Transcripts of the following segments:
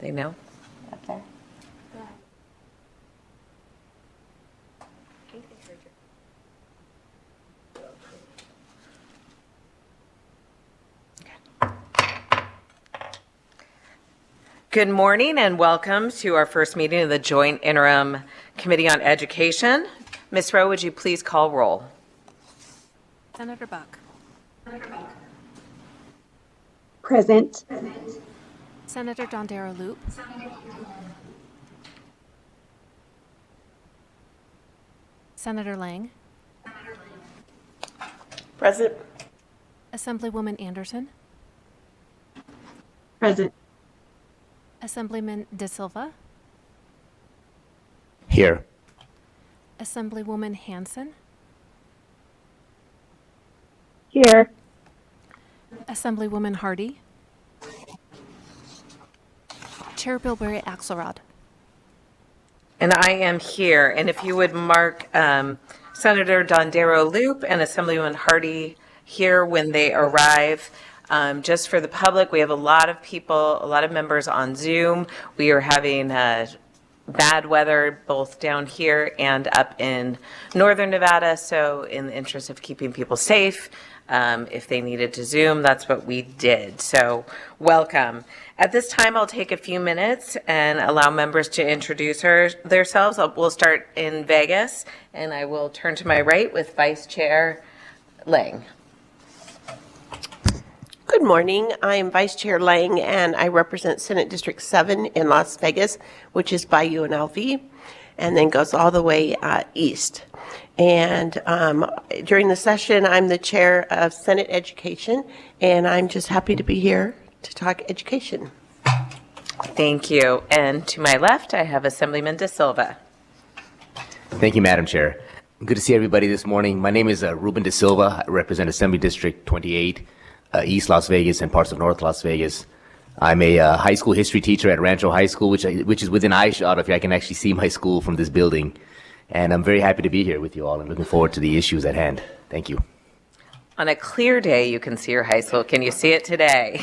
They know? Up there? Good morning and welcome to our first meeting of the Joint Interim Committee on Education. Ms. Rowe, would you please call roll? Senator Buck. Present. Senator Dondero Loop. Senator Lang. Present. Assemblywoman Anderson. Present. Assemblyman De Silva. Here. Assemblywoman Hanson. Here. Assemblywoman Hardy. Chair Bilberry Axelrod. And I am here. And if you would mark Senator Dondero Loop and Assemblywoman Hardy here when they arrive. Just for the public, we have a lot of people, a lot of members on Zoom. We are having bad weather both down here and up in northern Nevada. So in the interest of keeping people safe, if they needed to Zoom, that's what we did. So welcome. At this time, I'll take a few minutes and allow members to introduce themselves. We'll start in Vegas, and I will turn to my right with Vice Chair Lang. Good morning. I am Vice Chair Lang, and I represent Senate District 7 in Las Vegas, which is by UNLV, and then goes all the way east. And during the session, I'm the chair of Senate Education, and I'm just happy to be here to talk education. Thank you. And to my left, I have Assemblyman De Silva. Thank you, Madam Chair. Good to see everybody this morning. My name is Ruben De Silva. I represent Assembly District 28, East Las Vegas and parts of North Las Vegas. I'm a high school history teacher at Rancho High School, which is within eyeshot of here. I can actually see my school from this building. And I'm very happy to be here with you all and looking forward to the issues at hand. Thank you. On a clear day, you can see your high school. Can you see it today?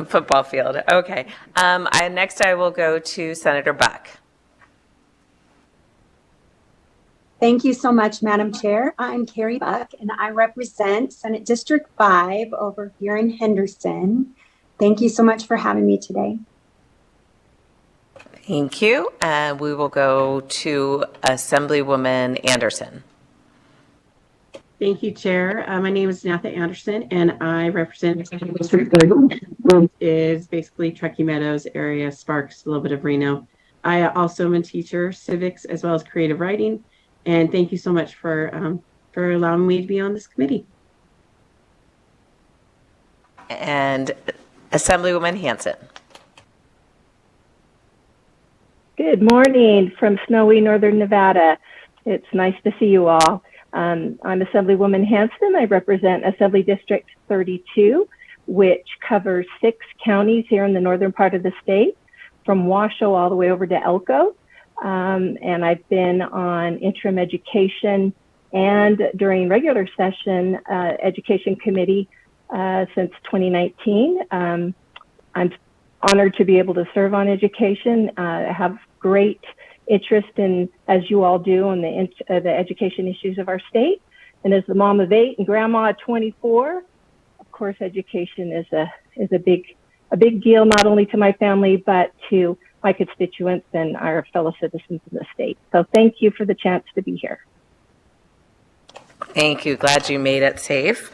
Football field. Okay. Next, I will go to Senator Buck. Thank you so much, Madam Chair. I'm Carrie Buck, and I represent Senate District 5 over here in Henderson. Thank you so much for having me today. Thank you. And we will go to Assemblywoman Anderson. Thank you, Chair. My name is Natha Anderson, and I represent District 30, which is basically Truckee Meadows area, Sparks, a little bit of Reno. I also am a teacher, civics, as well as creative writing. And thank you so much for allowing me to be on this committee. And Assemblywoman Hanson. Good morning from snowy northern Nevada. It's nice to see you all. I'm Assemblywoman Hanson. I represent Assembly District 32, which covers 6 counties here in the northern part of the state, from Washoe all the way over to Elko. And I've been on interim education and during regular session education committee since 2019. I'm honored to be able to serve on education. I have great interest in, as you all do, on the education issues of our state. And as the mom of 8 and grandma of 24, of course, education is a big deal, not only to my family, but to my constituents and our fellow citizens in the state. So thank you for the chance to be here. Thank you. Glad you made it safe.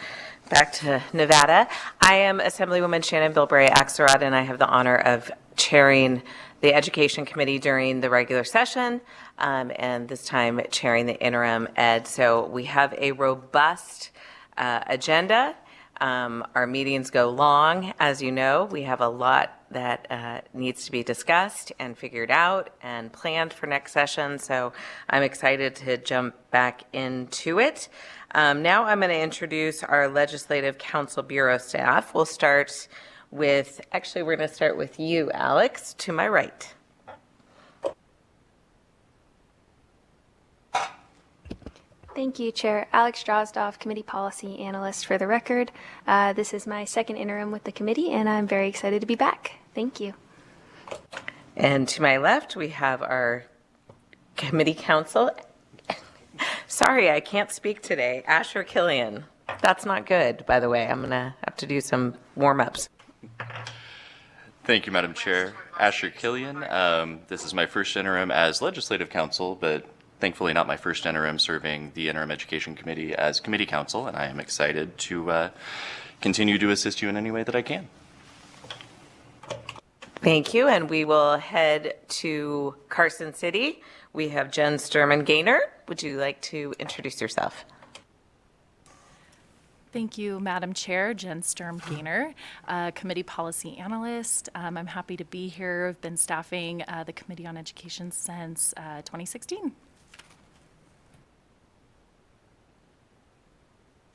Back to Nevada. I am Assemblywoman Shannon Bilberry Axelrod, and I have the honor of chairing the Education Committee during the regular session, and this time chairing the interim ed. So we have a robust agenda. Our meetings go long, as you know. We have a lot that needs to be discussed and figured out and planned for next session. So I'm excited to jump back into it. Now I'm going to introduce our Legislative Council Bureau staff. We'll start with, actually, we're going to start with you, Alex, to my right. Thank you, Chair. Alex Drozdoff, Committee Policy Analyst for the record. This is my second interim with the committee, and I'm very excited to be back. Thank you. And to my left, we have our committee counsel. Sorry, I can't speak today. Asher Killian. That's not good, by the way. I'm going to have to do some warm-ups. Thank you, Madam Chair. Asher Killian. This is my first interim as legislative counsel, but thankfully not my first interim serving the Interim Education Committee as committee counsel, and I am excited to continue to assist you in any way that I can. Thank you, and we will head to Carson City. We have Jen Sturman Gaynor. Would you like to introduce yourself? Thank you, Madam Chair. Jen Sturm Gaynor, Committee Policy Analyst. I'm happy to be here. I've been staffing the Committee on Education since 2016.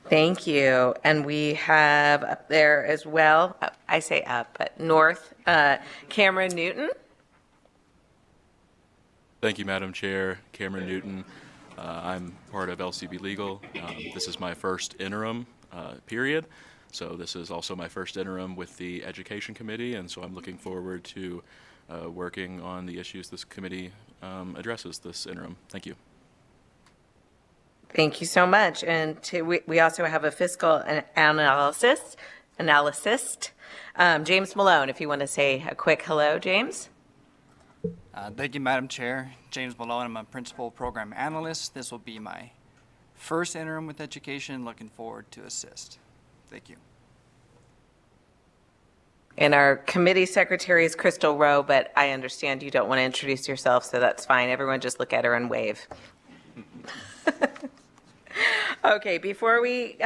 Thank you. And we have up there as well, I say up, but north, Cameron Newton. Thank you, Madam Chair. Cameron Newton. I'm part of LCB Legal. This is my first interim period. So this is also my first interim with the Education Committee, and so I'm looking forward to working on the issues this committee addresses this interim. Thank you. Thank you so much. And we also have a fiscal analyst, James Malone, if you want to say a quick hello, James. Thank you, Madam Chair. James Malone, I'm a Principal Program Analyst. This will be my first interim with education. Looking forward to assist. Thank you. And our committee secretary is Crystal Rowe, but I understand you don't want to introduce yourself, so that's fine. Everyone just look at her and wave. Okay, before we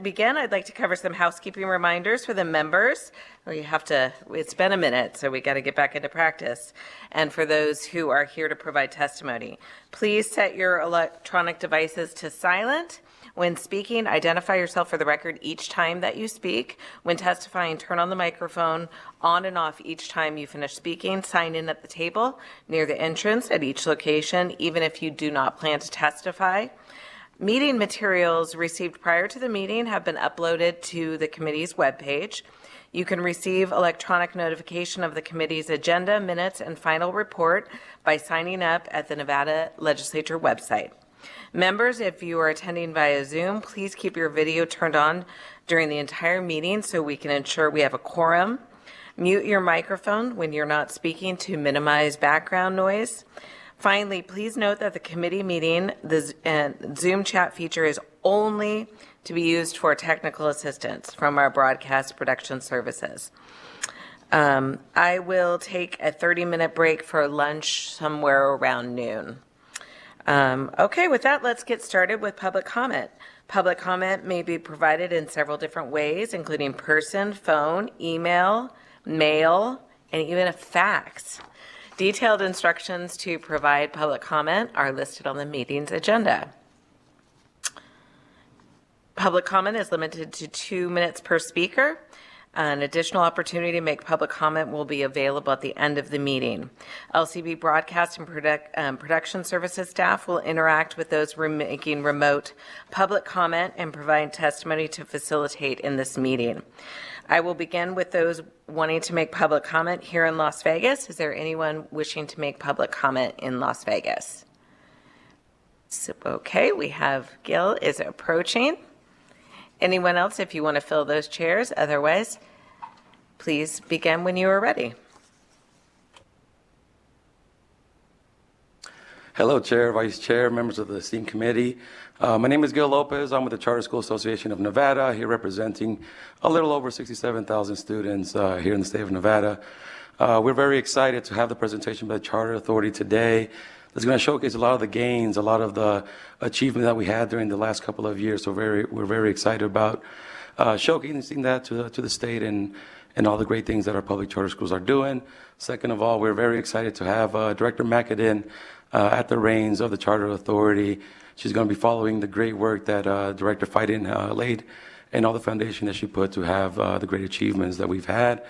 begin, I'd like to cover some housekeeping reminders for the members. It's been a minute, so we got to get back into practice. And for those who are here to provide testimony, please set your electronic devices to silent. When speaking, identify yourself for the record each time that you speak. When testifying, turn on the microphone on and off each time you finish speaking. Sign in at the table near the entrance at each location, even if you do not plan to testify. Meeting materials received prior to the meeting have been uploaded to the committee's webpage. You can receive electronic notification of the committee's agenda, minutes, and final report by signing up at the Nevada Legislature website. Members, if you are attending via Zoom, please keep your video turned on during the entire meeting so we can ensure we have a quorum. Mute your microphone when you're not speaking to minimize background noise. Finally, please note that the committee meeting, the Zoom chat feature is only to be used for technical assistance from our broadcast production services. I will take a 30-minute break for lunch somewhere around noon. Okay, with that, let's get started with public comment. Public comment may be provided in several different ways, including person, phone, email, mail, and even a fax. Detailed instructions to provide public comment are listed on the meeting's agenda. Public comment is limited to 2 minutes per speaker. An additional opportunity to make public comment will be available at the end of the meeting. LCB broadcast and production services staff will interact with those making remote public comment and provide testimony to facilitate in this meeting. I will begin with those wanting to make public comment here in Las Vegas. Is there anyone wishing to make public comment in Las Vegas? So, okay, we have Gil is approaching. Anyone else, if you want to fill those chairs? Otherwise, please begin when you are ready. Hello, Chair, Vice Chair, members of the esteemed committee. My name is Gil Lopez. I'm with the Charter School Association of Nevada, here representing a little over 67,000 students here in the state of Nevada. We're very excited to have the presentation by the Charter Authority today. It's going to showcase a lot of the gains, a lot of the achievement that we had during the last couple of years. So we're very excited about showcasing that to the state and all the great things that our public charter schools are doing. Second of all, we're very excited to have Director McAdin at the reins of the Charter Authority. She's going to be following the great work that Director Fiden laid and all the foundation that she put to have the great achievements that we've had.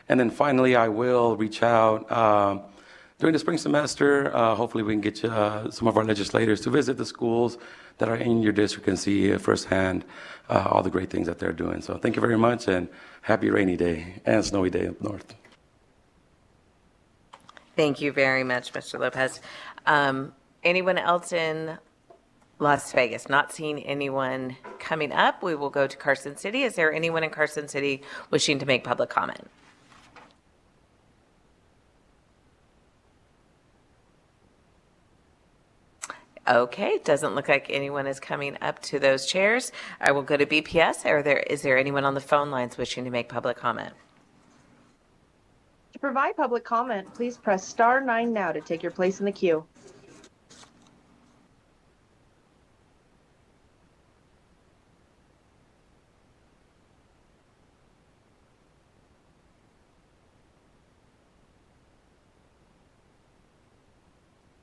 And then finally, I will reach out during the spring semester, hopefully we can get you, some of our legislators to visit the schools that are in your district and see firsthand all the great things that they're doing. So thank you very much, and happy rainy day and snowy day up north. Thank you very much, Mr. Lopez. Anyone else in Las Vegas? Not seeing anyone coming up. We will go to Carson City. Is there anyone in Carson City wishing to make public comment? Okay, doesn't look like anyone is coming up to those chairs. I will go to BPS. Is there anyone on the phone lines wishing to make public comment? To provide public comment, please press *9 now to take your place in the queue.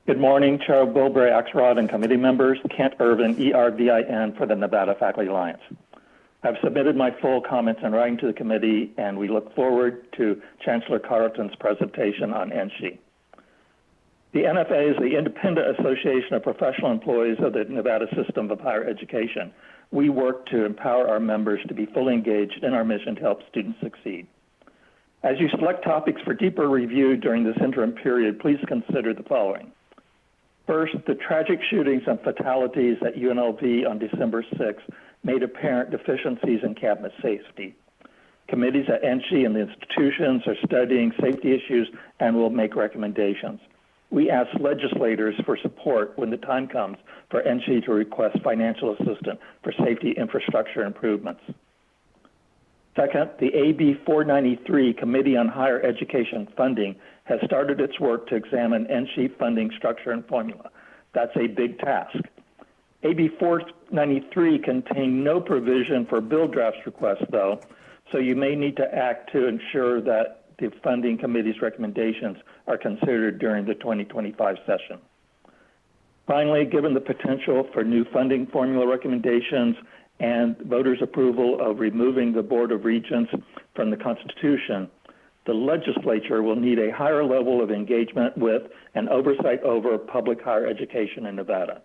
Good morning, Chair Bilberry, Axelrod, and committee members. Kent Irvin, ERVIN, for the Nevada Faculty Alliance. I've submitted my full comments in writing to the committee, and we look forward to Chancellor Carleton's presentation on NSHE. The NFA is the Independent Association of Professional Employees of the Nevada System of Higher Education. We work to empower our members to be fully engaged in our mission to help students succeed. As you select topics for deeper review during this interim period, please consider the following. First, the tragic shootings and fatalities at UNLV on December 6th made apparent deficiencies in campus safety. Committees at NSHE and the institutions are studying safety issues and will make recommendations. We ask legislators for support when the time comes for NSHE to request financial assistance for safety infrastructure improvements. Second, the AB 493 Committee on Higher Education Funding has started its work to examine NSHE funding structure and formula. That's a big task. AB 493 contained no provision for bill drafts requests, though, so you may need to act to ensure that the funding committee's recommendations are considered during the 2025 session. Finally, given the potential for new funding formula recommendations and voters' approval of removing the Board of Regents from the Constitution, the legislature will need a higher level of engagement with and oversight over public higher education in Nevada.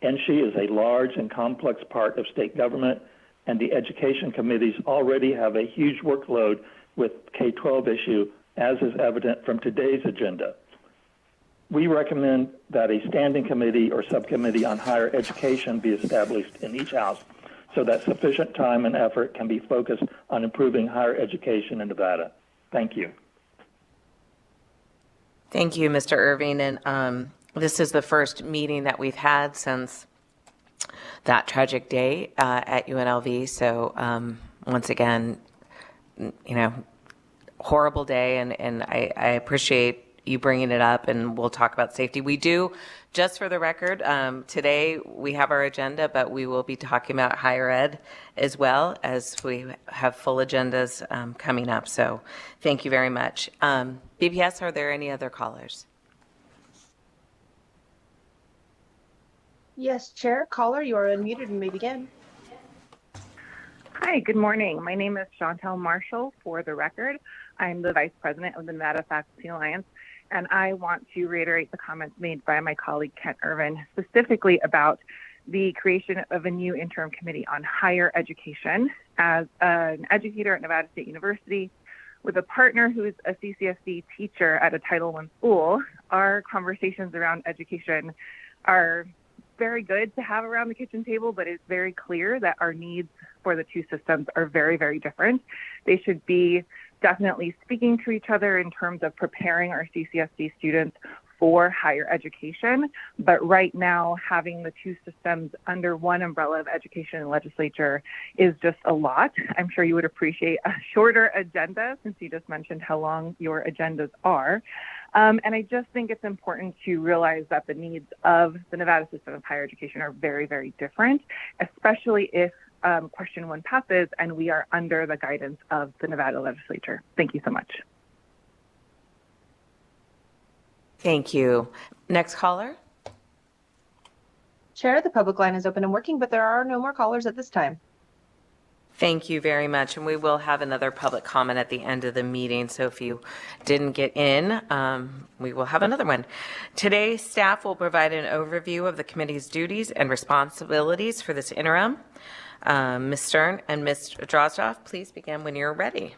NSHE is a large and complex part of state government, and the education committees already have a huge workload with K-12 issue, as is evident from today's agenda. We recommend that a standing committee or subcommittee on higher education be established in each house so that sufficient time and effort can be focused on improving higher education in Nevada. Thank you. Thank you, Mr. Irving. And this is the first meeting that we've had since that tragic day at UNLV. So once again, horrible day, and I appreciate you bringing it up, and we'll talk about safety. We do, just for the record, today we have our agenda, but we will be talking about higher ed as well, as we have full agendas coming up. So thank you very much. BPS, are there any other callers? Yes, Chair. Caller, you are unmuted and may begin. Hi, good morning. My name is Chantel Marshall. For the record, I'm the Vice President of the Nevada Faculty Alliance, and I want to reiterate the comments made by my colleague Kent Irvin, specifically about the creation of a new interim committee on higher education. As an educator at Nevada State University, with a partner who is a CCSD teacher at a Title I school, our conversations around education are very good to have around the kitchen table, but it's very clear that our needs for the two systems are very, very different. They should be definitely speaking to each other in terms of preparing our CCSD students for higher education. But right now, having the two systems under one umbrella of education and legislature is just a lot. I'm sure you would appreciate a shorter agenda, since you just mentioned how long your agendas are. And I just think it's important to realize that the needs of the Nevada system of higher education are very, very different, especially if question 1 passes and we are under the guidance of the Nevada legislature. Thank you so much. Thank you. Next caller. Chair, the public line is open and working, but there are no more callers at this time. Thank you very much. And we will have another public comment at the end of the meeting. So if you didn't get in, we will have another one. Today, staff will provide an overview of the committee's duties and responsibilities for this interim. Ms. Stern and Ms. Drozdoff, please begin when you're ready.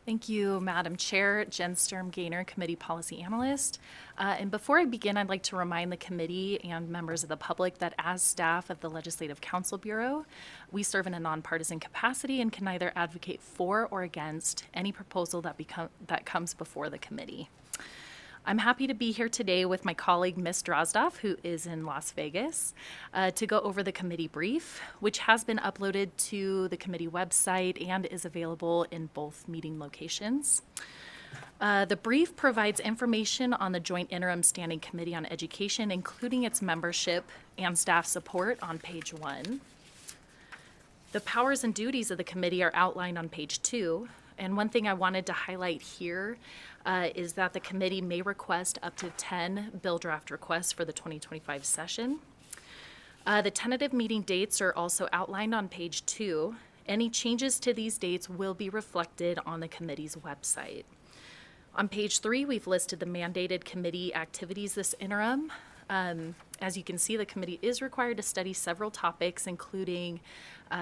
Thank you, Madam Chair. Jen Sturm Gaynor, Committee Policy Analyst. And before I begin, I'd like to remind the committee and members of the public that as staff of the Legislative Council Bureau, we serve in a nonpartisan capacity and can neither advocate for or against any proposal that comes before the committee. I'm happy to be here today with my colleague, Ms. Drozdoff, who is in Las Vegas, to go over the committee brief, which has been uploaded to the committee website and is available in both meeting locations. The brief provides information on the Joint Interim Standing Committee on Education, including its membership and staff support on page 1. The powers and duties of the committee are outlined on page 2. And one thing I wanted to highlight here is that the committee may request up to 10 bill draft requests for the 2025 session. The tentative meeting dates are also outlined on page 2. Any changes to these dates will be reflected on the committee's website. On page 3, we've listed the mandated committee activities this interim. As you can see, the committee is required to study several topics, including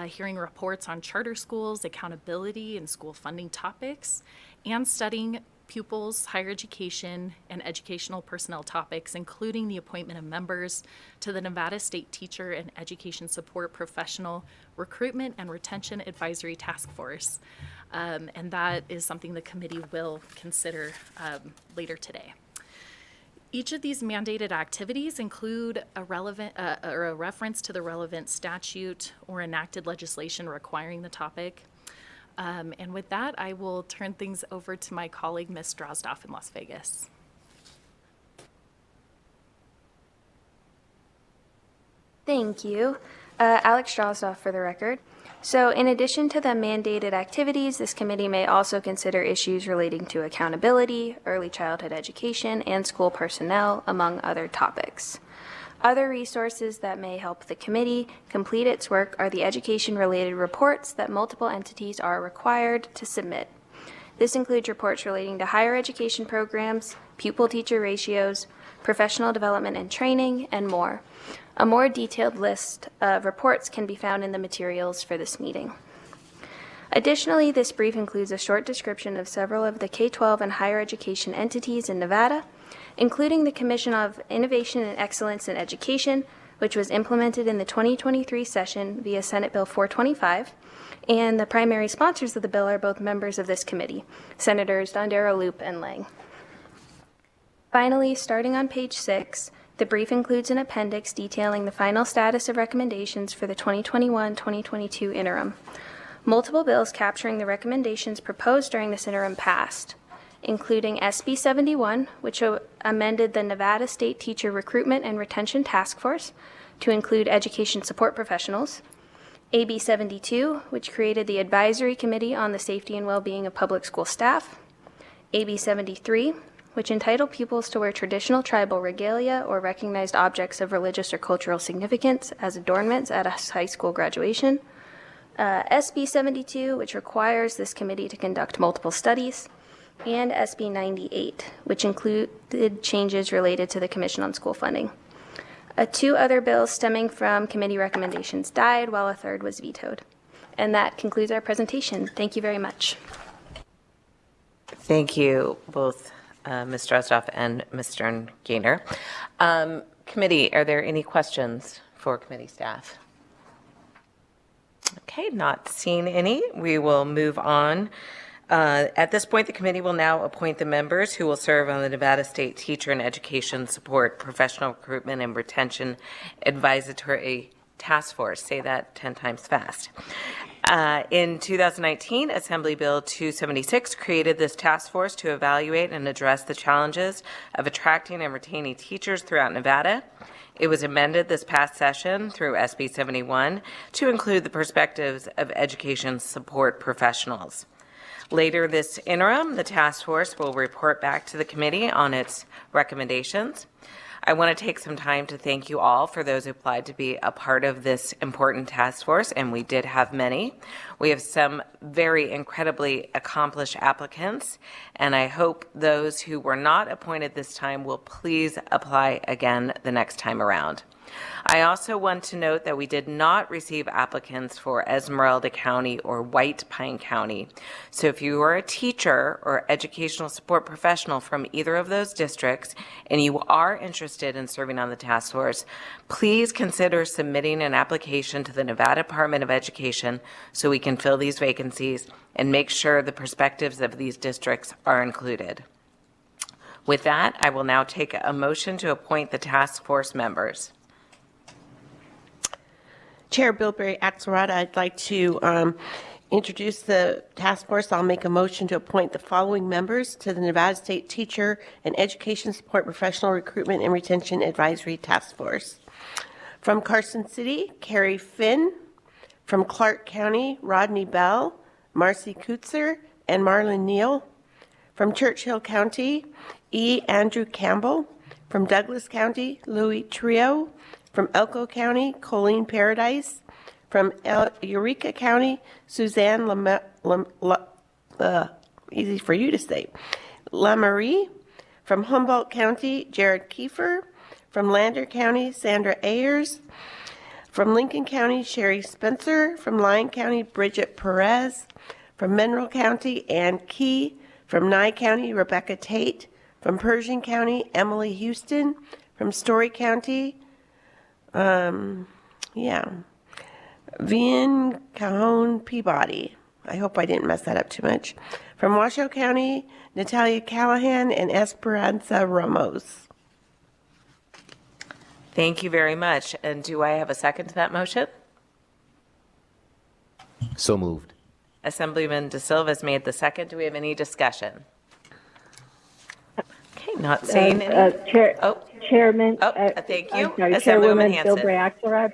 hearing reports on charter schools, accountability, and school funding topics, and studying pupils, higher education, and educational personnel topics, including the appointment of members to the Nevada State Teacher and Education Support Professional Recruitment and Retention Advisory Task Force. And that is something the committee will consider later today. Each of these mandated activities include a reference to the relevant statute or enacted legislation requiring the topic. And with that, I will turn things over to my colleague, Ms. Drozdoff in Las Vegas. Thank you. Alex Drozdoff for the record. So in addition to the mandated activities, this committee may also consider issues relating to accountability, early childhood education, and school personnel, among other topics. Other resources that may help the committee complete its work are the education-related reports that multiple entities are required to submit. This includes reports relating to higher education programs, pupil-teacher ratios, professional development and training, and more. A more detailed list of reports can be found in the materials for this meeting. Additionally, this brief includes a short description of several of the K-12 and higher education entities in Nevada, including the Commission of Innovation and Excellence in Education, which was implemented in the 2023 session via Senate Bill 425, and the primary sponsors of the bill are both members of this committee, Senators Dondero, Loop, and Lang. Finally, starting on page 6, the brief includes an appendix detailing the final status of recommendations for the 2021-2022 interim. Multiple bills capturing the recommendations proposed during this interim passed, including SB 71, which amended the Nevada State Teacher Recruitment and Retention Task Force to include education support professionals, AB 72, which created the Advisory Committee on the Safety and Well-Being of Public School Staff, AB 73, which entitled pupils to wear traditional tribal regalia or recognized objects of religious or cultural significance as adornments at a high school graduation, SB 72, which requires this committee to conduct multiple studies, and SB 98, which included changes related to the Commission on School Funding. 2 other bills stemming from committee recommendations died, while a third was vetoed. And that concludes our presentation. Thank you very much. Thank you, both Ms. Drozdoff and Ms. Stern Gaynor. Committee, are there any questions for committee staff? Okay, not seeing any. We will move on. At this point, the committee will now appoint the members who will serve on the Nevada State Teacher and Education Support Professional Recruitment and Retention Advisory Task Force. Say that 10 times fast. In 2019, Assembly Bill 276 created this task force to evaluate and address the challenges of attracting and retaining teachers throughout Nevada. It was amended this past session through SB 71 to include the perspectives of education support professionals. Later this interim, the task force will report back to the committee on its recommendations. I want to take some time to thank you all for those who applied to be a part of this important task force, and we did have many. We have some very incredibly accomplished applicants, and I hope those who were not appointed this time will please apply again the next time around. I also want to note that we did not receive applicants for Esmeralda County or White Pine County. So if you are a teacher or educational support professional from either of those districts and you are interested in serving on the task force, please consider submitting an application to the Nevada Department of Education so we can fill these vacancies and make sure the perspectives of these districts are included. With that, I will now take a motion to appoint the task force members. Chair Bilberry Axelrod, I'd like to introduce the task force. I'll make a motion to appoint the following members to the Nevada State Teacher and Education Support Professional Recruitment and Retention Advisory Task Force. From Carson City, Carrie Finn. From Clark County, Rodney Bell, Marcy Kutzer, and Marlon Neal. From Churchill County, E. Andrew Campbell. From Douglas County, Louis Trio. From Elko County, Colleen Paradise. From Eureka County, Suzanne easy for you to say, LaMarie. From Humboldt County, Jared Kiefer. From Lander County, Sandra Ayers. From Lincoln County, Sherry Spencer. From Lyon County, Bridget Perez. From Mineral County, Ann Key. From Nye County, Rebecca Tate. From Pershing County, Emily Houston. From Story County, Vian Cajon Peabody. I hope I didn't mess that up too much. From Washoe County, Natalia Callahan and Esperanza Ramos. Thank you very much. And do I have a second to that motion? So moved. Assemblyman De Silva has made the second. Do we have any discussion? Okay, not seeing any. Chairman. Thank you. I'm sorry, Assemblywoman Chairwoman Hanson. Bilberry Axelrod.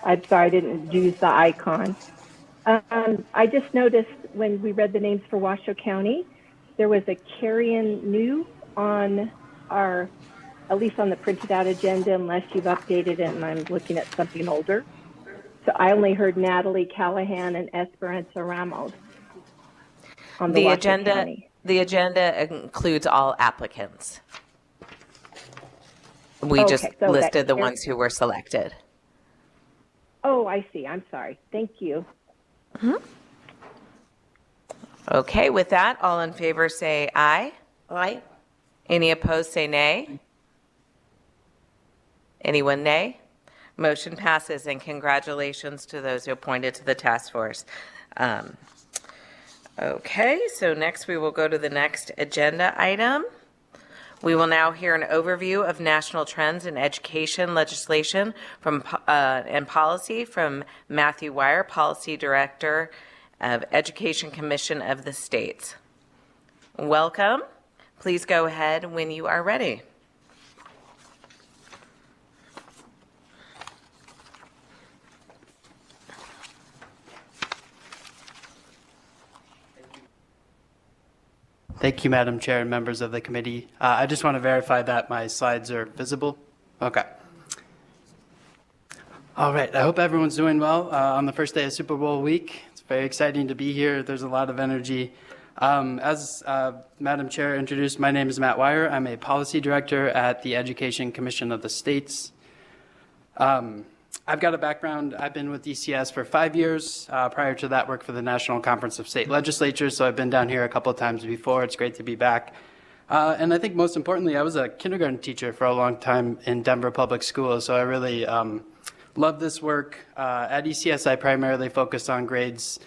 I'm sorry, I didn't use the icon. I just noticed when we read the names for Washoe County, there was a carry-in new on our, at least on the printed out agenda, unless you've updated it and I'm looking at something older. So I only heard Natalie Callahan and Esperanza Ramos on the Washoe County. The agenda includes all applicants. We just so listed the ones who were selected. Oh, I see. I'm sorry. Thank you. Okay, with that, all in favor say aye. Aye. Any opposed say nay. Anyone nay? Motion passes, and congratulations to those who appointed to the task force. Okay, so next we will go to the next agenda item. We will now hear an overview of national trends in education legislation and policy from Matthew Weir, Policy Director of Education Commission of the States. Welcome. Please go ahead when you are ready. Thank you, Madam Chair and members of the committee. I just want to verify that my slides are visible. Okay. All right. I hope everyone's doing well on the first day of Super Bowl week. It's very exciting to be here. There's a lot of energy. As Madam Chair introduced, my name is Matt Weir. I'm a policy director at the Education Commission of the States. I've got a background. I've been with ECS for 5 years. Prior to that, worked for the National Conference of State Legislatures, so I've been down here a couple of times before. It's great to be back. And I think most importantly, I was a kindergarten teacher for a long time in Denver Public Schools, so I really love this work. At ECS, I primarily focus on grades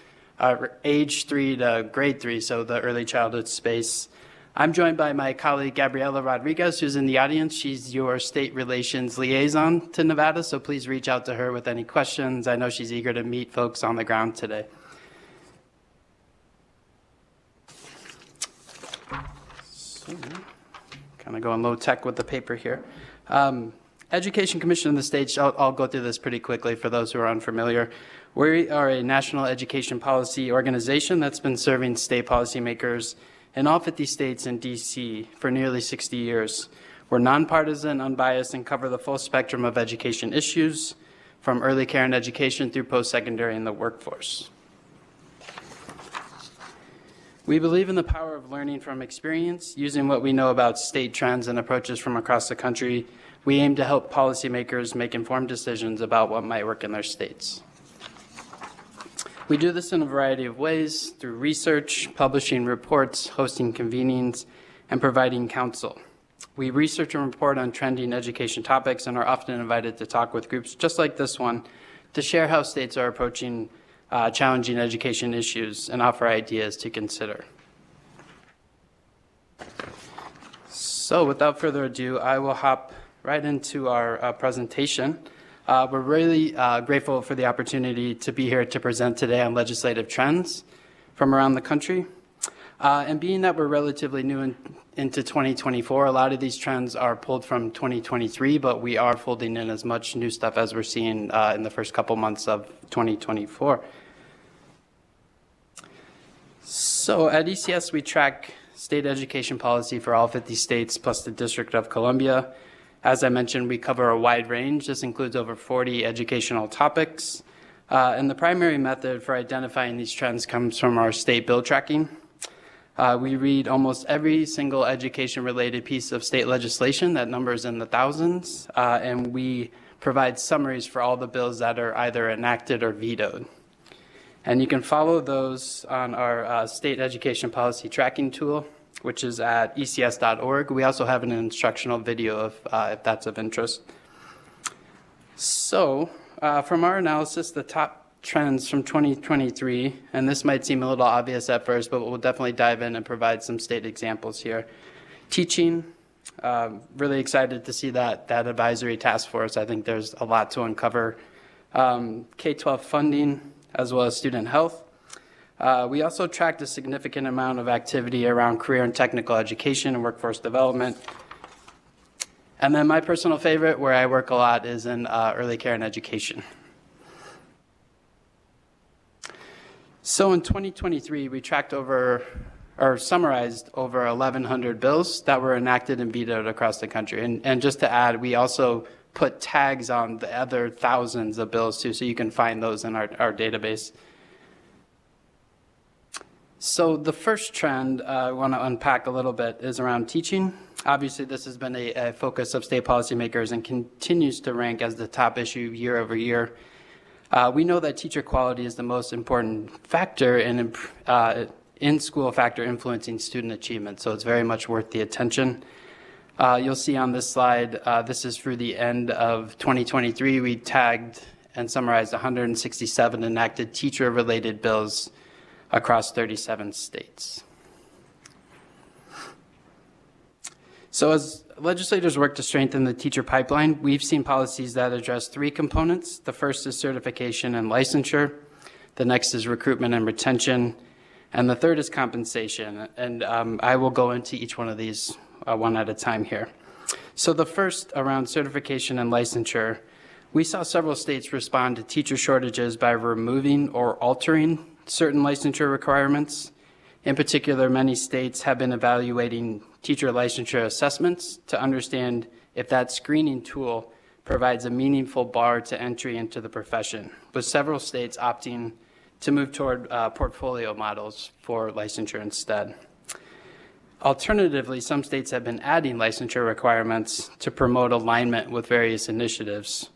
age 3 to grade 3, so the early childhood space. I'm joined by my colleague, Gabriela Rodriguez, who's in the audience. She's your state relations liaison to Nevada, so please reach out to her with any questions. I know she's eager to meet folks on the ground today. So, kind of going low tech with the paper here. Education Commission of the States, I'll go through this pretty quickly for those who are unfamiliar. We are a national education policy organization that's been serving state policymakers in all 50 states and DC for nearly 60 years. We're nonpartisan, unbiased, and cover the full spectrum of education issues, from early care and education through post-secondary and the workforce. We believe in the power of learning from experience. Using what we know about state trends and approaches from across the country, we aim to help policymakers make informed decisions about what might work in their states. We do this in a variety of ways, through research, publishing reports, hosting convenings, and providing counsel. We research and report on trending education topics and are often invited to talk with groups just like this one to share how states are approaching challenging education issues and offer ideas to consider. So without further ado, I will hop right into our presentation. We're really grateful for the opportunity to be here to present today on legislative trends from around the country. And being that we're relatively new into 2024, a lot of these trends are pulled from 2023, but we are folding in as much new stuff as we're seeing in the first couple months of 2024. So at ECS, we track state education policy for all 50 states plus the District of Columbia. As I mentioned, we cover a wide range. This includes over 40 educational topics. And the primary method for identifying these trends comes from our state bill tracking. We read almost every single education-related piece of state legislation, that number's in the thousands, and we provide summaries for all the bills that are either enacted or vetoed. And you can follow those on our state education policy tracking tool, which is at ecs.org. We also have an instructional video if that's of interest. So from our analysis, the top trends from 2023, and this might seem a little obvious at first, but we'll definitely dive in and provide some state examples here. Teaching, really excited to see that advisory task force. I think there's a lot to uncover. K-12 funding, as well as student health. We also tracked a significant amount of activity around career and technical education and workforce development. And then my personal favorite, where I work a lot, is in early care and education. So in 2023, we tracked summarized over 1,100 bills that were enacted and vetoed across the country. And just to add, we also put tags on the other thousands of bills too, so you can find those in our database. So the first trend I want to unpack a little bit is around teaching. Obviously, this has been a focus of state policymakers and continues to rank as the top issue year over year. We know that teacher quality is the most important factor in-school factor influencing student achievement, so it's very much worth the attention. You'll see on this slide, this is through the end of 2023, we tagged and summarized 167 enacted teacher-related bills across 37 states. So as legislators work to strengthen the teacher pipeline, we've seen policies that address three components. The first is certification and licensure. The next is recruitment and retention. And the third is compensation. And I will go into each one of these one at a time here. So the first, around certification and licensure, we saw several states respond to teacher shortages by removing or altering certain licensure requirements. In particular, many states have been evaluating teacher licensure assessments to understand if that screening tool provides a meaningful bar to entry into the profession, with several states opting to move toward portfolio models for licensure instead. Alternatively, some states have been adding licensure requirements to promote alignment with various initiatives.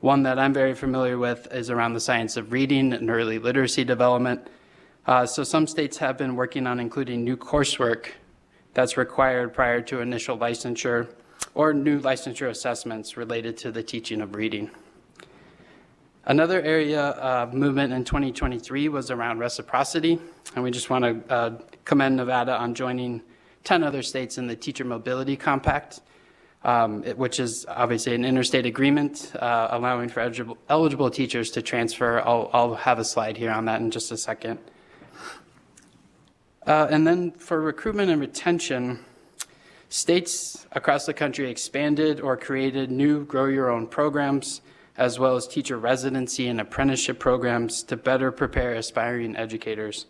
One that I'm very familiar with is around the science of reading and early literacy development. So some states have been working on including new coursework that's required prior to initial licensure or new licensure assessments related to the teaching of reading. Another area of movement in 2023 was around reciprocity, and we just want to commend Nevada on joining 10 other states in the Teacher Mobility Compact, which is obviously an interstate agreement allowing for eligible teachers to transfer. I'll have a slide here on that in just a second. And then for recruitment and retention, states across the country expanded or created new Grow Your Own programs, as well as teacher residency and apprenticeship programs to better prepare aspiring educators,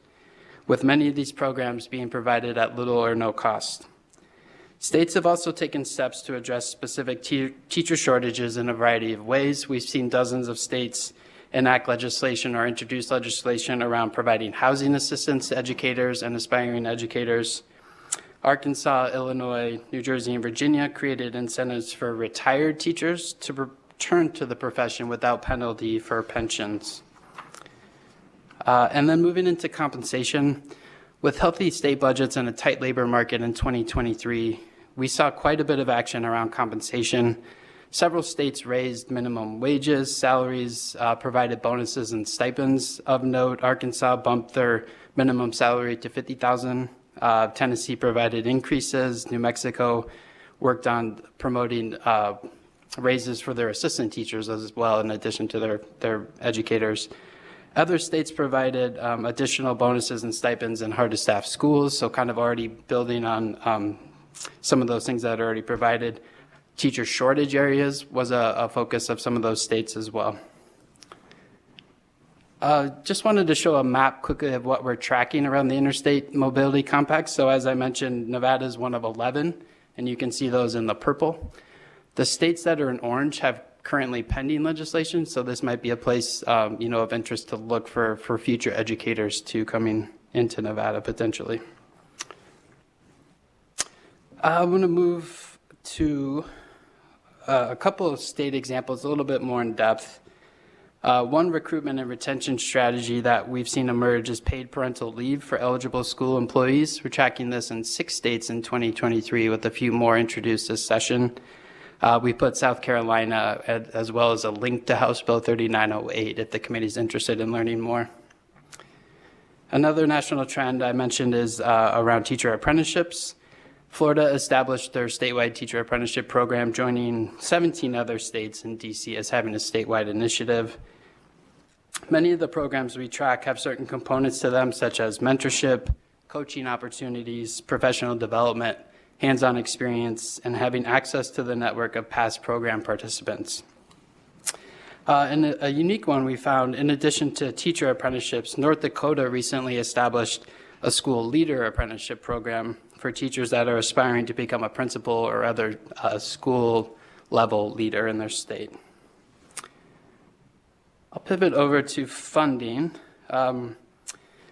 with many of these programs being provided at little or no cost. States have also taken steps to address specific teacher shortages in a variety of ways. We've seen dozens of states enact legislation or introduce legislation around providing housing assistance to educators and aspiring educators. Arkansas, Illinois, New Jersey, and Virginia created incentives for retired teachers to return to the profession without penalty for pensions. And then moving into compensation, with healthy state budgets and a tight labor market in 2023, we saw quite a bit of action around compensation. Several states raised minimum wages, salaries, provided bonuses and stipends. Of note, Arkansas bumped their minimum salary to $50,000. Tennessee provided increases. New Mexico worked on promoting raises for their assistant teachers as well, in addition to their educators. Other states provided additional bonuses and stipends in hard-to-staff schools, so kind of already building on some of those things that are already provided. Teacher shortage areas was a focus of some of those states as well. Just wanted to show a map quickly of what we're tracking around the Interstate Mobility Compact. So as I mentioned, Nevada is one of 11, and you can see those in the purple. The states that are in orange have currently pending legislation, so this might be a place of interest to look for future educators to coming into Nevada potentially. I'm going to move to a couple of state examples, a little bit more in depth. One recruitment and retention strategy that we've seen emerge is paid parental leave for eligible school employees. We're tracking this in 6 states in 2023, with a few more introduced this session. We put South Carolina as well as a link to House Bill 3908 if the committee is interested in learning more. Another national trend I mentioned is around teacher apprenticeships. Florida established their statewide teacher apprenticeship program, joining 17 other states in DC as having a statewide initiative. Many of the programs we track have certain components to them, such as mentorship, coaching opportunities, professional development, hands-on experience, and having access to the network of past program participants. And a unique one we found, in addition to teacher apprenticeships, North Dakota recently established a school leader apprenticeship program for teachers that are aspiring to become a principal or other school level leader in their state. I'll pivot over to funding.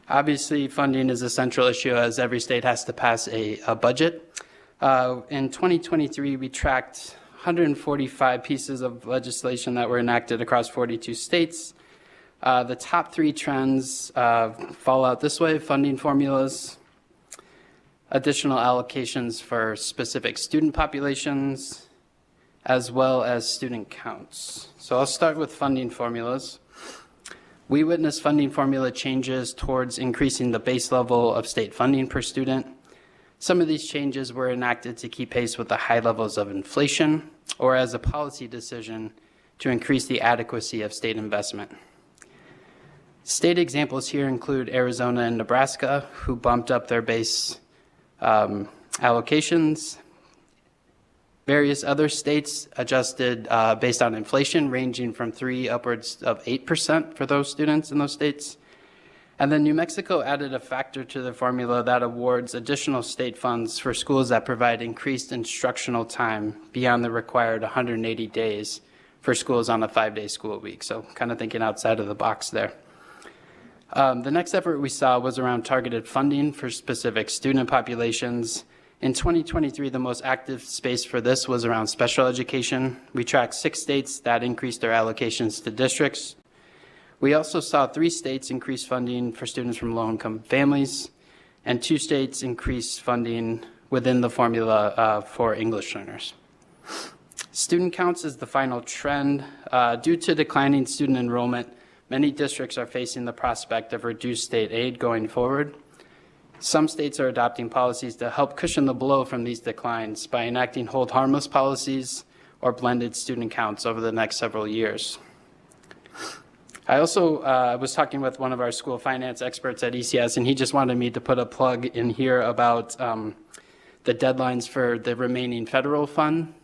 Obviously, funding is a central issue as every state has to pass a budget. In 2023, we tracked 145 pieces of legislation that were enacted across 42 states. The top 3 trends fall out this way: funding formulas, additional allocations for specific student populations, as well as student counts. So I'll start with funding formulas. We witnessed funding formula changes towards increasing the base level of state funding per student. Some of these changes were enacted to keep pace with the high levels of inflation, or as a policy decision to increase the adequacy of state investment. State examples here include Arizona and Nebraska, who bumped up their base allocations. Various other states adjusted based on inflation, ranging from 3 upwards of 8% for those students in those states. And then New Mexico added a factor to the formula that awards additional state funds for schools that provide increased instructional time beyond the required 180 days for schools on a 5-day school week. So kind of thinking outside of the box there. The next effort we saw was around targeted funding for specific student populations. In 2023, the most active space for this was around special education. We tracked 6 states that increased their allocations to districts. We also saw 3 states increase funding for students from low-income families, and 2 states increase funding within the formula for English learners. Student counts is the final trend. Due to declining student enrollment, many districts are facing the prospect of reduced state aid going forward. Some states are adopting policies to help cushion the blow from these declines by enacting hold harmless policies or blended student counts over the next several years. I also was talking with one of our school finance experts at ECS, and he just wanted me to put a plug in here about the deadlines for the remaining federal fund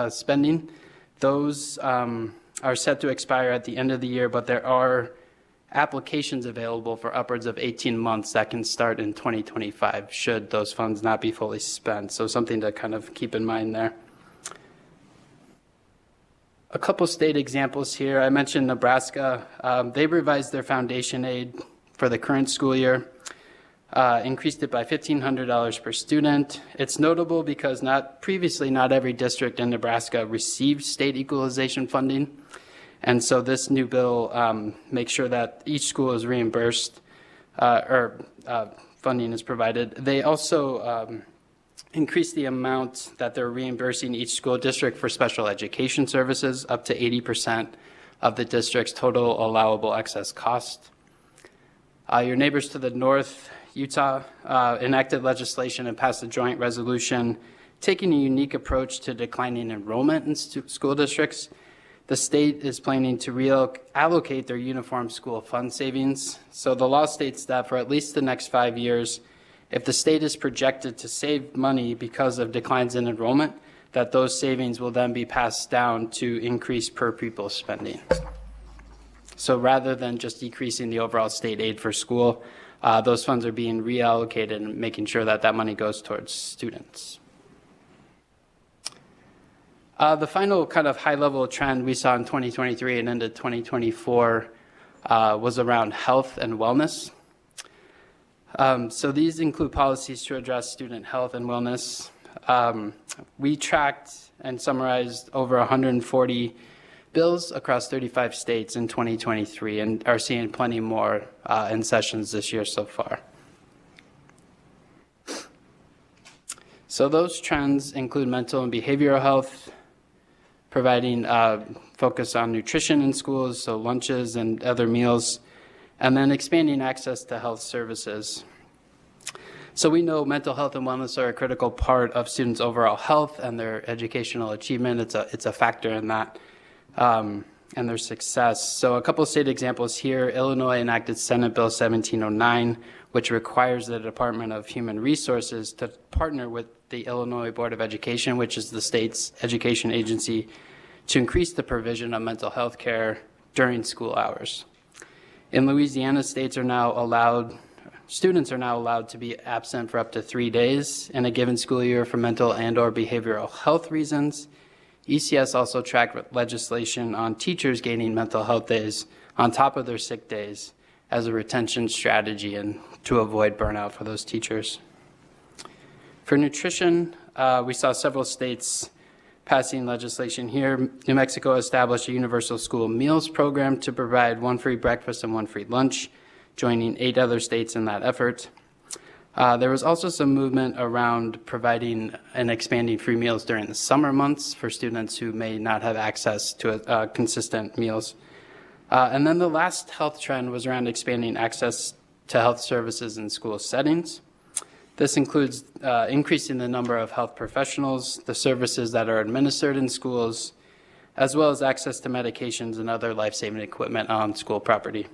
spending. Those are set to expire at the end of the year, but there are applications available for upwards of 18 months that can start in 2025 should those funds not be fully spent. So something to kind of keep in mind there. A couple state examples here. I mentioned Nebraska. They revised their foundation aid for the current school year, increased it by $1,500 per student. It's notable because previously not every district in Nebraska received state equalization funding. And so this new bill makes sure that each school is reimbursed or funding is provided. They also increase the amount that they're reimbursing each school district for special education services up to 80% of the district's total allowable excess cost. Your neighbors to the north, Utah, enacted legislation and passed a joint resolution taking a unique approach to declining enrollment in school districts. The state is planning to reallocate their uniform school fund savings. So the law states that for at least the next 5 years, if the state is projected to save money because of declines in enrollment, that those savings will then be passed down to increase per pupil spending. So rather than just decreasing the overall state aid for school, those funds are being reallocated and making sure that that money goes towards students. The final kind of high-level trend we saw in 2023 and into 2024 was around health and wellness. So these include policies to address student health and wellness. We tracked and summarized over 140 bills across 35 states in 2023 and are seeing plenty more in sessions this year so far. So those trends include mental and behavioral health, providing focus on nutrition in schools, so lunches and other meals, and then expanding access to health services. So we know mental health and wellness are a critical part of students' overall health and their educational achievement. It's a factor in that and their success. So a couple of state examples here. Illinois enacted Senate Bill 1709, which requires the Department of Human Resources to partner with the Illinois Board of Education, which is the state's education agency, to increase the provision of mental health care during school hours. In Louisiana, students are now allowed to be absent for up to 3 days in a given school year for mental and/or behavioral health reasons. ECS also tracked legislation on teachers gaining mental health days on top of their sick days as a retention strategy and to avoid burnout for those teachers. For nutrition, we saw several states passing legislation here. New Mexico established a universal school meals program to provide one free breakfast and one free lunch, joining 8 other states in that effort. There was also some movement around providing and expanding free meals during the summer months for students who may not have access to consistent meals. And then the last health trend was around expanding access to health services in school settings. This includes increasing the number of health professionals, the services that are administered in schools, as well as access to medications and other life-saving equipment on school property.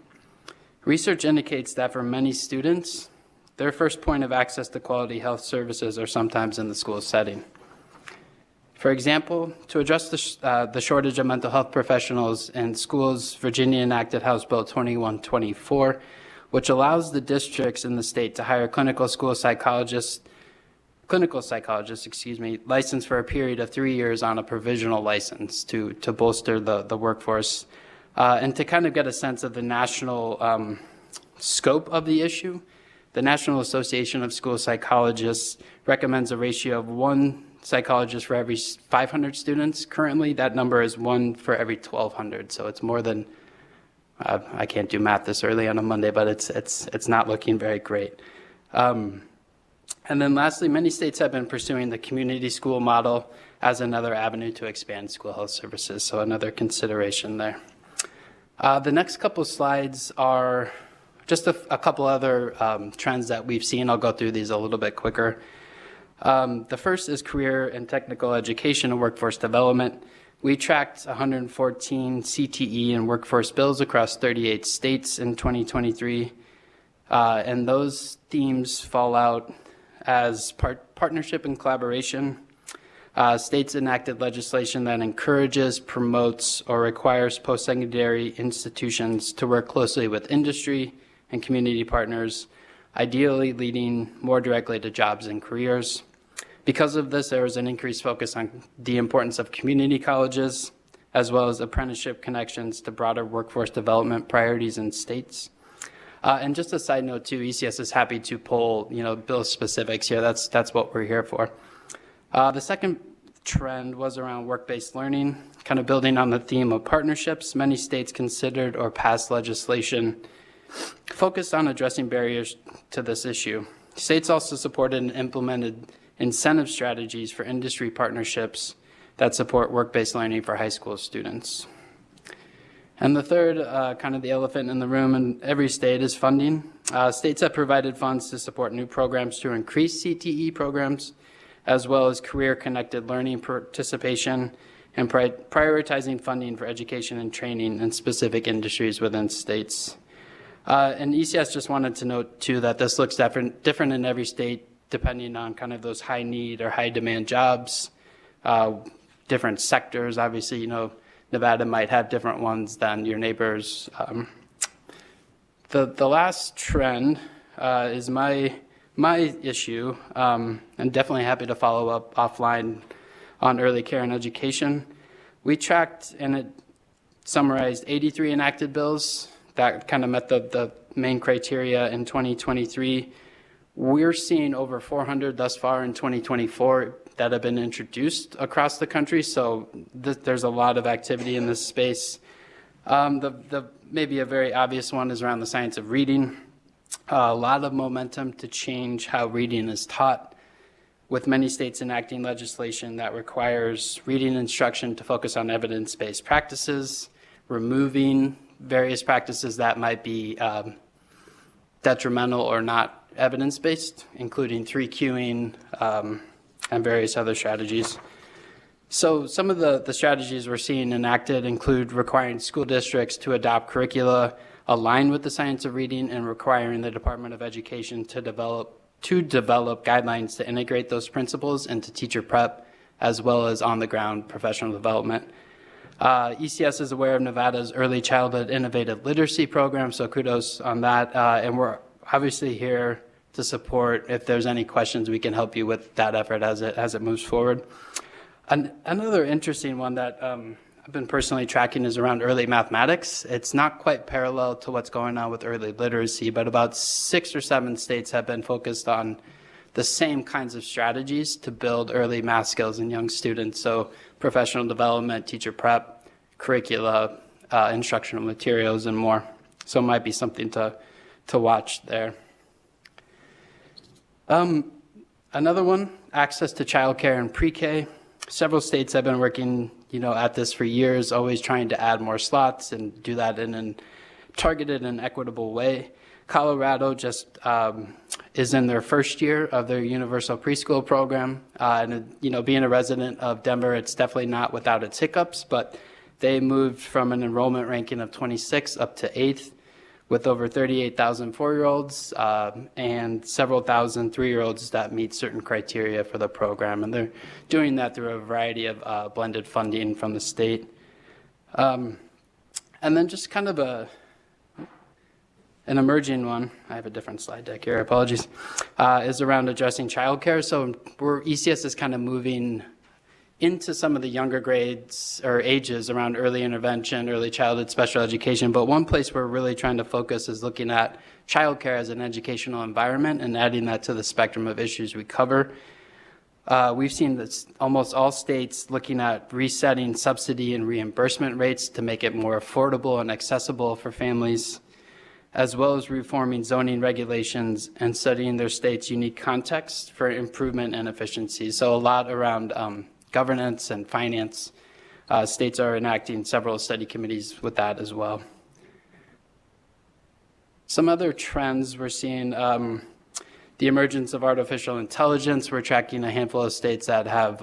Research indicates that for many students, their first point of access to quality health services are sometimes in the school setting. For example, to address the shortage of mental health professionals in schools, Virginia enacted House Bill 2124, which allows the districts in the state to hire clinical psychologists, licensed for a period of 3 years on a provisional license to bolster the workforce. And to kind of get a sense of the national scope of the issue, the National Association of School Psychologists recommends a ratio of 1 psychologist for every 500 students. Currently, that number is 1 for every 1,200. So it's more than, I can't do math this early on a Monday, but it's not looking very great. And then lastly, many states have been pursuing the community school model as another avenue to expand school health services. So another consideration there. The next couple slides are just a couple other trends that we've seen. I'll go through these a little bit quicker. The first is career and technical education and workforce development. We tracked 114 CTE and workforce bills across 38 states in 2023. And those themes fall out as partnership and collaboration, States enacted legislation that encourages, promotes, or requires post-secondary institutions to work closely with industry and community partners, ideally leading more directly to jobs and careers. Because of this, there was an increased focus on the importance of community colleges, as well as apprenticeship connections to broader workforce development priorities in states. And just a side note too, ECS is happy to pull, bill specifics here. That's what we're here for. The second trend was around work-based learning, kind of building on the theme of partnerships. Many states considered or passed legislation focused on addressing barriers to this issue. States also supported and implemented incentive strategies for industry partnerships that support work-based learning for high school students. And the third, kind of the elephant in the room in every state, is funding. States have provided funds to support new programs to increase CTE programs, as well as career-connected learning participation, and prioritizing funding for education and training in specific industries within states. And ECS just wanted to note, too, that this looks different in every state, depending on kind of those high need or high demand jobs, different sectors. Obviously, Nevada might have different ones than your neighbors. The last trend is my issue, and definitely happy to follow up offline on early care and education. We tracked and it summarized 83 enacted bills that kind of met the main criteria in 2023. We're seeing over 400 thus far in 2024 that have been introduced across the country, so there's a lot of activity in this space. The maybe a very obvious one is around the science of reading. A lot of momentum to change how reading is taught, with many states enacting legislation that requires reading instruction to focus on evidence-based practices, removing various practices that might be detrimental or not evidence-based, including 3Qing and various other strategies. So some of the strategies we're seeing enacted include requiring school districts to adopt curricula aligned with the science of reading and requiring the Department of Education to develop guidelines to integrate those principles into teacher prep, as well as on-the-ground professional development. ECS is aware of Nevada's early childhood innovative literacy program, so kudos on that. And we're obviously here to support. If there's any questions, we can help you with that effort as it moves forward. Another interesting one that I've been personally tracking is around early mathematics. It's not quite parallel to what's going on with early literacy, but about 6 or 7 states have been focused on the same kinds of strategies to build early math skills in young students. So professional development, teacher prep, curricula, instructional materials, and more. So it might be something to watch there. Another one, access to childcare and pre-K. Several states have been working, at this for years, always trying to add more slots and do that in a targeted and equitable way. Colorado just is in their first year of their universal preschool program. And being a resident of Denver, it's definitely not without its hiccups, but they moved from an enrollment ranking of 26 up to 8th, with over 38,000 4-year-olds and several thousand 3-year-olds that meet certain criteria for the program. And they're doing that through a variety of blended funding from the state. And then just kind of an emerging one, I have a different slide deck here, apologies, is around addressing childcare. So ECS is kind of moving into some of the younger grades or ages around early intervention, early childhood special education. But one place we're really trying to focus is looking at childcare as an educational environment and adding that to the spectrum of issues we cover. We've seen that almost all states looking at resetting subsidy and reimbursement rates to make it more affordable and accessible for families, as well as reforming zoning regulations and studying their state's unique context for improvement and efficiency. So a lot around governance and finance. States are enacting several study committees with that as well. Some other trends we're seeing, the emergence of artificial intelligence. We're tracking a handful of states that have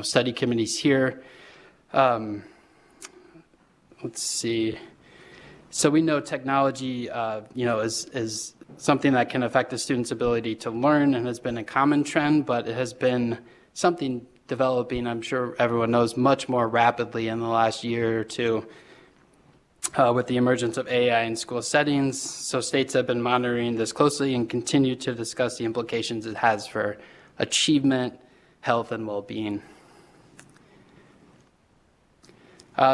study committees here. Let's see. So we know technology is something that can affect a student's ability to learn and has been a common trend, but it has been something developing, I'm sure everyone knows, much more rapidly in the last year or two with the emergence of AI in school settings. So states have been monitoring this closely and continue to discuss the implications it has for achievement, health, and well-being.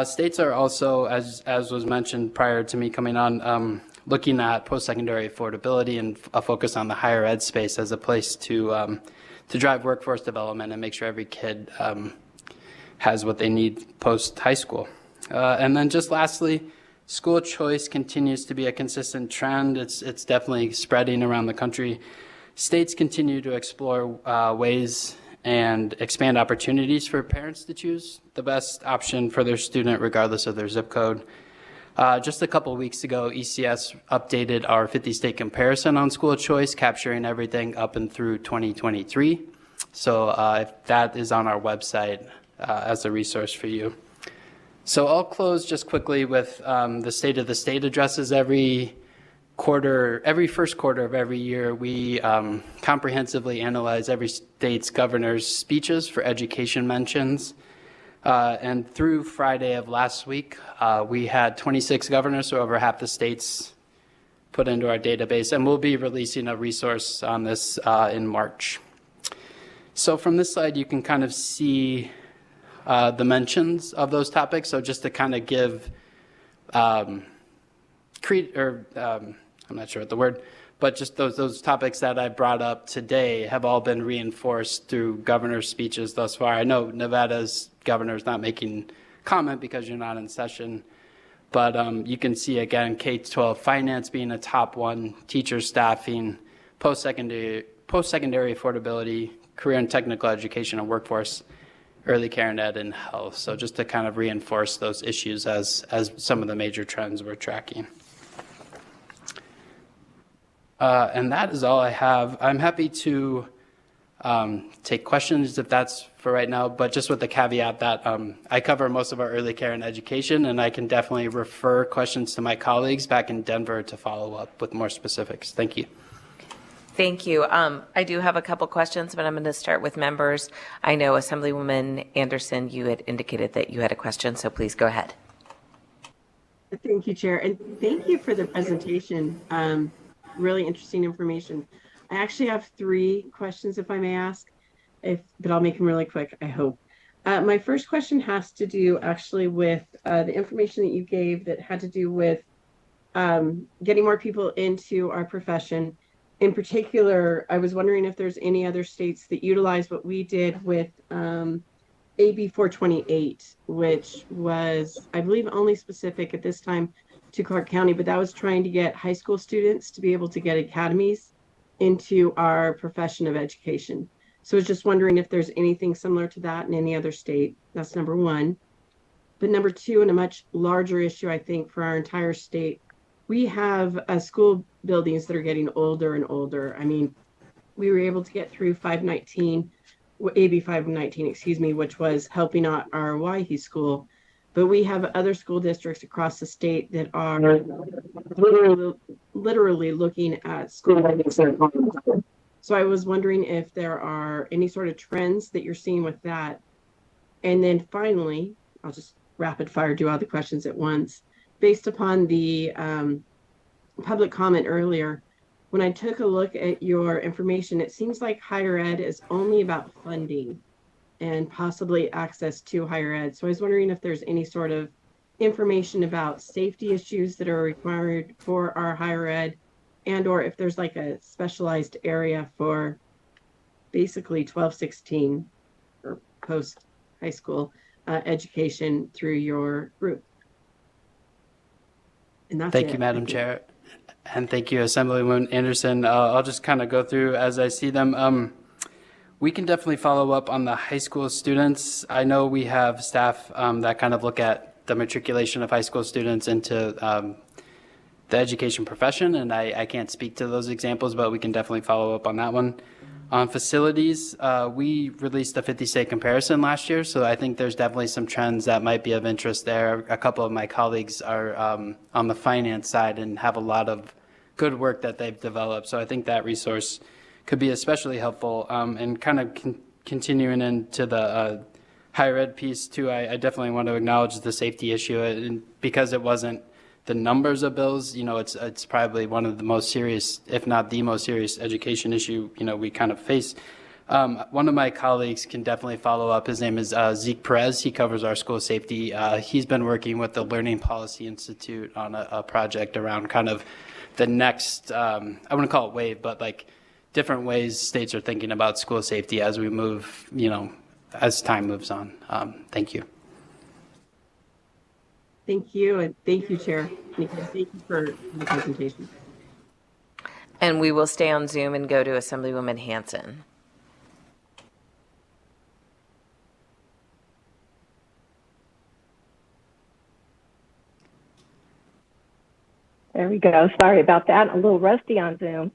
States are also, as was mentioned prior to me coming on, looking at post-secondary affordability and a focus on the higher ed space as a place to drive workforce development and make sure every kid has what they need post-high school. And then just lastly, school choice continues to be a consistent trend. It's definitely spreading around the country. States continue to explore ways and expand opportunities for parents to choose the best option for their student regardless of their zip code. Just a couple of weeks ago, ECS updated our 50-state comparison on school choice, capturing everything up and through 2023. So that is on our website as a resource for you. So I'll close just quickly with the State of the State addresses every first quarter of every year. We comprehensively analyze every state's governor's speeches for education mentions. And through Friday of last week, we had 26 governors, so over half the states put into our database, and we'll be releasing a resource on this in March. So from this slide, you can kind of see the mentions of those topics. So just to kind of give, I'm not sure what the word, but just those topics that I brought up today have all been reinforced through governor's speeches thus far. I know Nevada's governor is not making comment because you're not in session, but you can see again K-12 finance being a top one, teacher staffing, post-secondary affordability, career and technical education and workforce, early care and ed, and health. So just to kind of reinforce those issues as some of the major trends we're tracking. And that is all I have. I'm happy to take questions if that's for right now, but just with the caveat that I cover most of our early care and education, and I can definitely refer questions to my colleagues back in Denver to follow up with more specifics. Thank you. Thank you. I do have a couple questions, but I'm going to start with members. I know Assemblywoman Anderson, you had indicated that you had a question, so please go ahead. Thank you, Chair, and thank you for the presentation. Really interesting information. I actually have 3 questions, if I may ask, but I'll make them really quick, I hope. My first question has to do actually with the information that you gave that had to do with getting more people into our profession. In particular, I was wondering if there's any other states that utilize what we did with AB 428, which was, I believe, only specific at this time to Clark County, but that was trying to get high school students to be able to get academies into our profession of education. So I was just wondering if there's anything similar to that in any other state. That's number 1. But number 2, and a much larger issue, I think, for our entire state, we have school buildings that are getting older and older. I mean, we were able to get through AB 519, which was helping out our Waihe school. But we have other school districts across the state that are literally looking at school buildings. So I was wondering if there are any sort of trends that you're seeing with that. And then finally, I'll just rapid fire do all the questions at once. Based upon the public comment earlier, when I took a look at your information, it seems like higher ed is only about funding and possibly access to higher ed. So I was wondering if there's any sort of information about safety issues that are required for our higher ed, and or if there's like a specialized area for basically 12-16 or post high school education through your group. And that's Thank you, Madam Chair. And thank you, Assemblywoman Anderson. I'll just kind of go through as I see them. We can definitely follow up on the high school students. I know we have staff that kind of look at the matriculation of high school students into the education profession, and I can't speak to those examples, but we can definitely follow up on that one. On facilities, we released a 50-state comparison last year, so I think there's definitely some trends that might be of interest there. A couple of my colleagues are on the finance side and have a lot of good work that they've developed, so I think that resource could be especially helpful and kind of continuing into the higher ed piece too, I definitely want to acknowledge the safety issue, and because it wasn't the numbers of bills, it's probably one of the most serious, if not the most serious education issue, we kind of face. One of my colleagues can definitely follow up. His name is Zeke Perez. He covers our school safety. He's been working with the Learning Policy Institute on a project around kind of the next, I wouldn't call it wave, but like different ways states are thinking about school safety as we move, as time moves on. Thank you. Thank you, and thank you, Chair. Thank you for the presentation. And we will stay on Zoom and go to Assemblywoman Hanson. There we go. Sorry about that. A little rusty on Zoom.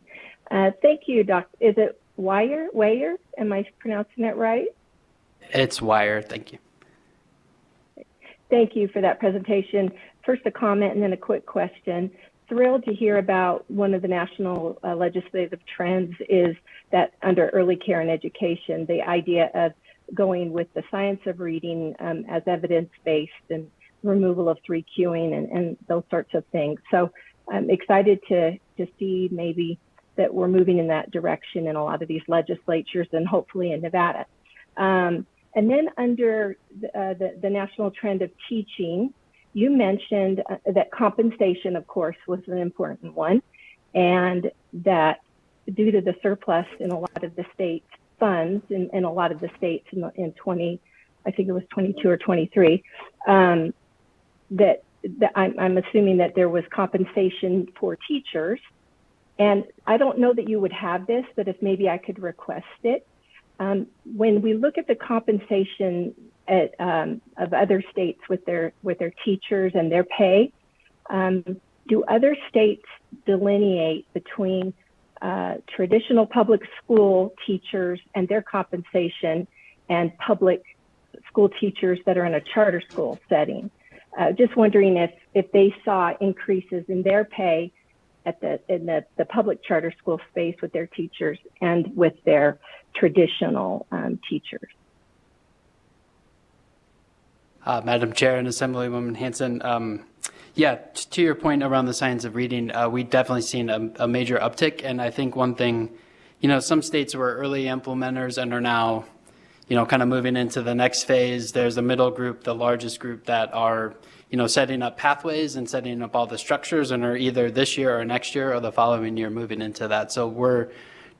Thank you, Doc. Is it Weyer? Am I pronouncing it right? It's Wire. Thank you. Thank you for that presentation. First a comment and then a quick question. Thrilled to hear about one of the national legislative trends is that under early care and education, the idea of going with the science of reading as evidence-based and removal of 3Qing and those sorts of things. So I'm excited to see maybe that we're moving in that direction in a lot of these legislatures and hopefully in Nevada. And then under the national trend of teaching, you mentioned that compensation, of course, was an important one, and that due to the surplus in a lot of the states' funds, in a lot of the states in 20, I think it was 22 or 23, that I'm assuming that there was compensation for teachers. And I don't know that you would have this, but if maybe I could request it. When we look at the compensation of other states with their teachers and their pay, do other states delineate between traditional public school teachers and their compensation and public school teachers that are in a charter school setting? Just wondering if they saw increases in their pay in the public charter school space with their teachers and with their traditional teachers. Madam Chair and Assemblywoman Hanson, to your point around the science of reading, we definitely seen a major uptick. And I think one thing, some states were early implementers and are now, kind of moving into the next phase. There's a middle group, the largest group that are, setting up pathways and setting up all the structures and are either this year or next year or the following year moving into that. So we're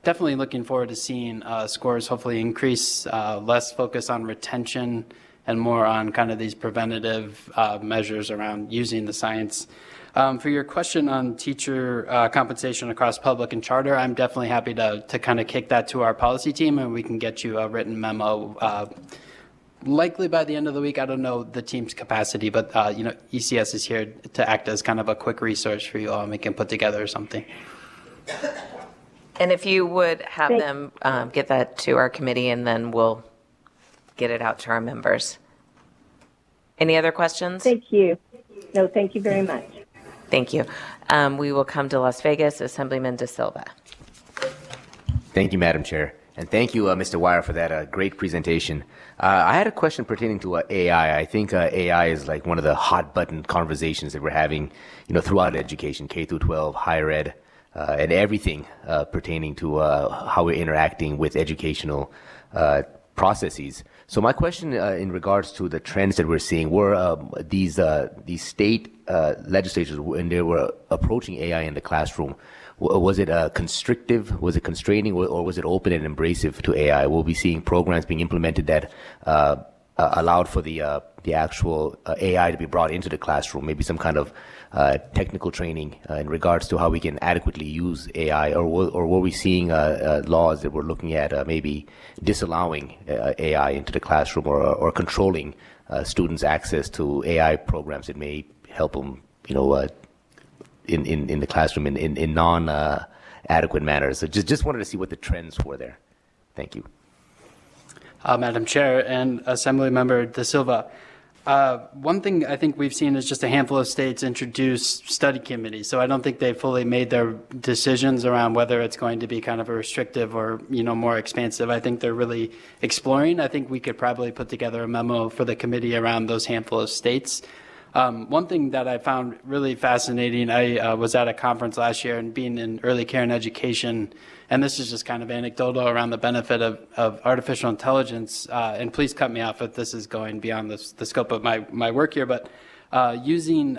definitely looking forward to seeing scores hopefully increase, less focus on retention and more on kind of these preventative measures around using the science. For your question on teacher compensation across public and charter, I'm definitely happy to kind of kick that to our policy team and we can get you a written memo likely by the end of the week. I don't know the team's capacity, but ECS is here to act as kind of a quick resource for you all and we can put together something. And if you would have them get that to our committee and then we'll get it out to our members. Any other questions? Thank you. No, thank you very much. Thank you. We will come to Las Vegas, Assemblyman De Silva. Thank you, Madam Chair. And thank you, Mr. Wire, for that great presentation. I had a question pertaining to AI. I think AI is like one of the hot button conversations that we're having, throughout education, K through 12, higher ed, and everything pertaining to how we're interacting with educational processes. So my question in regards to the trends that we're seeing were these state legislatures, when they were approaching AI in the classroom, was it constrictive, was it constraining, or was it open and embracive to AI? We'll be seeing programs being implemented that allowed for the actual AI to be brought into the classroom, maybe some kind of technical training in regards to how we can adequately use AI, or were we seeing laws that were looking at maybe disallowing AI into the classroom or controlling students' access to AI programs that may help them, in the classroom in non-adequate manners? So just wanted to see what the trends were there. Thank you. Madam Chair and Assemblymember De Silva, One thing I think we've seen is just a handful of states introduce study committees. So I don't think they fully made their decisions around whether it's going to be kind of a restrictive or, more expansive. I think they're really exploring. I think we could probably put together a memo for the committee around those handful of states. One thing that I found really fascinating, I was at a conference last year and being in early care and education, and this is just kind of anecdotal around the benefit of artificial intelligence, and please cut me off if this is going beyond the scope of my work here, but using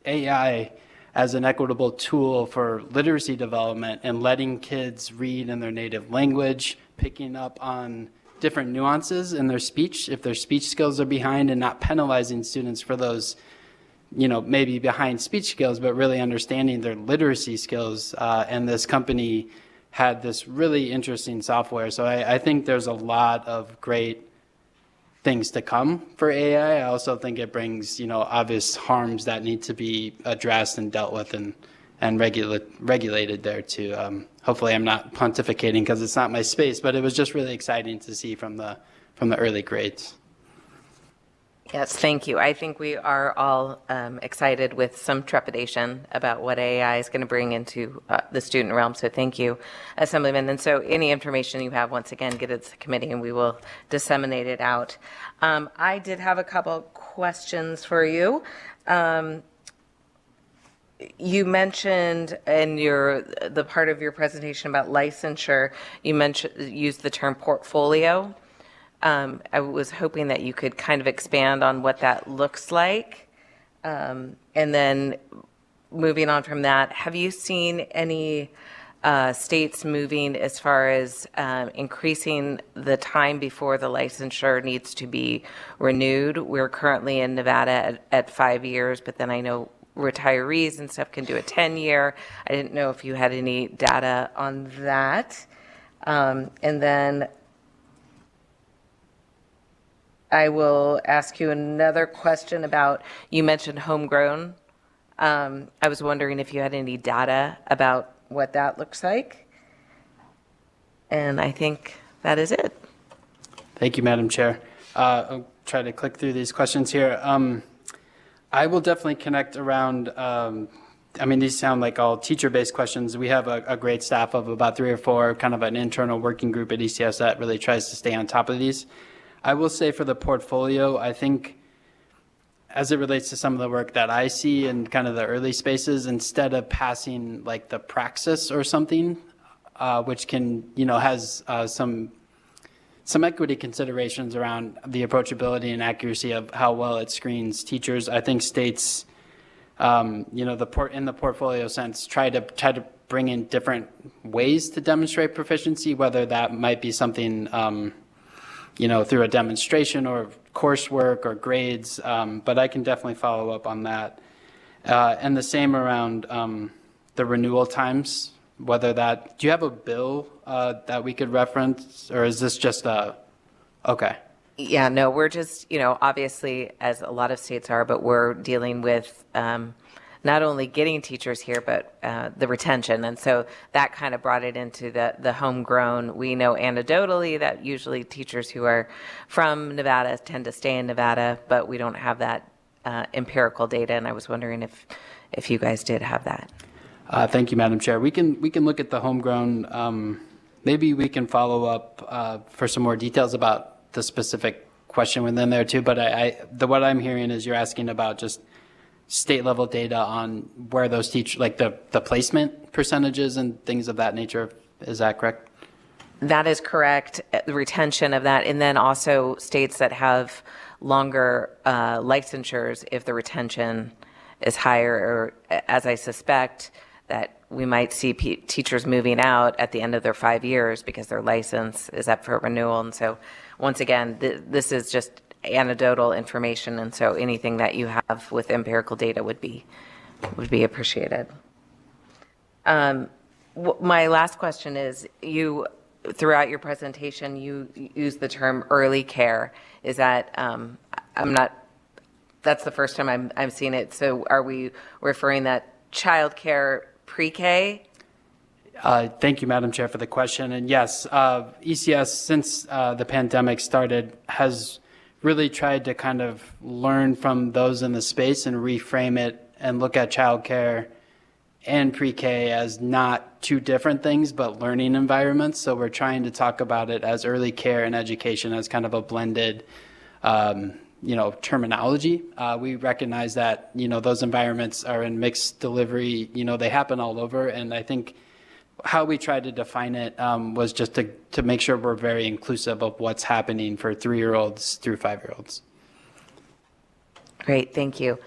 AI as an equitable tool for literacy development and letting kids read in their native language, picking up on different nuances in their speech, if their speech skills are behind, and not penalizing students for those, maybe behind speech skills, but really understanding their literacy skills. And this company had this really interesting software. So I think there's a lot of great things to come for AI. I also think it brings, obvious harms that need to be addressed and dealt with and regulated there too. Hopefully I'm not pontificating because it's not my space, but it was just really exciting to see from the early grades. Yes, thank you. I think we are all excited with some trepidation about what AI is going to bring into the student realm. So thank you, Assemblyman. And so any information you have, once again, get it to the committee and we will disseminate it out. I did have a couple questions for you. You mentioned in the part of your presentation about licensure, used the term portfolio. I was hoping that you could kind of expand on what that looks like. And then moving on from that, have you seen any states moving as far as increasing the time before the licensure needs to be renewed? We're currently in Nevada at 5 years, but then I know retirees and stuff can do a 10-year. I didn't know if you had any data on that. And then I will ask you another question about, you mentioned homegrown. I was wondering if you had any data about what that looks like. And I think that is it. Thank you, Madam Chair. I'll try to click through these questions here. I will definitely connect around, these sound like all teacher-based questions. We have a great staff of about 3 or 4, kind of an internal working group at ECS that really tries to stay on top of these. I will say for the portfolio, I think as it relates to some of the work that I see in kind of the early spaces, instead of passing like the praxis or something, which can, has some equity considerations around the approachability and accuracy of how well it screens teachers. I think states, in the portfolio sense, try to bring in different ways to demonstrate proficiency, whether that might be something, through a demonstration or coursework or grades. But I can definitely follow up on that. And the same around the renewal times. Whether that, do you have a bill that we could reference, or is this just okay? Yeah, no, we're just, obviously, as a lot of states are, but we're dealing with not only getting teachers here, but the retention. And so that kind of brought it into the homegrown. We know anecdotally that usually teachers who are from Nevada tend to stay in Nevada, but we don't have that empirical data. And I was wondering if you guys did have that. Thank you, Madam Chair. We can look at the homegrown. Maybe we can follow up for some more details about the specific question within there too. But what I'm hearing is you're asking about just state level data on where those like the placement percentages and things of that nature. Is that correct? That is correct. The retention of that, and then also states that have longer licensures if the retention is higher, or as I suspect, that we might see teachers moving out at the end of their 5 years because their license is up for renewal. And so once again, this is just anecdotal information, and so anything that you have with empirical data would be appreciated. My last question is, you throughout your presentation you use the term early care. Is that that's the first time I'm seeing it. So are we referring that child care pre-K? Thank you, Madam Chair, for the question. And yes, ECS, since the pandemic started, has really tried to kind of learn from those in the space and reframe it and look at childcare and pre-K as not two different things, but learning environments. So we're trying to talk about it as early care and education as kind of a blended, terminology. We recognize that, those environments are in mixed delivery, they happen all over. And I think how we tried to define it was just to make sure we're very inclusive of what's happening for 3-year-olds through 5-year-olds. Great, thank you.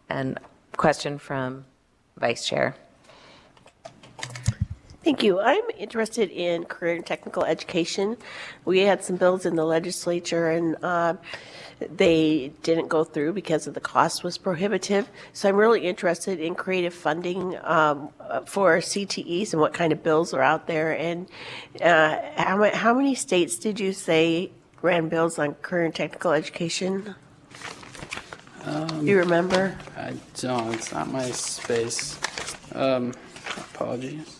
And question from Vice Chair. Thank you. I'm interested in career and technical education. We had some bills in the legislature and they didn't go through because of the cost was prohibitive. So I'm really interested in creative funding for CTEs and what kind of bills are out there. And how many states did you say ran bills on career and technical education? Do you remember? I don't. It's not my space. Apologies.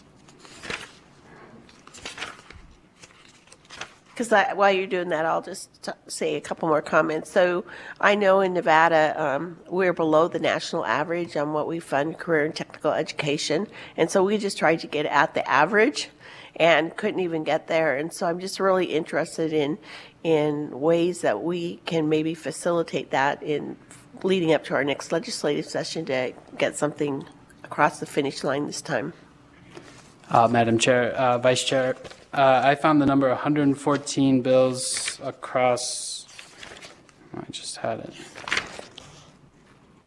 Because while you're doing that, I'll just say a couple more comments. So I know in Nevada, we're below the national average on what we fund career and technical education. And so we just tried to get at the average and couldn't even get there. And so I'm just really interested in ways that we can maybe facilitate that in leading up to our next legislative session to get something across the finish line this time. Madam Chair, Vice Chair, I found the number 114 bills across, I just had it,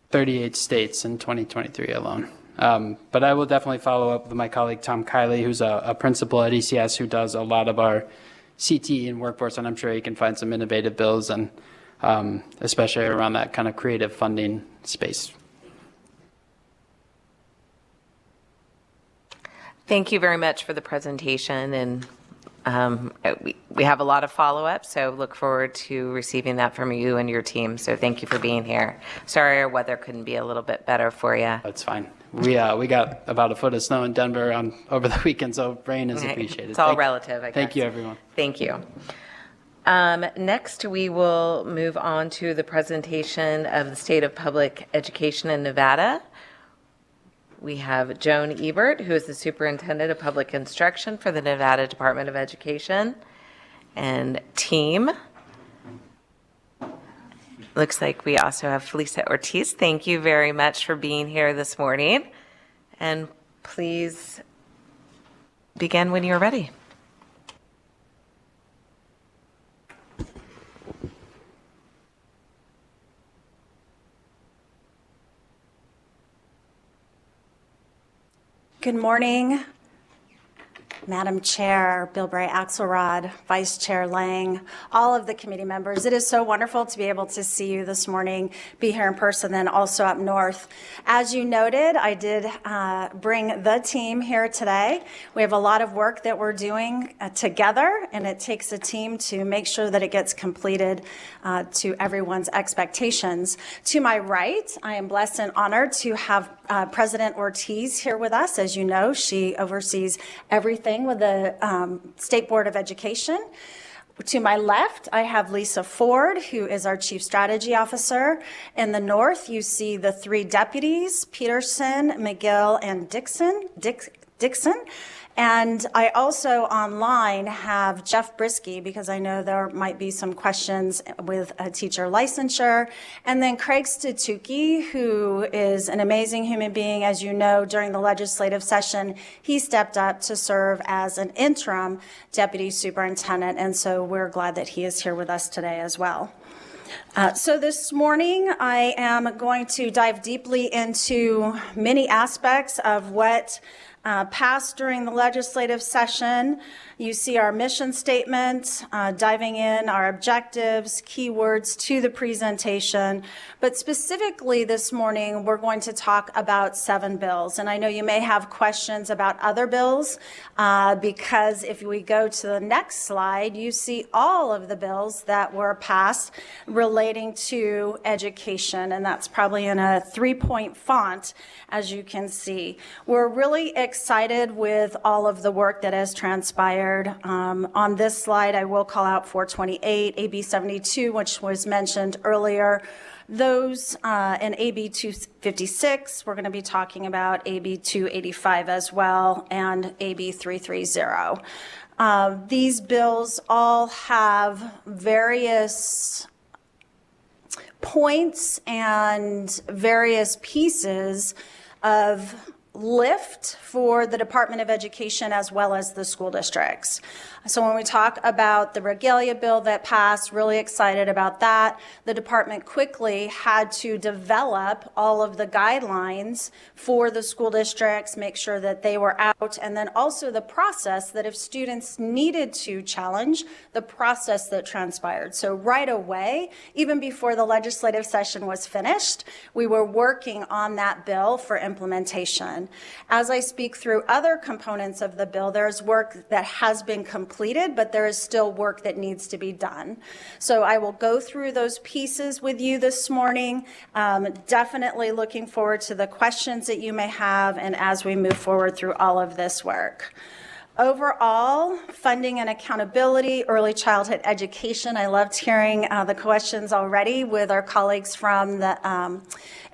38 states in 2023 alone. But I will definitely follow up with my colleague Tom Kiley, who's a principal at ECS who does a lot of our CTE and workforce, and I'm sure he can find some innovative bills, and especially around that kind of creative funding space. Thank you very much for the presentation, and we have a lot of follow-up, so look forward to receiving that from you and your team. So thank you for being here. Sorry our weather couldn't be a little bit better for you. That's fine. We got about a foot of snow in Denver over the weekend, so rain is appreciated. It's all relative, I guess. Thank you, everyone. Thank you. Next, we will move on to the presentation of the State of Public Education in Nevada. We have Joan Ebert, who is the Superintendent of Public Instruction for the Nevada Department of Education, and team. Looks like we also have Felisa Ortiz. Thank you very much for being here this morning. And please begin when you're ready. Good morning, Madam Chair, Bilbray Axelrod, Vice Chair Lang, all of the committee members. It is so wonderful to be able to see you this morning, be here in person, then also up north. As you noted, I did bring the team here today. We have a lot of work that we're doing together, and it takes a team to make sure that it gets completed to everyone's expectations. To my right, I am blessed and honored to have President Ortiz here with us. As you know, she oversees everything with the State Board of Education. To my left, I have Lisa Ford, who is our Chief Strategy Officer. In the north, you see the 3 deputies, Peterson, McGill, and Dixon. And I also online have Jeff Brisky, because I know there might be some questions with a teacher licensure. And then Craig Statuki, who is an amazing human being. As you know, during the legislative session, he stepped up to serve as an interim deputy superintendent. And so we're glad that he is here with us today as well. So this morning, I am going to dive deeply into many aspects of what passed during the legislative session. You see our mission statement, diving in, our objectives, keywords to the presentation. But specifically this morning, we're going to talk about 7 bills. And I know you may have questions about other bills, because if we go to the next slide, you see all of the bills that were passed relating to education. And that's probably in a 3-point font, as you can see. We're really excited excited with all of the work that has transpired. On this slide, I will call out 428, AB 72, which was mentioned earlier. Those and AB 256, we're going to be talking about AB 285 as well, and AB 330. These bills all have various points and various pieces of lift for the Department of Education as well as the school districts. So when we talk about the regalia bill that passed, really excited about that. The department quickly had to develop all of the guidelines for the school districts, make sure that they were out, and then also the process that if students needed to challenge, the process that transpired. So right away, even before the legislative session was finished, we were working on that bill for implementation. As I speak through other components of the bill, there's work that has been completed, but there is still work that needs to be done. So I will go through those pieces with you this morning. Definitely looking forward to the questions that you may have and as we move forward through all of this work. Overall, funding and accountability, early childhood education. I loved hearing the questions already with our colleagues from the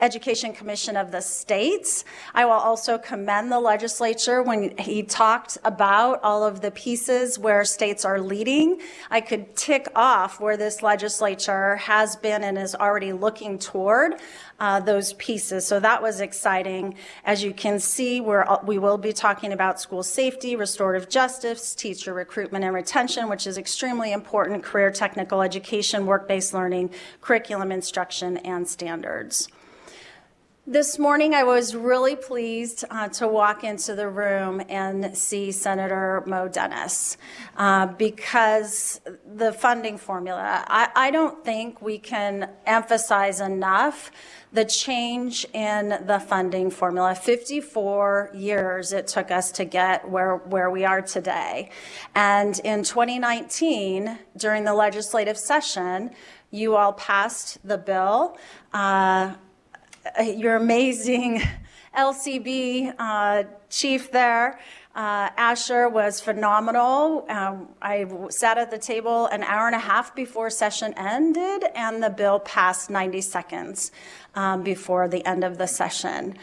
Education Commission of the states. I will also commend the legislature when he talked about all of the pieces where states are leading. I could tick off where this legislature has been and is already looking toward those pieces. So that was exciting. As you can see, we will be talking about school safety, restorative justice, teacher recruitment and retention, which is extremely important, career technical education, work-based learning, curriculum instruction, and standards. This morning, I was really pleased to walk into the room and see Senator Mo Dennis because the funding formula, I don't think we can emphasize enough the change in the funding formula. 54 years it took us to get where we are today. And in 2019, during the legislative session, you all passed the bill. Your amazing LCB chief there, Asher, was phenomenal. I sat at the table an hour and a half before session ended, and the bill passed 90 seconds before the end of the session.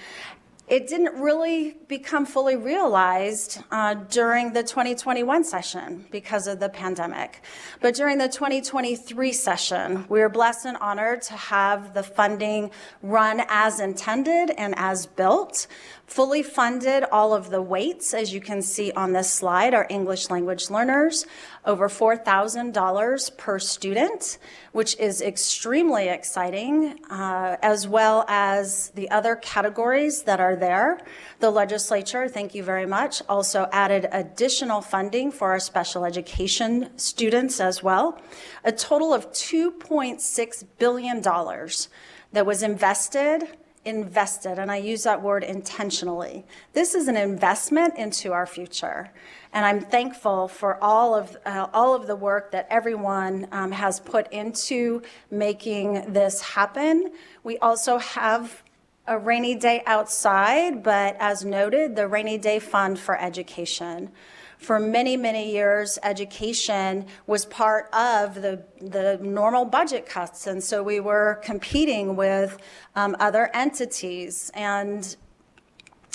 It didn't really become fully realized during the 2021 session because of the pandemic. But during the 2023 session, we were blessed and honored to have the funding run as intended and as built. Fully funded all of the weights, as you can see on this slide, are English language learners, over $4,000 per student, which is extremely exciting, as well as the other categories that are there. The legislature, thank you very much, also added additional funding for our special education students as well. A total of $2.6 billion that was invested, and I use that word intentionally. This is an investment into our future, and I'm thankful for all of the work that everyone has put into making this happen. We also have a rainy day outside, but as noted, the rainy day fund for education. For many, many years, education was part of the normal budget cuts, and so we were competing with other entities. And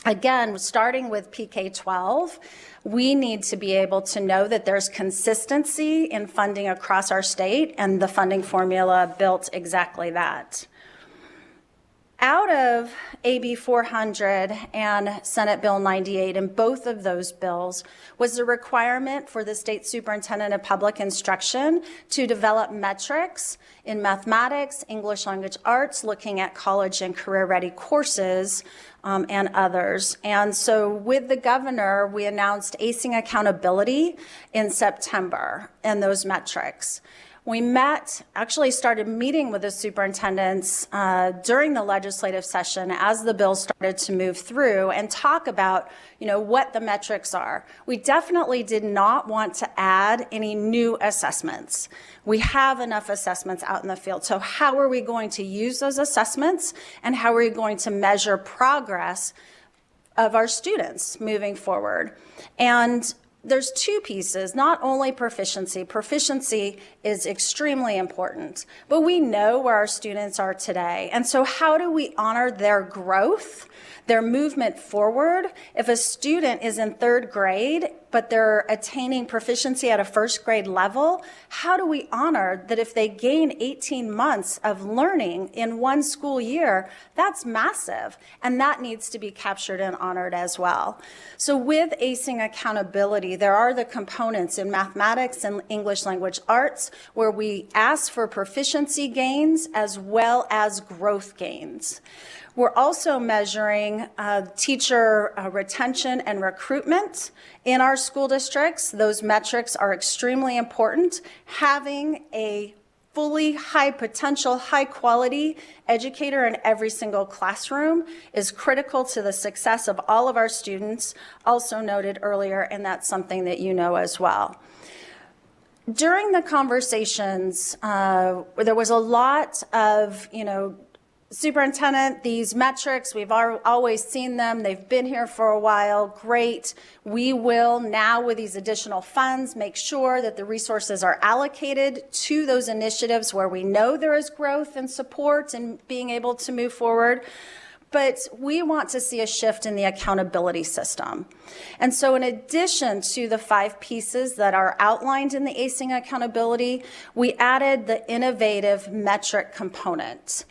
again, starting with PK-12, we need to be able to know that there's consistency in funding across our state, and the funding formula built exactly that. Out of AB 400 and Senate Bill 98, and both of those bills, was the requirement for the State Superintendent of Public Instruction to develop metrics in mathematics, English language arts, looking at college and career-ready courses, and others. And so with the governor, we announced acing accountability in September and those metrics. We actually started meeting with the superintendents during the legislative session as the bill started to move through and talk about, what the metrics are. We definitely did not want to add any new assessments. We have enough assessments out in the field. So how are we going to use those assessments, and how are we going to measure progress of our students moving forward. And there's two pieces, not only proficiency. Proficiency is extremely important, but we know where our students are today. And so how do we honor their growth, their movement forward? If a student is in third grade, but they're attaining proficiency at a first grade level, how do we honor that if they gain 18 months of learning in one school year? That's massive, and that needs to be captured and honored as well. So with acing accountability, there are the components in mathematics and English language arts where we ask for proficiency gains as well as growth gains. We're also measuring teacher retention and recruitment in our school districts. Those metrics are extremely important. Having a fully high potential, high quality educator in every single classroom is critical to the success of all of our students, also noted earlier, and that's something that you know as well. During the conversations, there was a lot of, superintendent, these metrics, we've always seen them. They've been here for a while. Great. We will now, with these additional funds, make sure that the resources are allocated to those initiatives where we know there is growth and support and being able to move forward. But we want to see a shift in the accountability system. And so in addition to the 5 pieces that are outlined in the acing accountability, we added the innovative metric component.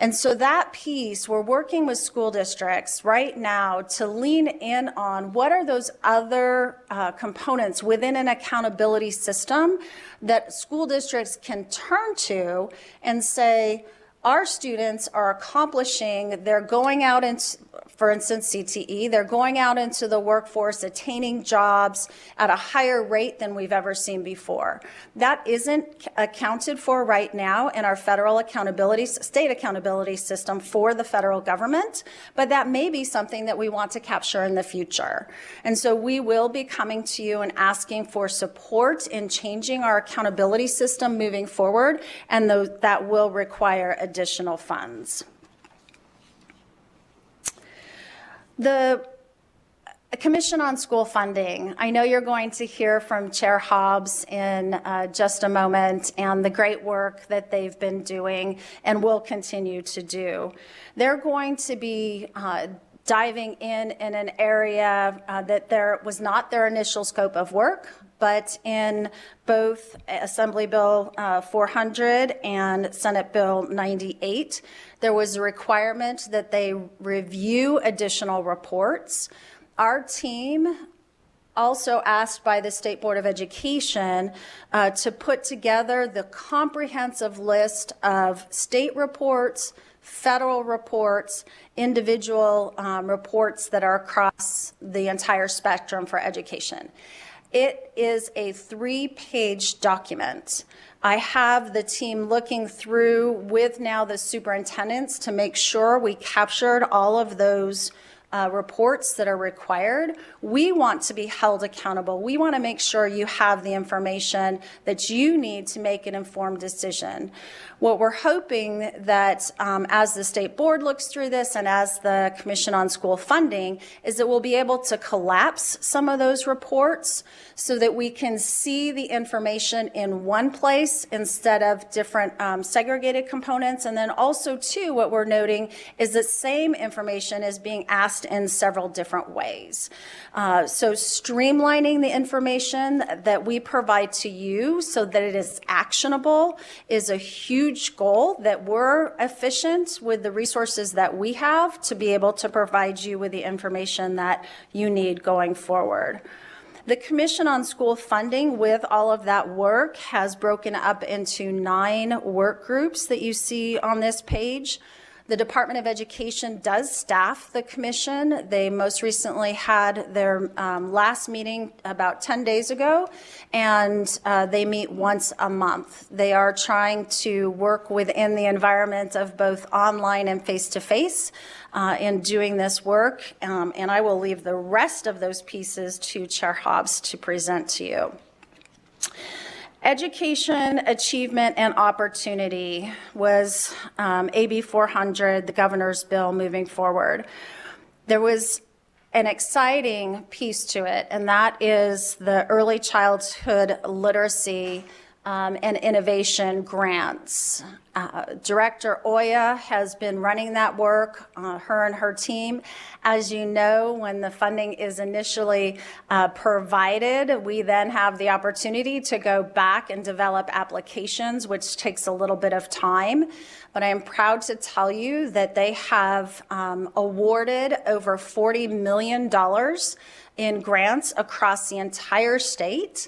And so that piece, we're working with school districts right now to lean in on what are those other components within an accountability system that school districts can turn to and say, our students are accomplishing, they're going out into, for instance, CTE, they're going out into the workforce, attaining jobs at a higher rate than we've ever seen before. That isn't accounted for right now in our federal accountability, state accountability system for the federal government, but that may be something that we want to capture in the future. And so we will be coming to you and asking for support in changing our accountability system moving forward, and that will require additional funds. The Commission on School Funding. I know you're going to hear from Chair Hobbs in just a moment and the great work that they've been doing and will continue to do. They're going to be diving in an area that there was not their initial scope of work, but in both Assembly Bill 400 and Senate Bill 98, there was a requirement that they review additional reports. Our team, also asked by the State Board of Education to put together the comprehensive list of state reports, federal reports, individual reports that are across the entire spectrum for education. It is a 3-page document. I have the team looking through with now the superintendents to make sure we captured all of those reports that are required. We want to be held accountable. We want to make sure you have the information that you need to make an informed decision. What we're hoping that as the state board looks through this and as the Commission on School Funding is that we'll be able to collapse some of those reports so that we can see the information in one place instead of different segregated components. And then also too, what we're noting is the same information is being asked in several different ways. So streamlining the information that we provide to you so that it is actionable is a huge goal, that we're efficient with the resources that we have to be able to provide you with the information that you need going forward. The Commission on School Funding, with all of that work, has broken up into 9 work groups that you see on this page. The Department of Education does staff the commission. They most recently had their last meeting about 10 days ago, and they meet once a month. They are trying to work within the environment of both online and face-to-face in doing this work, and I will leave the rest of those pieces to Chair Hobbs to present to you. Education, achievement, and opportunity was AB 400, the governor's bill moving forward. There was an exciting piece to it, and that is the early childhood literacy and innovation grants. Director Oya has been running that work, her and her team. As you know, when the funding is initially provided, we then have the opportunity to go back and develop applications, which takes a little bit of time. But I am proud to tell you that they have awarded over $40 million in grants across the entire state.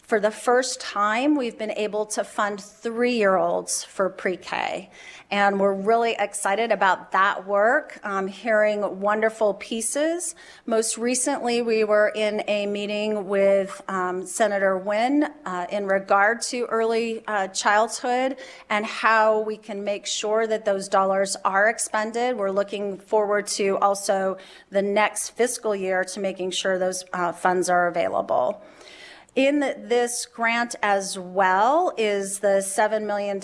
For the first time, we've been able to fund 3-year-olds for pre-K. And we're really excited about that work, hearing wonderful pieces. Most recently, we were in a meeting with Senator Wynn in regard to early childhood and how we can make sure that those dollars are expended. We're looking forward to also the next fiscal year to making sure those funds are available. In this grant as well is the $7 million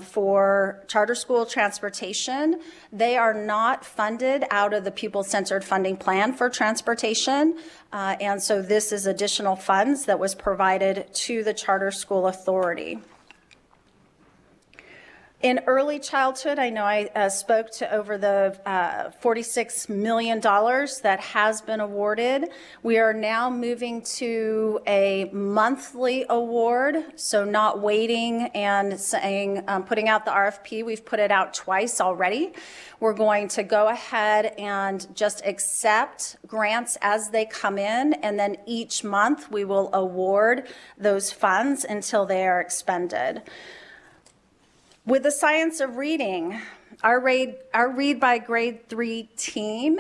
for charter school transportation. They are not funded out of the pupil-centered funding plan for transportation, and so this is additional funds that was provided to the charter school authority. In early childhood, I know I spoke to over the $46 million that has been awarded. We are now moving to a monthly award, so not waiting and saying, putting out the RFP. We've put it out twice already. We're going to go ahead and just accept grants as they come in, and then each month we will award those funds until they are expended. With the science of reading, our Read by Grade 3 team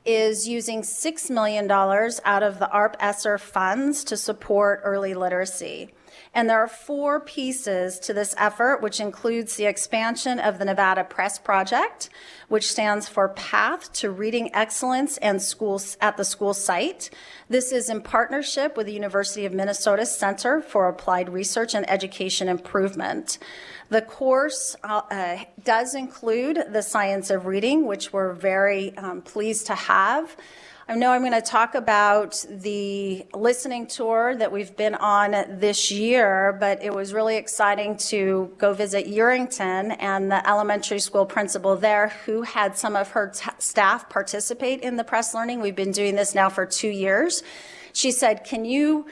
is using $6 million out of the ARP-ESSER funds to support early literacy. And there are 4 pieces to this effort, which includes the expansion of the Nevada Press Project, which stands for Path to Reading Excellence and Schools at the School Site. This is in partnership with the University of Minnesota Center for Applied Research and Education Improvement. The course does include the science of reading, which we're very pleased to have. I know I'm going to talk about the listening tour that we've been on this year, but it was really exciting to go visit Urington and the elementary school principal there who had some of her staff participate in the press learning. We've been doing this now for 2 years. She said, can you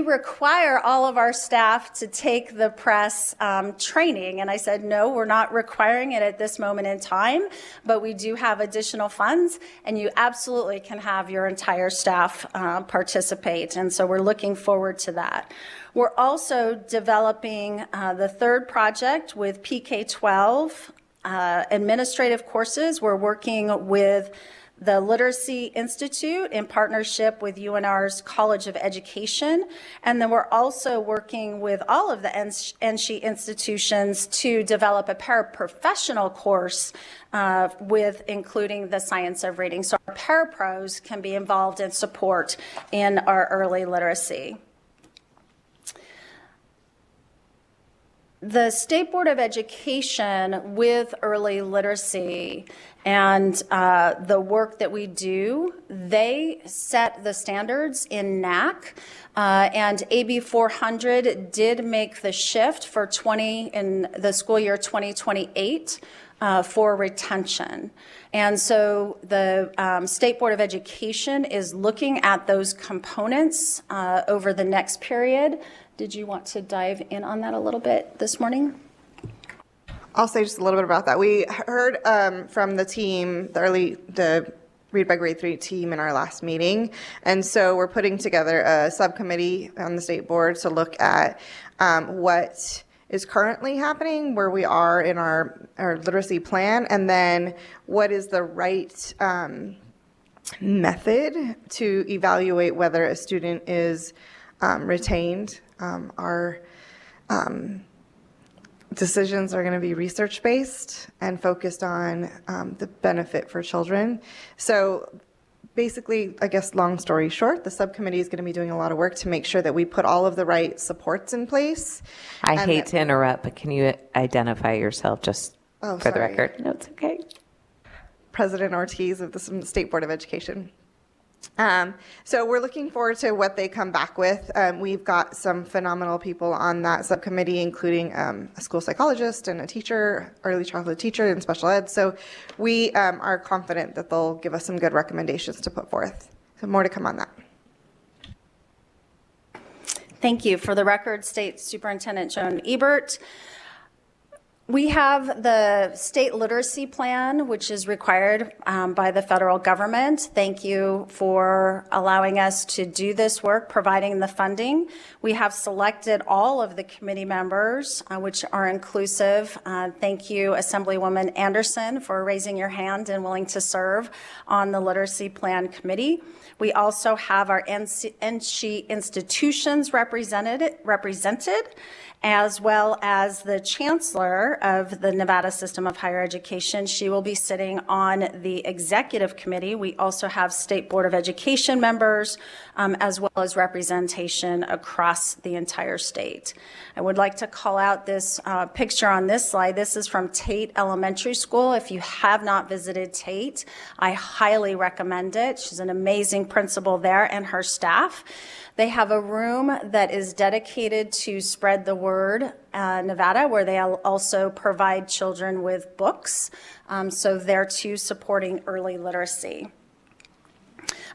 require all of our staff to take the press training? And I said, no, we're not requiring it at this moment in time, but we do have additional funds, and you absolutely can have your entire staff participate. And so we're looking forward to that. We're also developing the third project with PK-12 administrative courses. We're working with the Literacy Institute in partnership with UNR's College of Education. And then we're also working with all of the NSHE institutions to develop a paraprofessional course with including the science of reading. So our parapros can be involved in support in our early literacy. The State Board of Education with early literacy and the work that we do, they set the standards in NAC, and AB 400 did make the shift for in the school year 2028 for retention. And so the State Board of Education is looking at those components over the next period. Did you want to dive in on that a little bit this morning? I'll say just a little bit about that. We heard from the team, the Read by Grade 3 team in our last meeting. And so we're putting together a subcommittee on the state board to look at what is currently happening, where we are in our literacy plan, and then what is the right method to evaluate whether a student is retained. Our decisions are going to be research-based and focused on the benefit for children. So basically, I guess long story short, the subcommittee is going to be doing a lot of work to make sure that we put all of the right supports in place. I hate to interrupt, but can you identify yourself just for the record? No, it's okay. President Ortiz of the State Board of Education. So we're looking forward to what they come back with. We've got some phenomenal people on that subcommittee, including a school psychologist and a teacher, early childhood teacher in special ed. So we are confident that they'll give us some good recommendations to put forth. So more to come on that. Thank you. For the record, State Superintendent Joan Ebert. We have the state literacy plan, which is required by the federal government. Thank you for allowing us to do this work, providing the funding. We have selected all of the committee members, which are inclusive. Thank you, Assemblywoman Anderson, for raising your hand and willing to serve on the literacy plan committee. We also have our NC institutions represented, as well as the chancellor of the Nevada System of Higher Education. She will be sitting on the executive committee. We also have State Board of Education members, as well as representation across the entire state. I would like to call out this picture on this slide. This is from Tate Elementary School. If you have not visited Tate, I highly recommend it. She's an amazing principal there and her staff. They have a room that is dedicated to spread the word Nevada, where they also provide children with books. So they're too supporting early literacy.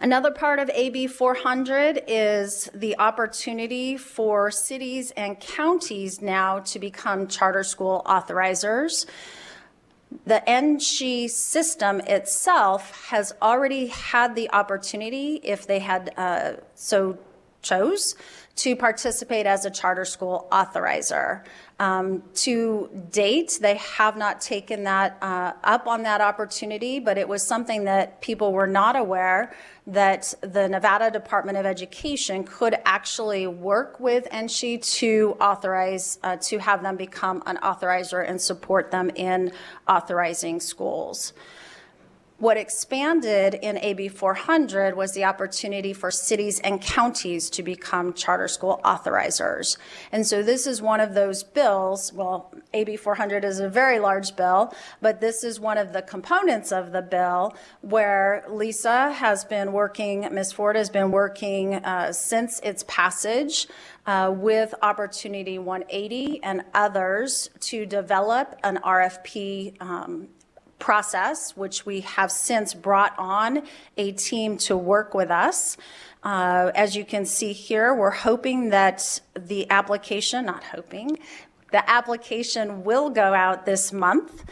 Another part of AB 400 is the opportunity for cities and counties now to become charter school authorizers. The NSHE system itself has already had the opportunity, if they had so chose, to participate as a charter school authorizer. To date, they have not taken that up on that opportunity, but it was something that people were not aware that the Nevada Department of Education could actually work with NSHE to authorize, to have them become an authorizer and support them in authorizing schools. What expanded in AB 400 was the opportunity for cities and counties to become charter school authorizers. And so this is one of those bills. Well, AB 400 is a very large bill, but this is one of the components of the bill where Lisa has been working, Ms. Ford has been working since its passage with Opportunity 180 and others to develop an RFP process, which we have since brought on a team to work with us. As you can see here, we're hoping that the application, the application will go out this month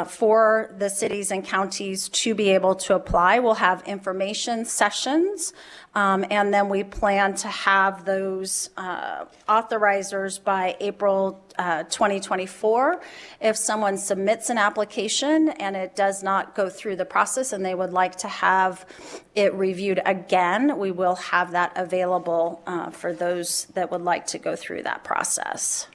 for the cities and counties to be able to apply. We'll have information sessions, and then we plan to have those authorizers by April 2024. If someone submits an application and it does not go through the process and they would like to have it reviewed again, we will have that available for those that would like to go through that process.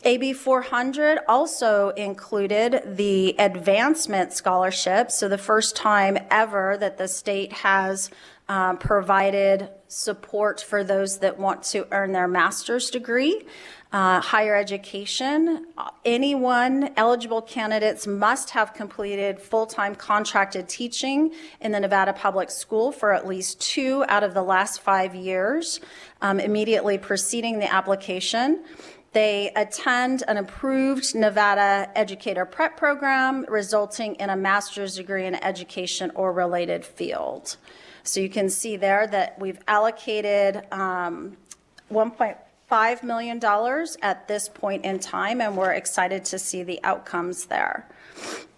AB 400 also included the advancement scholarship. So the first time ever that the state has provided support for those that want to earn their master's degree. Higher education, anyone, eligible candidates must have completed full-time contracted teaching in the Nevada Public School for at least 2 out of the last 5 years, immediately preceding the application. They attend an approved Nevada Educator Prep program, resulting in a master's degree in education or related field. So you can see there that we've allocated $1.5 million at this point in time, and we're excited to see the outcomes there.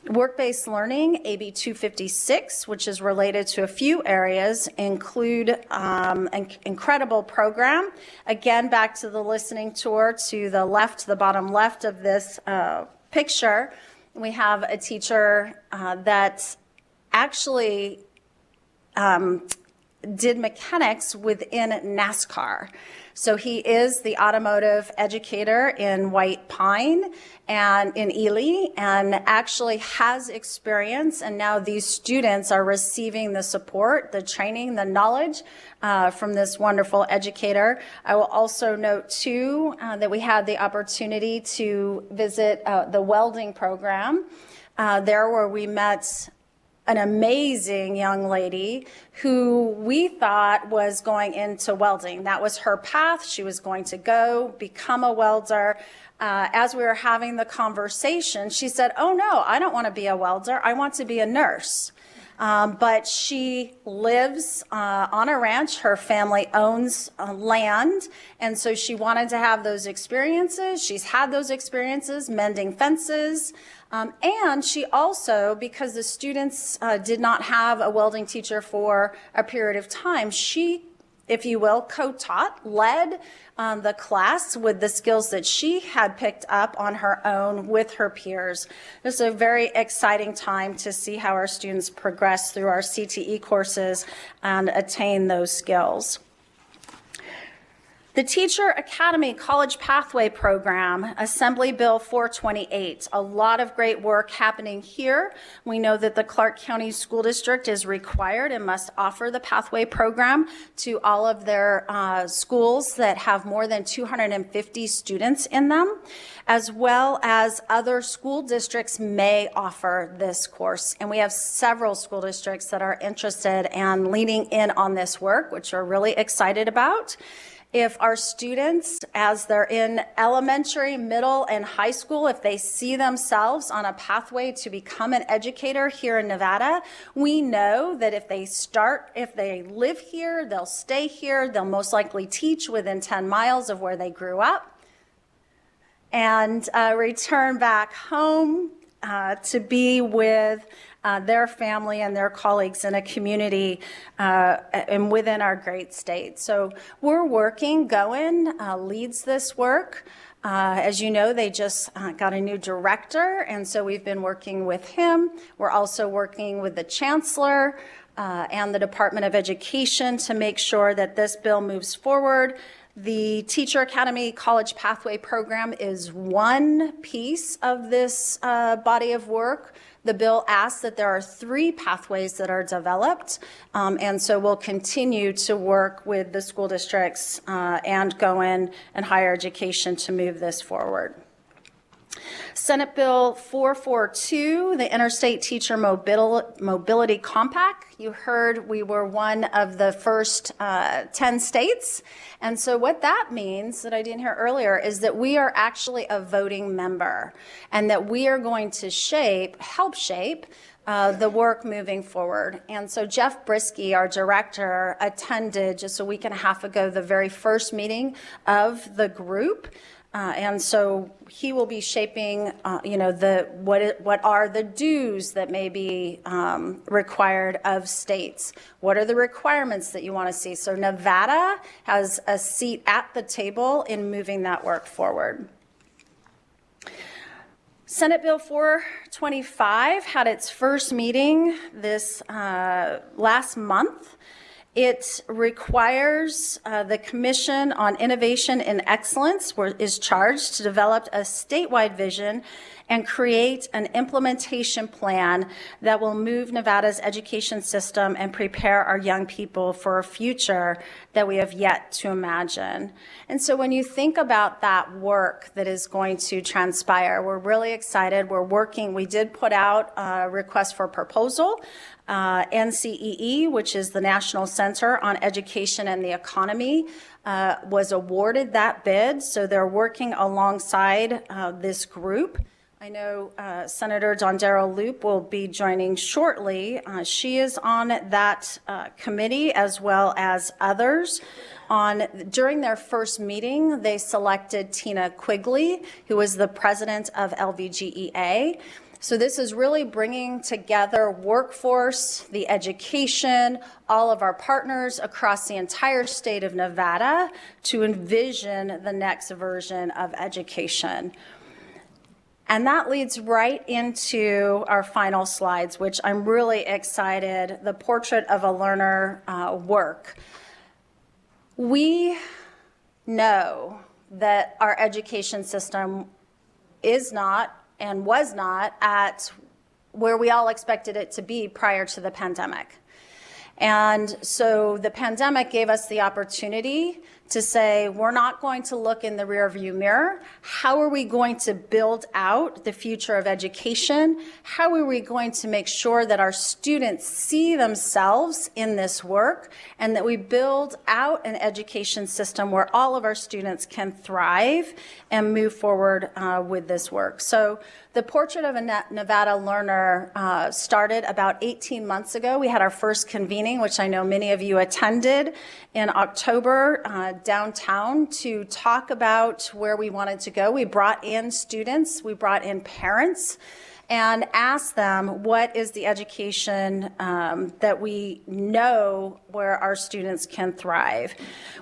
Work-based learning, AB 256, which is related to a few areas, include an incredible program. Again, back to the listening tour to the left, the bottom left of this picture, we have a teacher that actually did mechanics within NASCAR. So he is the automotive educator in White Pine and in Ely, and actually has experience, and now these students are receiving the support, the training, the knowledge from this wonderful educator. I will also note too that we had the opportunity to visit the welding program there, where we met an amazing young lady who we thought was going into welding. That was her path. She was going to go become a welder. As we were having the conversation, she said, "Oh no, I don't want to be a welder. I want to be a nurse." But she lives on a ranch. Her family owns land. And so she wanted to have those experiences. She's had those experiences mending fences. And she also, because the students did not have a welding teacher for a period of time, she, if you will, co-taught, led the class with the skills that she had picked up on her own with her peers. This is a very exciting time to see how our students progress through our CTE courses and attain those skills. The Teacher Academy College Pathway Program, Assembly Bill 428, a lot of great work happening here. We know that the Clark County School District is required and must offer the pathway program to all of their schools that have more than 250 students in them, as well as other school districts may offer this course. And we have several school districts that are interested and leaning in on this work, which we're really excited about. If our students, as they're in elementary, middle, and high school, if they see themselves on a pathway to become an educator here in Nevada, we know that if they live here, they'll stay here, they'll most likely teach within 10 miles of where they grew up, and return back home to be with their family and their colleagues in a community and within our great state. So we're working. Goen leads this work. As you know, they just got a new director, and so we've been working with him. We're also working with the chancellor and the Department of Education to make sure that this bill moves forward. The Teacher Academy College Pathway Program is one piece of this body of work. The bill asks that there are 3 pathways that are developed, and so we'll continue to work with the school districts and Goen and higher education to move this forward. Senate Bill 442, the Interstate Teacher Mobility Compact. You heard we were one of the first 10 states. And so what that means that I didn't hear earlier is that we are actually a voting member and that we are going to help shape the work moving forward. And so Jeff Brisky, our director, attended just a week and a half ago the very first meeting of the group. And so he will be shaping, what are the dues that may be required of states? What are the requirements that you want to see? So Nevada has a seat at the table in moving that work forward. Senate Bill 425 had its first meeting this last month. It requires the Commission on Innovation and Excellence is charged to develop a statewide vision and create an implementation plan that will move Nevada's education system and prepare our young people for a future that we have yet to imagine. And so when you think about that work that is going to transpire, we're really excited. We're working. We did put out a request for proposal. NCEE, which is the National Center on Education and the Economy, was awarded that bid. So they're working alongside this group. I know Senator Dondero Loop will be joining shortly. She is on that committee as well as others. During their first meeting, they selected Tina Quigley, who is the president of LVGEA. So this is really bringing together workforce, the education, all of our partners across the entire state of Nevada to envision the next version of education. And that leads right into our final slides, which I'm really excited, the Portrait of a Learner work. We know that our education system is not and was not at where we all expected it to be prior to the pandemic. And so the pandemic gave us the opportunity to say, we're not going to look in the rearview mirror. How are we going to build out the future of education? How are we going to make sure that our students see themselves in this work and that we build out an education system where all of our students can thrive and move forward with this work? So the Portrait of a Nevada Learner started about 18 months ago. We had our first convening, which I know many of you attended in October downtown to talk about where we wanted to go. We brought in students, we brought in parents, and asked them what is the education that we know where our students can thrive.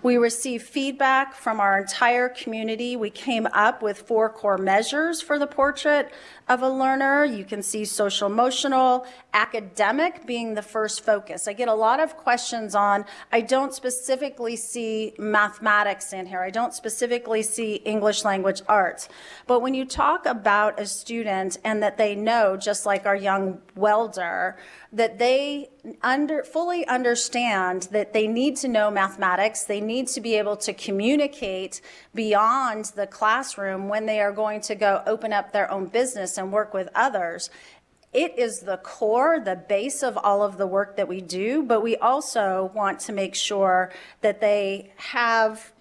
We received feedback from our entire community. We came up with 4 core measures for the Portrait of a Learner. You can see social emotional, academic being the first focus. I get a lot of questions on, I don't specifically see mathematics in here. I don't specifically see English language arts. But when you talk about a student and that they know, just like our young welder, that they fully understand that they need to know mathematics, they need to be able to communicate beyond the classroom when they are going to go open up their own business and work with others. It is the core, the base of all of the work that we do, but we also want to make sure that they have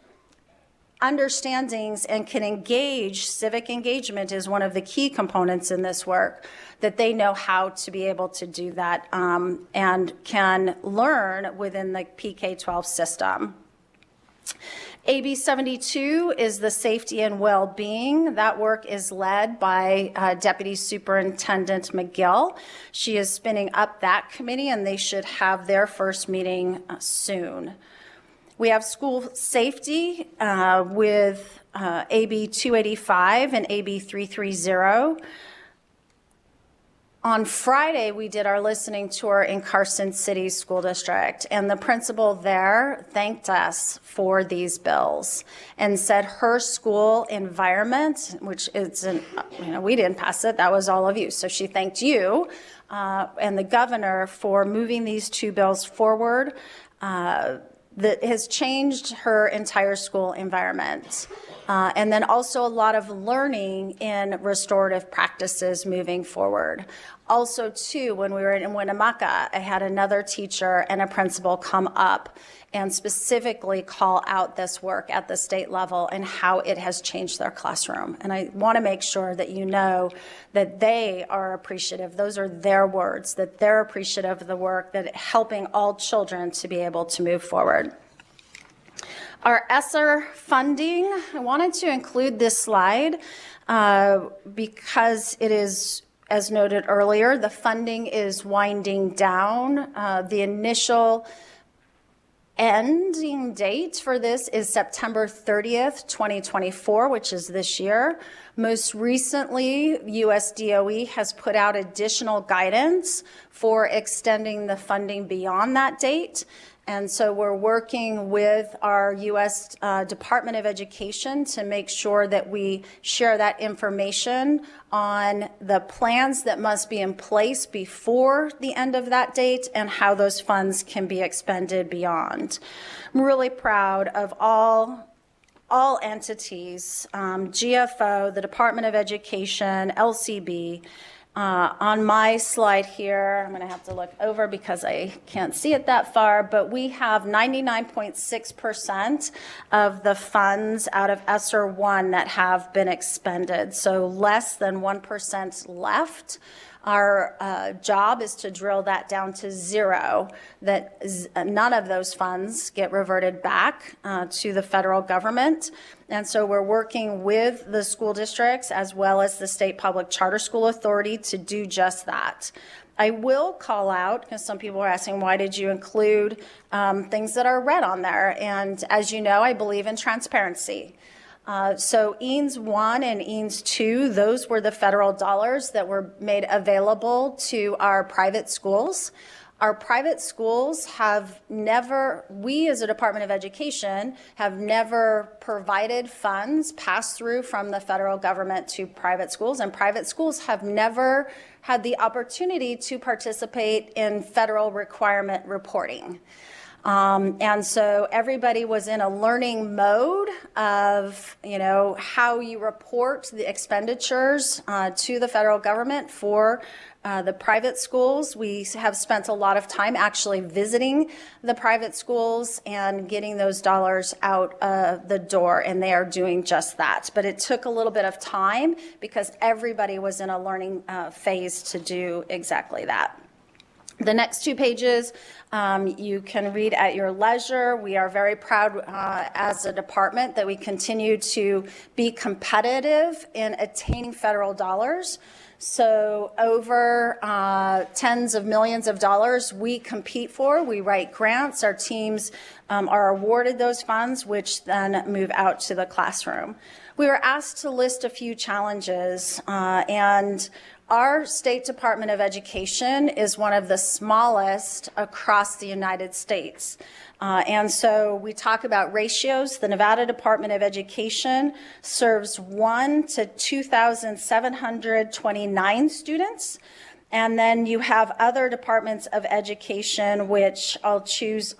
understandings and can engage. Civic engagement is one of the key components in this work, that they know how to be able to do that and can learn within the PK-12 system. AB 72 is the safety and well-being. That work is led by Deputy Superintendent McGill. She is spinning up that committee, and they should have their first meeting soon. We have school safety with AB 285 and AB 330. On Friday, we did our listening tour in Carson City School District, and the principal there thanked us for these bills and said her school environment, which is, we didn't pass it, that was all of you. So she thanked you and the governor for moving these 2 bills forward. That has changed her entire school environment. And then also a lot of learning in restorative practices moving forward. Also, too, when we were in Winnemucca, I had another teacher and a principal come up and specifically call out this work at the state level and how it has changed their classroom. And I want to make sure that you know that they are appreciative. Those are their words, that they're appreciative of the work, that helping all children to be able to move forward. Our ESSER funding, I wanted to include this slide because it is, as noted earlier, the funding is winding down. The initial ending date for this is September 30th, 2024, which is this year. Most recently, US DOE has put out additional guidance for extending the funding beyond that date. And so we're working with our U.S. Department of Education to make sure that we share that information on the plans that must be in place before the end of that date and how those funds can be expended beyond. I'm really proud of all entities, GFO, the Department of Education, LCB. On my slide here, I'm going to have to look over because I can't see it that far, but we have 99.6% of the funds out of ESSER 1 that have been expended, so less than 1% left. Our job is to drill that down to 0, that none of those funds get reverted back to the federal government. And so we're working with the school districts as well as the State Public Charter School Authority to do just that. I will call out, because some people are asking, why did you include things that are red on there? And as you know, I believe in transparency. So EANS 1 and EANS 2, those were the federal dollars that were made available to our private schools. Our private schools have never, we as a Department of Education have never provided funds passed through from the federal government to private schools, and private schools have never had the opportunity to participate in federal requirement reporting. And so everybody was in a learning mode of, how you report the expenditures to the federal government for the private schools. We have spent a lot of time actually visiting the private schools and getting those dollars out of the door, and they are doing just that. But it took a little bit of time because everybody was in a learning phase to do exactly that. The next 2 pages you can read at your leisure. We are very proud as a department that we continue to be competitive in attaining federal dollars. So over tens of millions of dollars we compete for. We write grants. Our teams are awarded those funds, which then move out to the classroom. We were asked to list a few challenges, and our State Department of Education is one of the smallest across the United States. And so we talk about ratios. The Nevada Department of Education serves 1 to 2,729 students. And then you have other departments of education, which I'll pick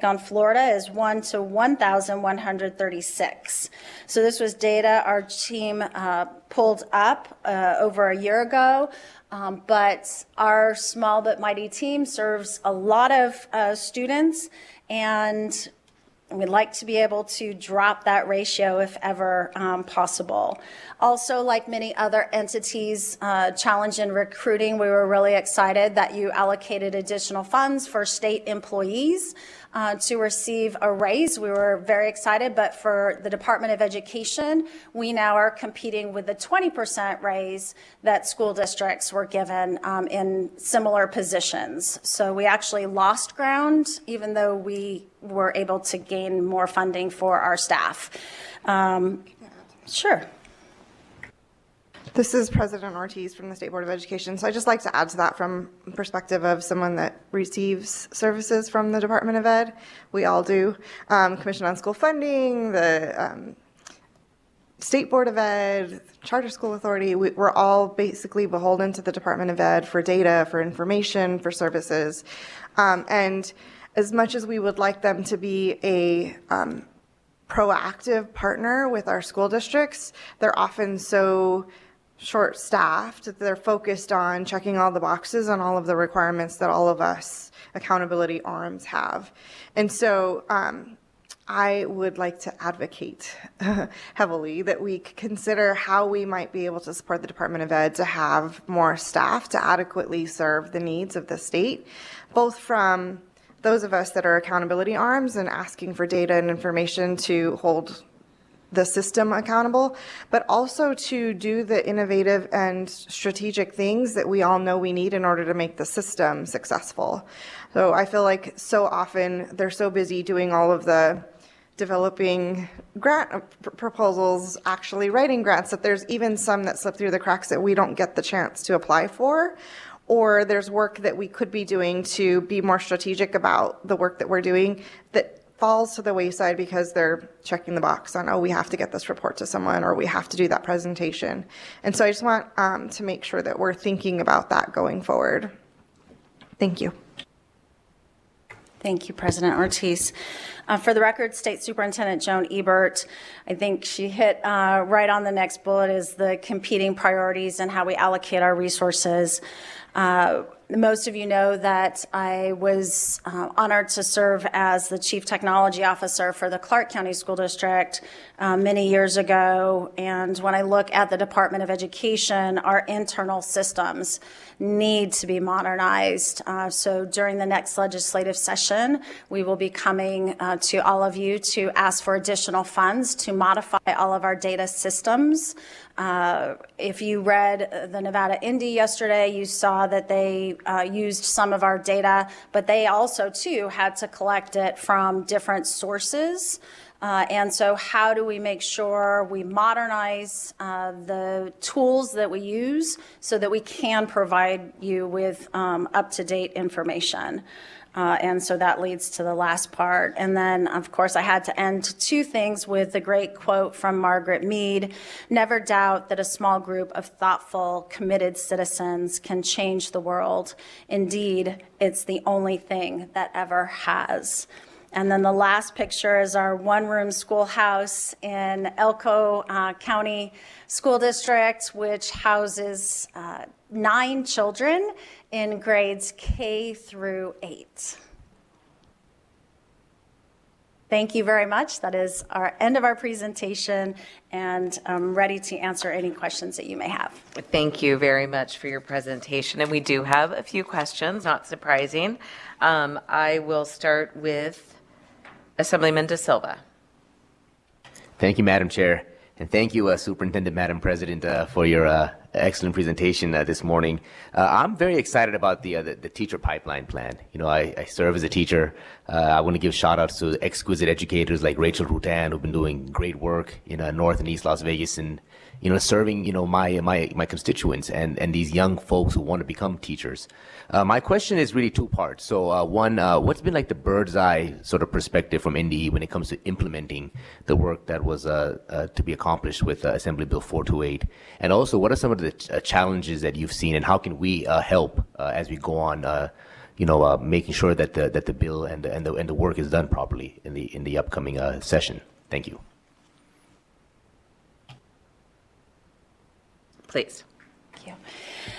on Florida, is 1 to 1,136. So this was data our team pulled up over a year ago. But our small but mighty team serves a lot of students, and we'd like to be able to drop that ratio if ever possible. Also, like many other entities, challenge in recruiting, we were really excited that you allocated additional funds for state employees to receive a raise. We were very excited, but for the Department of Education, we now are competing with the 20% raise that school districts were given in similar positions. So we actually lost ground, even though we were able to gain more funding for our staff. Sure. This is President Ortiz from the State Board of Education. So I'd just like to add to that from the perspective of someone that receives services from the Department of Ed. We all do. Commission on School Funding, the State Board of Ed, Charter School Authority, we're all basically beholden to the Department of Ed for data, for information, for services. And as much as we would like them to be a proactive partner with our school districts, they're often so short-staffed that they're focused on checking all the boxes on all of the requirements that all of us accountability arms have. And so I would like to advocate heavily that we consider how we might be able to support the Department of Ed to have more staff to adequately serve the needs of the state, both from those of us that are accountability arms and asking for data and information to hold the system accountable, but also to do the innovative and strategic things that we all know we need in order to make the system successful. So I feel like so often they're so busy doing all of the developing grant proposals, actually writing grants, that there's even some that slip through the cracks that we don't get the chance to apply for. Or there's work that we could be doing to be more strategic about the work that we're doing that falls to the wayside because they're checking the box on, oh, we have to get this report to someone, or we have to do that presentation. And so I just want to make sure that we're thinking about that going forward. Thank you. Thank you, President Ortiz. For the record, State Superintendent Joan Ebert, I think she hit right on the next bullet, is the competing priorities and how we allocate our resources. Most of you know that I was honored to serve as the Chief Technology Officer for the Clark County School District many years ago. And when I look at the Department of Education, our internal systems need to be modernized. So during the next legislative session, we will be coming to all of you to ask for additional funds to modify all of our data systems. If you read the Nevada Indy yesterday, you saw that they used some of our data, but they also, too, had to collect it from different sources. And so how do we make sure we modernize the tools that we use so that we can provide you with up-to-date information? And so that leads to the last part. And then, of course, I had to end two things with the great quote from Margaret Mead: "Never doubt that a small group of thoughtful, committed citizens can change the world. Indeed, it's the only thing that ever has." And then the last picture is our one-room schoolhouse in Elko County School District, which houses 9 children in grades K through 8. Thank you very much. That is our end of our presentation, and I'm ready to answer any questions that you may have. Thank you very much for your presentation. And we do have a few questions, not surprising. I will start with Assemblyman De Silva. Thank you, Madam Chair. And thank you, Superintendent, Madam President, for your excellent presentation this morning. I'm very excited about the teacher pipeline plan. You know, I serve as a teacher. I want to give shout outs to exquisite educators like Rachel Rutan, who've been doing great work in North and East Las Vegas, and serving my constituents and these young folks who want to become teachers. My question is really two parts. So one, what's been like the bird's eye sort of perspective from NDE when it comes to implementing the work that was to be accomplished with Assembly Bill 428? And also, what are some of the challenges that you've seen, and how can we help as we go on, making sure that the bill and the work is done properly in the upcoming session? Thank you. Please. Thank you.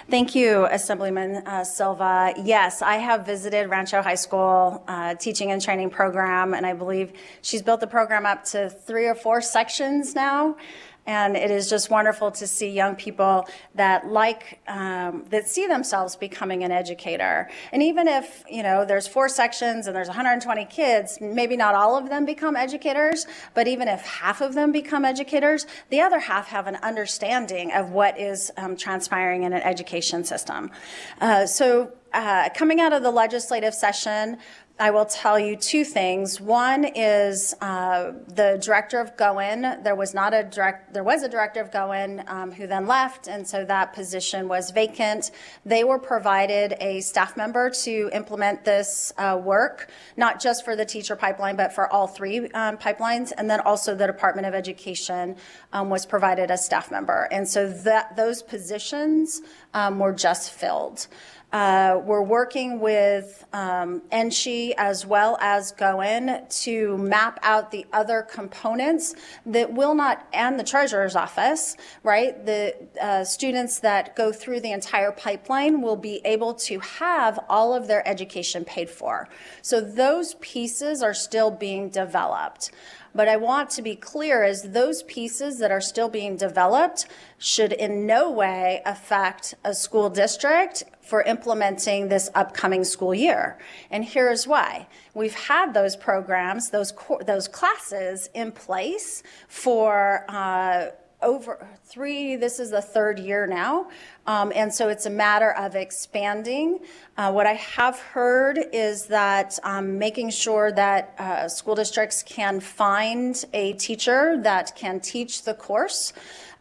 Thank you, Assemblyman Silva. Yes, I have visited Rancho High School teaching and training program, and I believe she's built the program up to 3 or 4 sections now. And it is just wonderful to see young people that that see themselves becoming an educator. And even if, there's 4 sections and there's 120 kids, maybe not all of them become educators, but even if half of them become educators, the other half have an understanding of what is transpiring in an education system. Coming out of the legislative session, I will tell you 2 things. One is the director of Goen. There was a director of Goen who then left, and so that position was vacant. They were provided a staff member to implement this work, not just for the teacher pipeline, but for all 3 pipelines. And then also the Department of Education was provided a staff member. And so those positions were just filled. We're working with NSHE as well as Goen to map out the other components that will not, and the treasurer's office, right? The students that go through the entire pipeline will be able to have all of their education paid for. So those pieces are still being developed. But I want to be clear as those pieces that are still being developed should in no way affect a school district for implementing this upcoming school year. And here's why. We've had those programs, those classes in place for over 3, this is the 3rd year now. And so it's a matter of expanding. What I have heard is that making sure that school districts can find a teacher that can teach the course,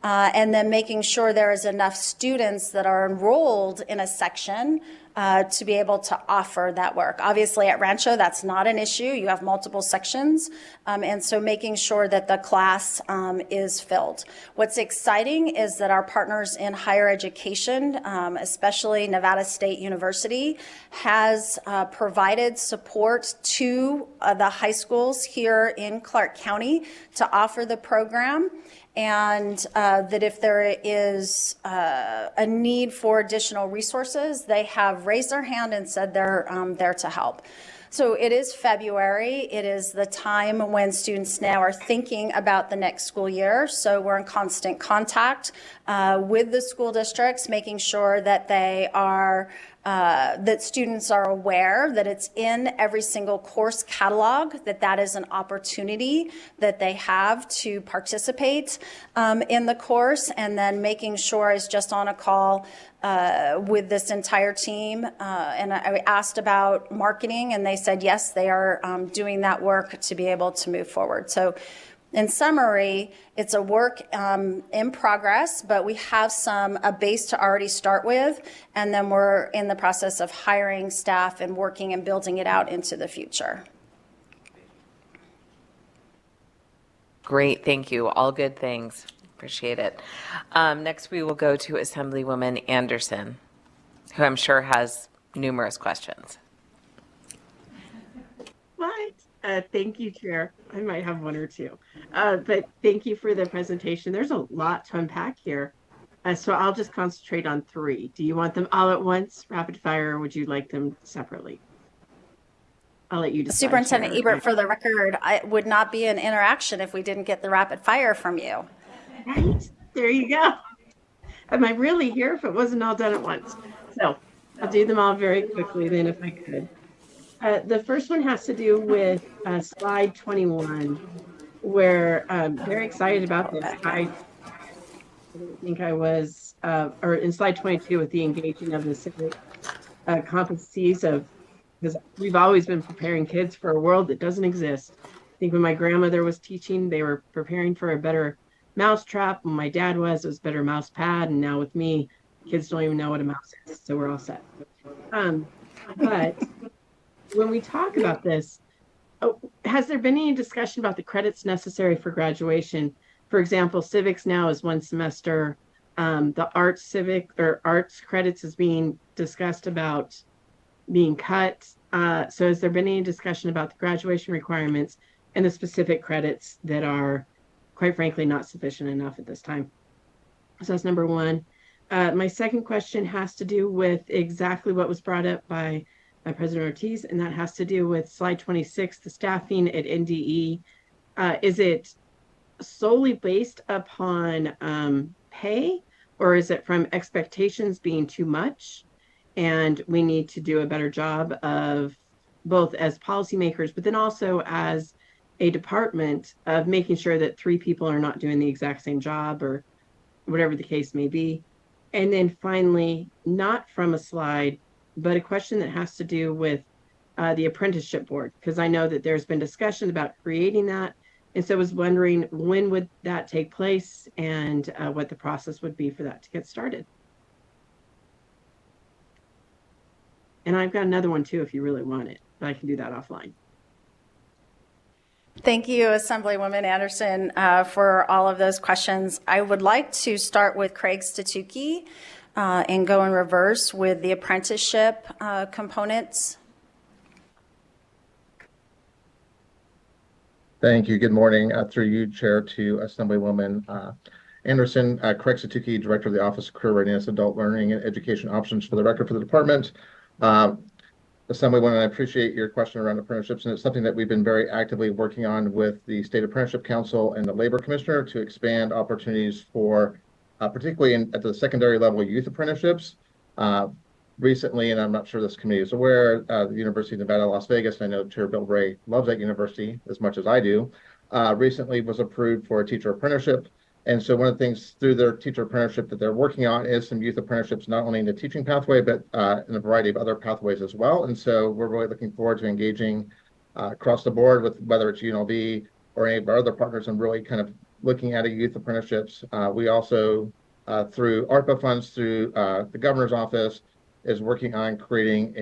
and then making sure there is enough students that are enrolled in a section to be able to offer that work. Obviously at Rancho, that's not an issue. You have multiple sections. And so making sure that the class is filled. What's exciting is that our partners in higher education, especially Nevada State University, has provided support to the high schools here in Clark County to offer the program. And that if there is a need for additional resources, they have raised their hand and said they're there to help. So it is February. It is the time when students now are thinking about the next school year. So we're in constant contact with the school districts, making sure that they are that students are aware that it's in every single course catalog, that is an opportunity that they have to participate in the course, and then making sure is just on a call with this entire team. And I asked about marketing, and they said, yes, they are doing that work to be able to move forward. So In summary, it's a work in progress, but we have a base to already start with, and then we're in the process of hiring staff and working and building it out into the future. Great, thank you. All good things. Appreciate it. Next, we will go to Assemblywoman Anderson, who I'm sure has numerous questions. What? Thank you, Chair. I might have one or two. But thank you for the presentation. There's a lot to unpack here. So I'll just concentrate on three. Do you want them all at once, rapid fire, or would you like them separately? I'll let you decide. Superintendent Ebert, for the record, it would not be an interaction if we didn't get the rapid fire from you. Right? There you go. Am I really here if it wasn't all done at once? So I'll do them all very quickly then if I could. The first one has to do with slide 21, where I'm very excited about this. I think I was, or in slide 22 with the engaging of the civic competencies of, because we've always been preparing kids for a world that doesn't exist. I think when my grandmother was teaching, they were preparing for a better mousetrap. When my dad was, it was better mouse pad. And now with me, kids don't even know what a mouse is. So we're all set. But when we talk about this, has there been any discussion about the credits necessary for graduation? For example, civics now is 1 semester. The arts arts credits is being discussed about being cut. So has there been any discussion about the graduation requirements and the specific credits that are, quite frankly, not sufficient enough at this time? So that's number one. My second question has to do with exactly what was brought up by President Ortiz, and that has to do with slide 26, the staffing at NDE. Is it solely based upon pay, or is it from expectations being too much? And we need to do a better job of both as policymakers, but then also as a department of making sure that 3 people are not doing the exact same job or whatever the case may be. And then finally, not from a slide, but a question that has to do with the apprenticeship board, because I know that there's been discussion about creating that. And so I was wondering when would that take place and what the process would be for that to get started. And I've got another one too, if you really want it, but I can do that offline. Thank you, Assemblywoman Anderson, for all of those questions. I would like to start with Craig Statuki and go in reverse with the apprenticeship components. Thank you. Good morning. Through you, Chair, to Assemblywoman Anderson. Craig Statuki, Director of the Office of Career Readiness, Adult Learning, and Education Options for the record for the department. Assemblywoman, I appreciate your question around apprenticeships, and it's something that we've been very actively working on with the State Apprenticeship Council and the Labor Commissioner to expand opportunities for, particularly at the secondary level, youth apprenticeships. Recently, and I'm not sure this committee is aware, the University of Nevada, Las Vegas, and I know Chair Bilbray loves that university as much as I do, recently was approved for a teacher apprenticeship. And so one of the things through their teacher apprenticeship that they're working on is some youth apprenticeships, not only in the teaching pathway, but in a variety of other pathways as well. And so we're really looking forward to engaging across the board with whether it's UNLV or any of our other partners and really kind of looking at a youth apprenticeships. We also, through ARPA funds, through the governor's office, is working on creating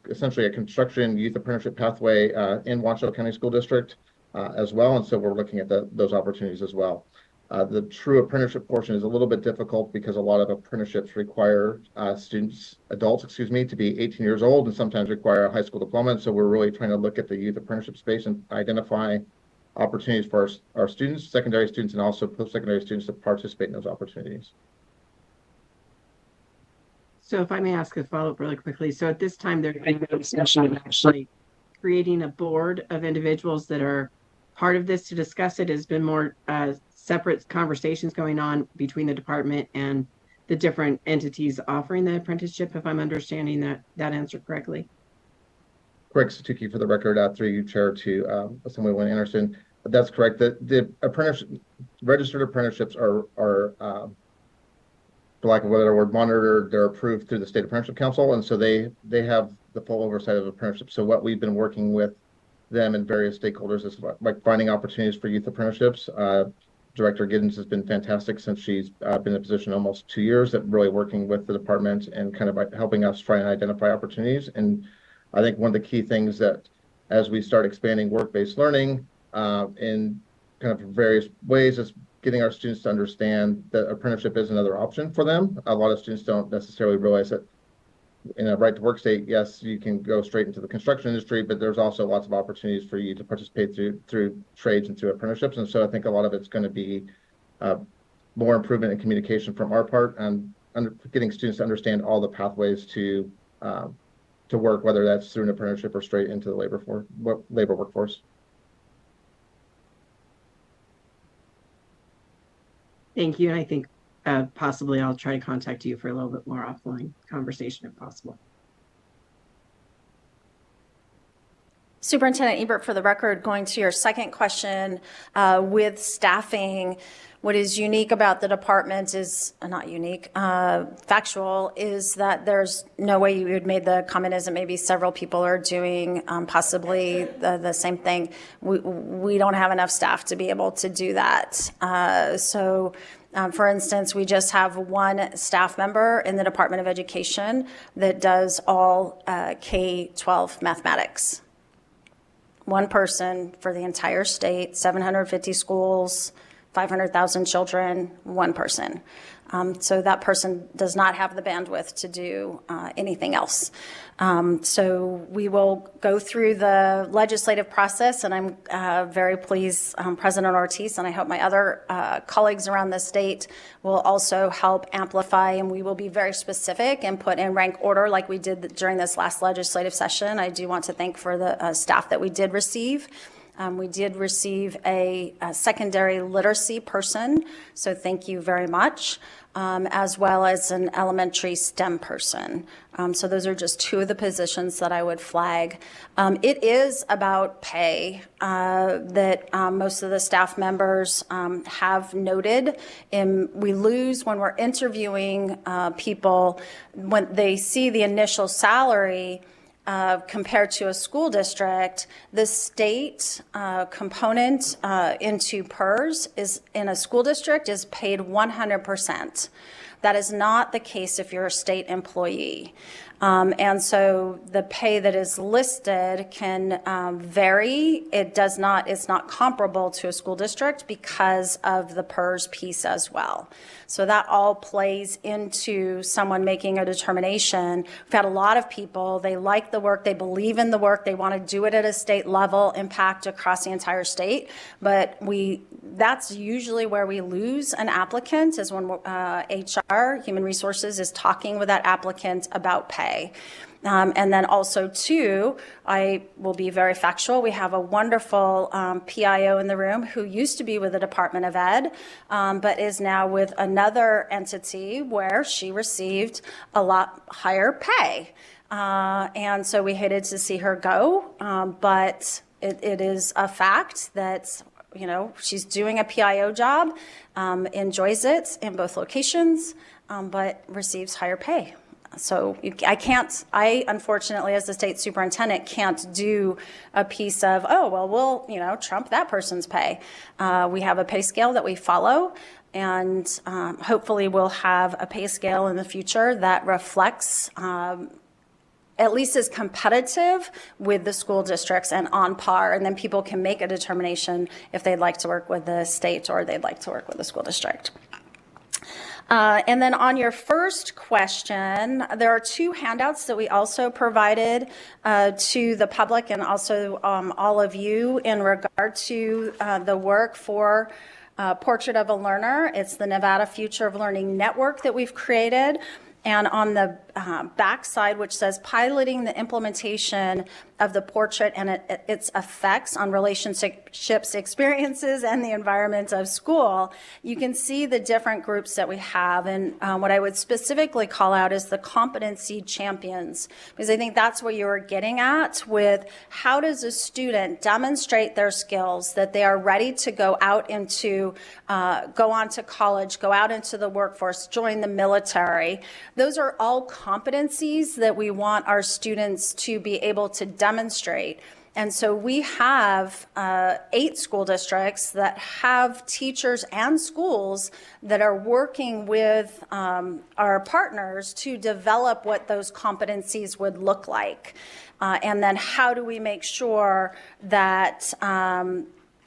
essentially a construction youth apprenticeship pathway in Washoe County School District as well. And so we're looking at those opportunities as well. The true apprenticeship portion is a little bit difficult because a lot of apprenticeships require adults, to be 18 years old and sometimes require a high school diploma. And so we're really trying to look at the youth apprenticeship space and identify opportunities for our students, secondary students, and also post-secondary students to participate in those opportunities. So if I may ask a follow-up really quickly. So at this time, there's been no discussion of actually creating a board of individuals that are part of this to discuss it. Has been more separate conversations going on between the department and the different entities offering the apprenticeship, if I'm understanding that answer correctly. Craig Statuki, for the record, through you, Chair, to Assemblywoman Anderson. That's correct. The registered apprenticeships are for lack of a better word, monitored. They're approved through the State Apprenticeship Council, and so they have the full oversight of apprenticeship. So what we've been working with them and various stakeholders is like finding opportunities for youth apprenticeships. Director Giddens has been fantastic since she's been in the position almost 2 years at really working with the department and kind of helping us try and identify opportunities. And I think one of the key things that as we start expanding work-based learning in kind of various ways is getting our students to understand that apprenticeship is another option for them. A lot of students don't necessarily realize that in a right to work state, yes, you can go straight into the construction industry, but there's also lots of opportunities for you to participate through trades and through apprenticeships. And so I think a lot of it's going to be more improvement in communication from our part and getting students to understand all the pathways to work, whether that's through an apprenticeship or straight into the labor workforce. Thank you. And I think possibly I'll try to contact you for a little bit more offline conversation if possible. Superintendent Ebert, for the record, going to your second question, with staffing, what is unique about the department is not unique, factual, is that there's no way you would made the comment is that maybe several people are doing possibly the same thing. We don't have enough staff to be able to do that. For instance, we just have one staff member in the Department of Education that does all K-12 mathematics. One person for the entire state, 750 schools, 500,000 children, one person. So that person does not have the bandwidth to do anything else. So we will go through the legislative process, and I'm very pleased, President Ortiz, and I hope my other colleagues around the state will also help amplify, and we will be very specific and put in rank order like we did during this last legislative session. I do want to thank for the staff that we did receive. We did receive a secondary literacy person, so thank you very much, as well as an elementary STEM person. So those are just two of the positions that I would flag. It is about pay that most of the staff members have noted. We lose when we're interviewing people, when they see the initial salary compared to a school district, the state component into PERS is in a school district is paid 100%. That is not the case if you're a state employee. And so the pay that is listed can vary. It's not comparable to a school district because of the PERS piece as well. So that all plays into someone making a determination. We've had a lot of people, they like the work, they believe in the work, they want to do it at a state level, impact across the entire state. But that's usually where we lose an applicant, is when HR, Human Resources, is talking with that applicant about pay. And then also, too, I will be very factual. We have a wonderful PIO in the room who used to be with the Department of Ed, but is now with another entity where she received a lot higher pay. And so we hated to see her go, but it is a fact that she's doing a PIO job, enjoys it in both locations, but receives higher pay. So I unfortunately, as the state superintendent, can't do a piece of, we'll trump that person's pay. We have a pay scale that we follow, and hopefully we'll have a pay scale in the future that reflects at least is competitive with the school districts and on par, and then people can make a determination if they'd like to work with the state or they'd like to work with the school district. And then on your first question, there are two handouts that we also provided to the public and also all of you in regard to the work for Portrait of a Learner. It's the Nevada Future of Learning Network that we've created. And on the back side, which says piloting the implementation of the portrait and its effects on relationships, experiences, and the environment of school, you can see the different groups that we have. And what I would specifically call out is the competency champions, because I think that's what you were getting at with how does a student demonstrate their skills, that they are ready to go out into, go on to college, go out into the workforce, join the military. Those are all competencies that we want our students to be able to demonstrate. And so we have 8 school districts that have teachers and schools that are working with our partners to develop what those competencies would look like. And then how do we make sure that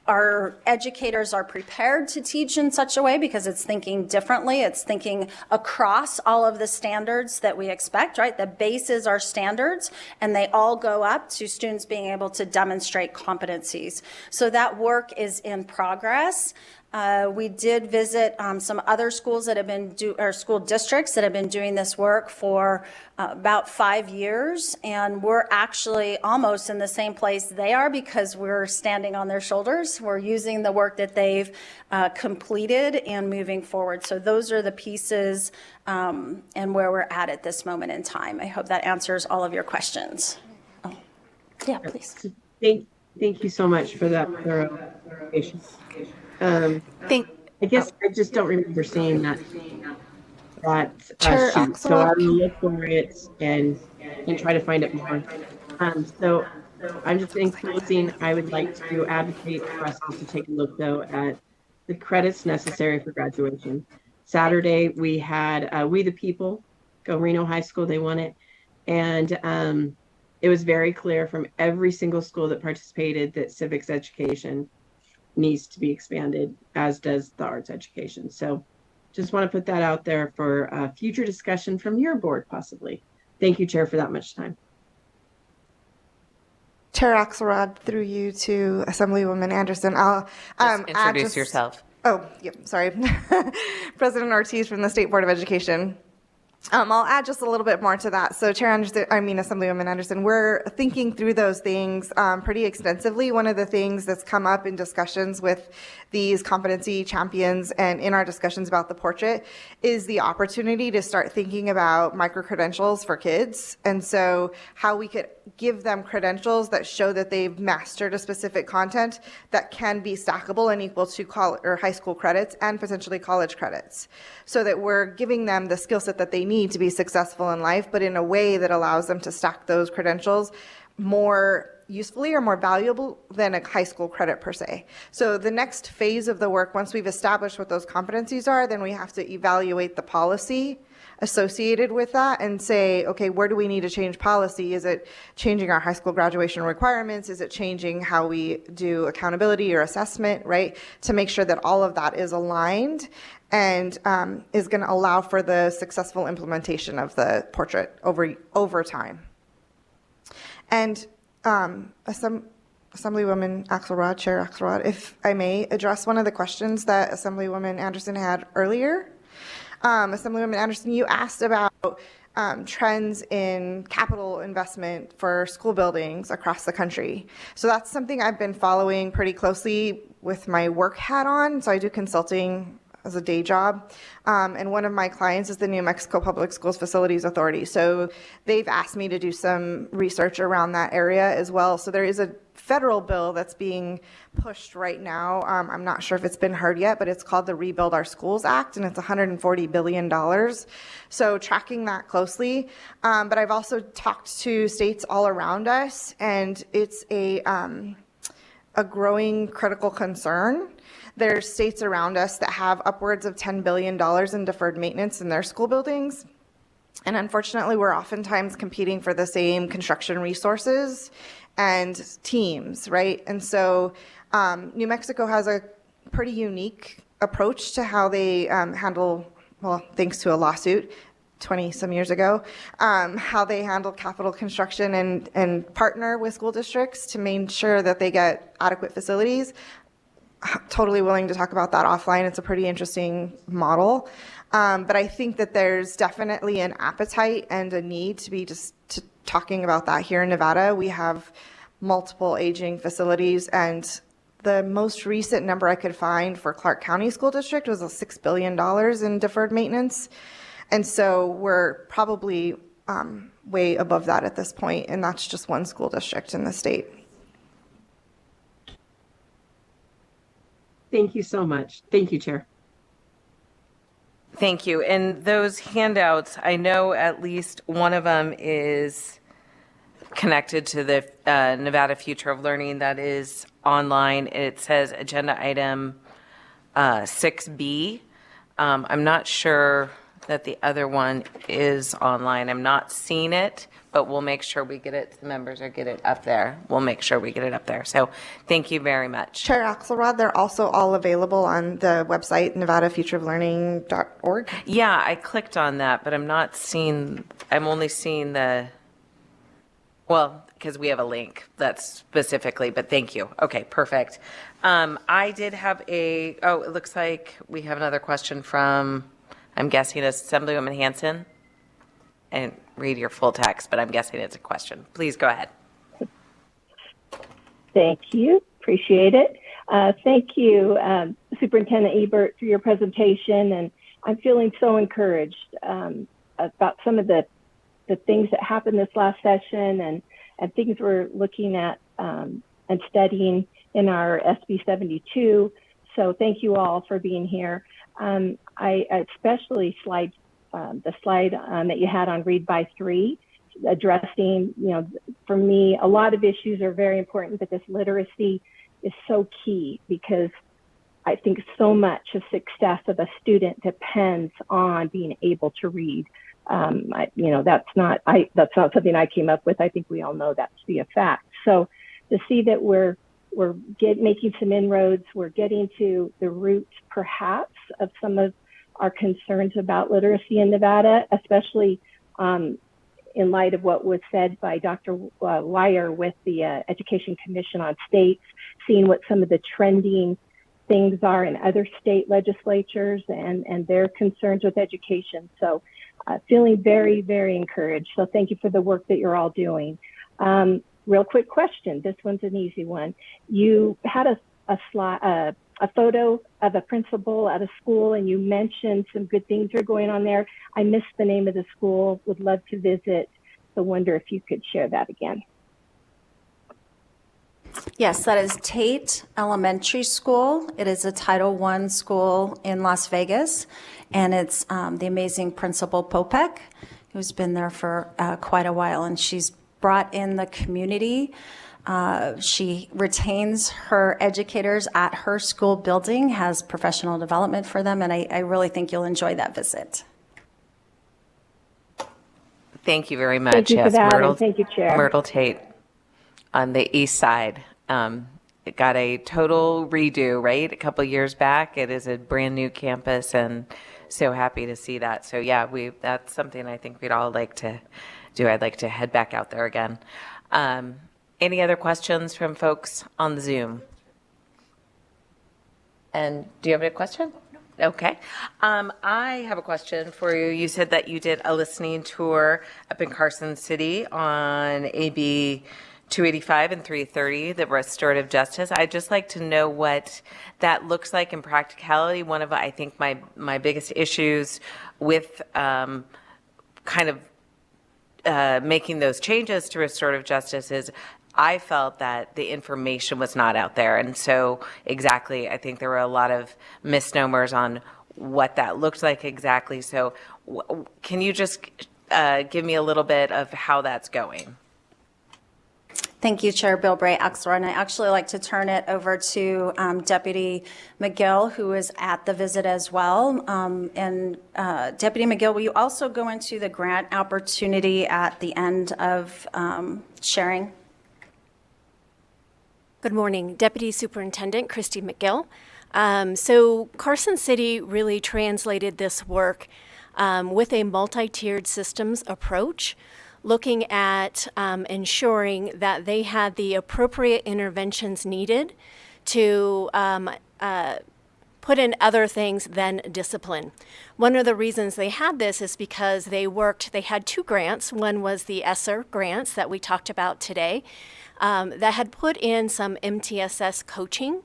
our educators are prepared to teach in such a way, because it's thinking differently. It's thinking across all of the standards that we expect, right? The bases are standards, and they all go up to students being able to demonstrate competencies. So that work is in progress. We did visit some other schools that have been or school districts that have been doing this work for about 5 years, and we're actually almost in the same place they are because we're standing on their shoulders. We're using the work that they've completed and moving forward. So those are the pieces and where we're at this moment in time. I hope that answers all of your questions. Oh. Yeah, please. Thank you so much for that thorough explanation. I guess I just don't remember seeing that sheet, so I'll look for it and try to find it more. So I'm just in closing, I would like to advocate for us all to take a look though at the credits necessary for graduation. Saturday we had We the People go Reno High School. They won it, and it was very clear from every single school that participated that civics education needs to be expanded, as does the arts education. So just want to put that out there for future discussion from your board, possibly. Thank you, Chair, for that much time. Chair Axelrod, through you to Assemblywoman Anderson. I'll introduce yourself. Oh, yep, sorry. President Ortiz from the State Board of Education. I'll add just a little bit more to that. So Assemblywoman Anderson, we're thinking through those things pretty extensively. One of the things that's come up in discussions with these competency champions and in our discussions about the portrait is the opportunity to start thinking about micro-credentials for kids. And so how we could give them credentials that show that they've mastered a specific content that can be stackable and equal to college or high school credits and potentially college credits, so that we're giving them the skill set that they need to be successful in life, but in a way that allows them to stack those credentials more usefully or more valuable than a high school credit per se. So the next phase of the work, once we've established what those competencies are, then we have to evaluate the policy associated with that and say, okay, where do we need to change policy? Is it changing our high school graduation requirements? Is it changing how we do accountability or assessment, right? To make sure that all of that is aligned and is going to allow for the successful implementation of the portrait over time. And Assemblywoman Axelrod, Chair Axelrod, if I may address one of the questions that Assemblywoman Anderson had earlier. Assemblywoman Anderson, you asked about trends in capital investment for school buildings across the country. So that's something I've been following pretty closely with my work hat on. So I do consulting as a day job. And one of my clients is the New Mexico Public Schools Facilities Authority. So they've asked me to do some research around that area as well. So there is a federal bill that's being pushed right now. I'm not sure if it's been heard yet, but it's called the Rebuild Our Schools Act, and it's $140 billion. So tracking that closely. But I've also talked to states all around us, and it's a growing critical concern. There's states around us that have upwards of $10 billion in deferred maintenance in their school buildings. And unfortunately, we're oftentimes competing for the same construction resources and teams, right? And so New Mexico has a pretty unique approach to how they handle, well, thanks to a lawsuit 20 some years ago, how they handle capital construction and partner with school districts to make sure that they get adequate facilities. Totally willing to talk about that offline. It's a pretty interesting model. But I think that there's definitely an appetite and a need to be talking about that here in Nevada. We have multiple aging facilities, and the most recent number I could find for Clark County School District was $6 billion in deferred maintenance. And so we're probably way above that at this point, and that's just one school district in the state. Thank you so much. Thank you, Chair. Thank you. And those handouts, I know at least one of them is connected to the Nevada Future of Learning that is online. It says agenda item 6B. I'm not sure that the other one is online. I'm not seeing it, but we'll make sure we get it, the members are get it up there. We'll make sure we get it up there. So thank you very much. Chair Axelrod, they're also all available on the website, nevadafutureoflearning.org. Yeah, I clicked on that, but I'm only seeing because we have a link that's specifically, but thank you. Okay, perfect. I did have it looks like we have another question from, I'm guessing, Assemblywoman Hanson. And read your full text, but I'm guessing it's a question. Please go ahead. Thank you. Appreciate it. Thank you, Superintendent Ebert, for your presentation. And I'm feeling so encouraged about some of the things that happened this last session and things we're looking at and studying in our SB 72. So thank you all for being here. I especially the slide that you had on Read by 3, addressing, for me, a lot of issues are very important, but this literacy is so key because I think so much of success of a student depends on being able to read. That's not something I came up with. I think we all know that to be a fact. So to see that we're making some inroads, we're getting to the root, perhaps, of some of our concerns about literacy in Nevada, especially in light of what was said by Dr. Wire with the Education Commission on States, seeing what some of the trending things are in other state legislatures and their concerns with education. So feeling very, very encouraged. So thank you for the work that you're all doing. Real quick question. This one's an easy one. You had a photo of a principal at a school, and you mentioned some good things are going on there. I missed the name of the school, would love to visit. So wonder if you could share that again. Yes, that is Tate Elementary School. It is a Title I school in Las Vegas, and it's the amazing Principal Popek, who's been there for quite a while, and she's brought in the community. She retains her educators at her school building, has professional development for them, and I really think you'll enjoy that visit. Thank you very much. Thank you for that, and thank you, Chair. Myrtle Tate on the east side. It got a total redo, right? A couple years back. It is a brand new campus, and so happy to see that. So yeah, that's something I think we'd all like to do. I'd like to head back out there again. Any other questions from folks on the Zoom? And do you have a question? Okay. I have a question for you. You said that you did a listening tour up in Carson City on AB 285 and 330, the restorative justice. I'd just like to know what that looks like in practicality. One of, I think, my biggest issues with making those changes to restorative justice is I felt that the information was not out there. And so exactly, I think there were a lot of misnomers on what that looked like exactly. So can you just give me a little bit of how that's going? Thank you, Chair Bilbray Axelrod. And I actually like to turn it over to Deputy McGill, who is at the visit as well. Deputy McGill, will you also go into the grant opportunity at the end of sharing? Good morning, Deputy Superintendent Christy McGill. So Carson City really translated this work with a multi-tiered systems approach, looking at ensuring that they had the appropriate interventions needed to put in other things than discipline. One of the reasons they had this is because they had two grants. One was the ESSER grants that we talked about today that had put in some MTSS coaching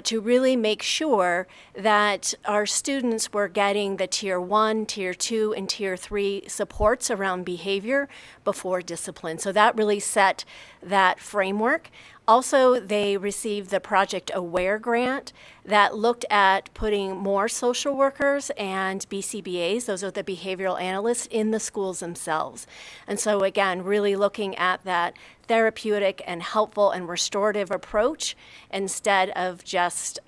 to really make sure that our students were getting the Tier 1, Tier 2, and Tier 3 supports around behavior before discipline. So that really set that framework. Also, they received the Project Aware grant that looked at putting more social workers and BCBAs, those are the behavioral analysts, in the schools themselves. And so again, really looking at that therapeutic and helpful and restorative approach instead of just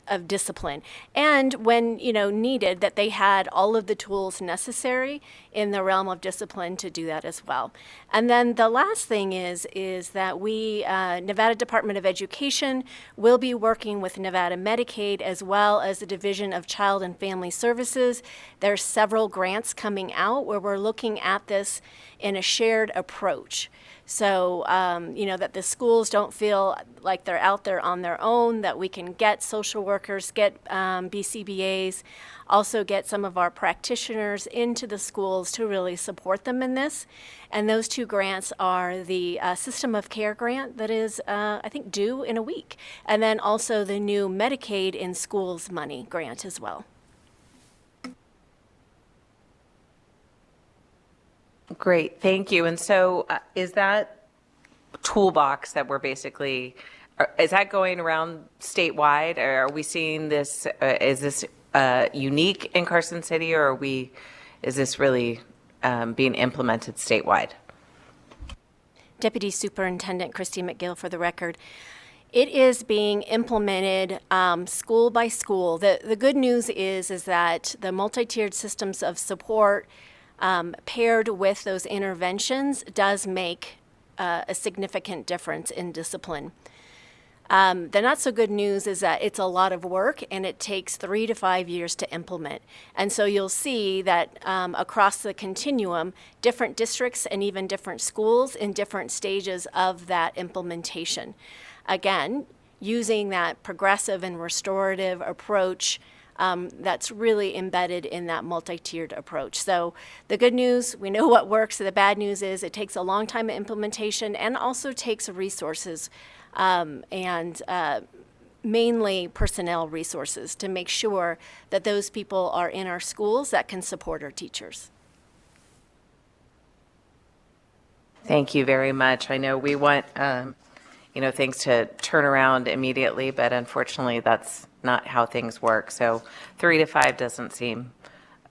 of discipline. And when, needed, that they had all of the tools necessary in the realm of discipline to do that as well. And then the last thing is that we, Nevada Department of Education, will be working with Nevada Medicaid as well as the Division of Child and Family Services. There's several grants coming out where we're looking at this in a shared approach. So, that the schools don't feel like they're out there on their own, that we can get social workers, get BCBAs, also get some of our practitioners into the schools to really support them in this. And those two grants are the System of Care grant that is, I think, due in a week, and then also the new Medicaid in Schools money grant as well. Great, thank you. And so is that toolbox that we're basically, is that going around statewide? Or are we seeing this, is this unique in Carson City, or is this really being implemented statewide? Deputy Superintendent Christy McGill for the record. It is being implemented school by school. The good news is that the multi-tiered systems of support paired with those interventions does make a significant difference in discipline. The not so good news is that it's a lot of work and it takes 3 to 5 years to implement. And so you'll see that across the continuum, different districts and even different schools in different stages of that implementation. Again, using that progressive and restorative approach that's really embedded in that multi-tiered approach. So the good news, we know what works. The bad news is it takes a long time of implementation and also takes resources and mainly personnel resources to make sure that those people are in our schools that can support our teachers. Thank you very much. I know we want, things to turn around immediately, but unfortunately that's not how things work. So 3 to 5 doesn't seem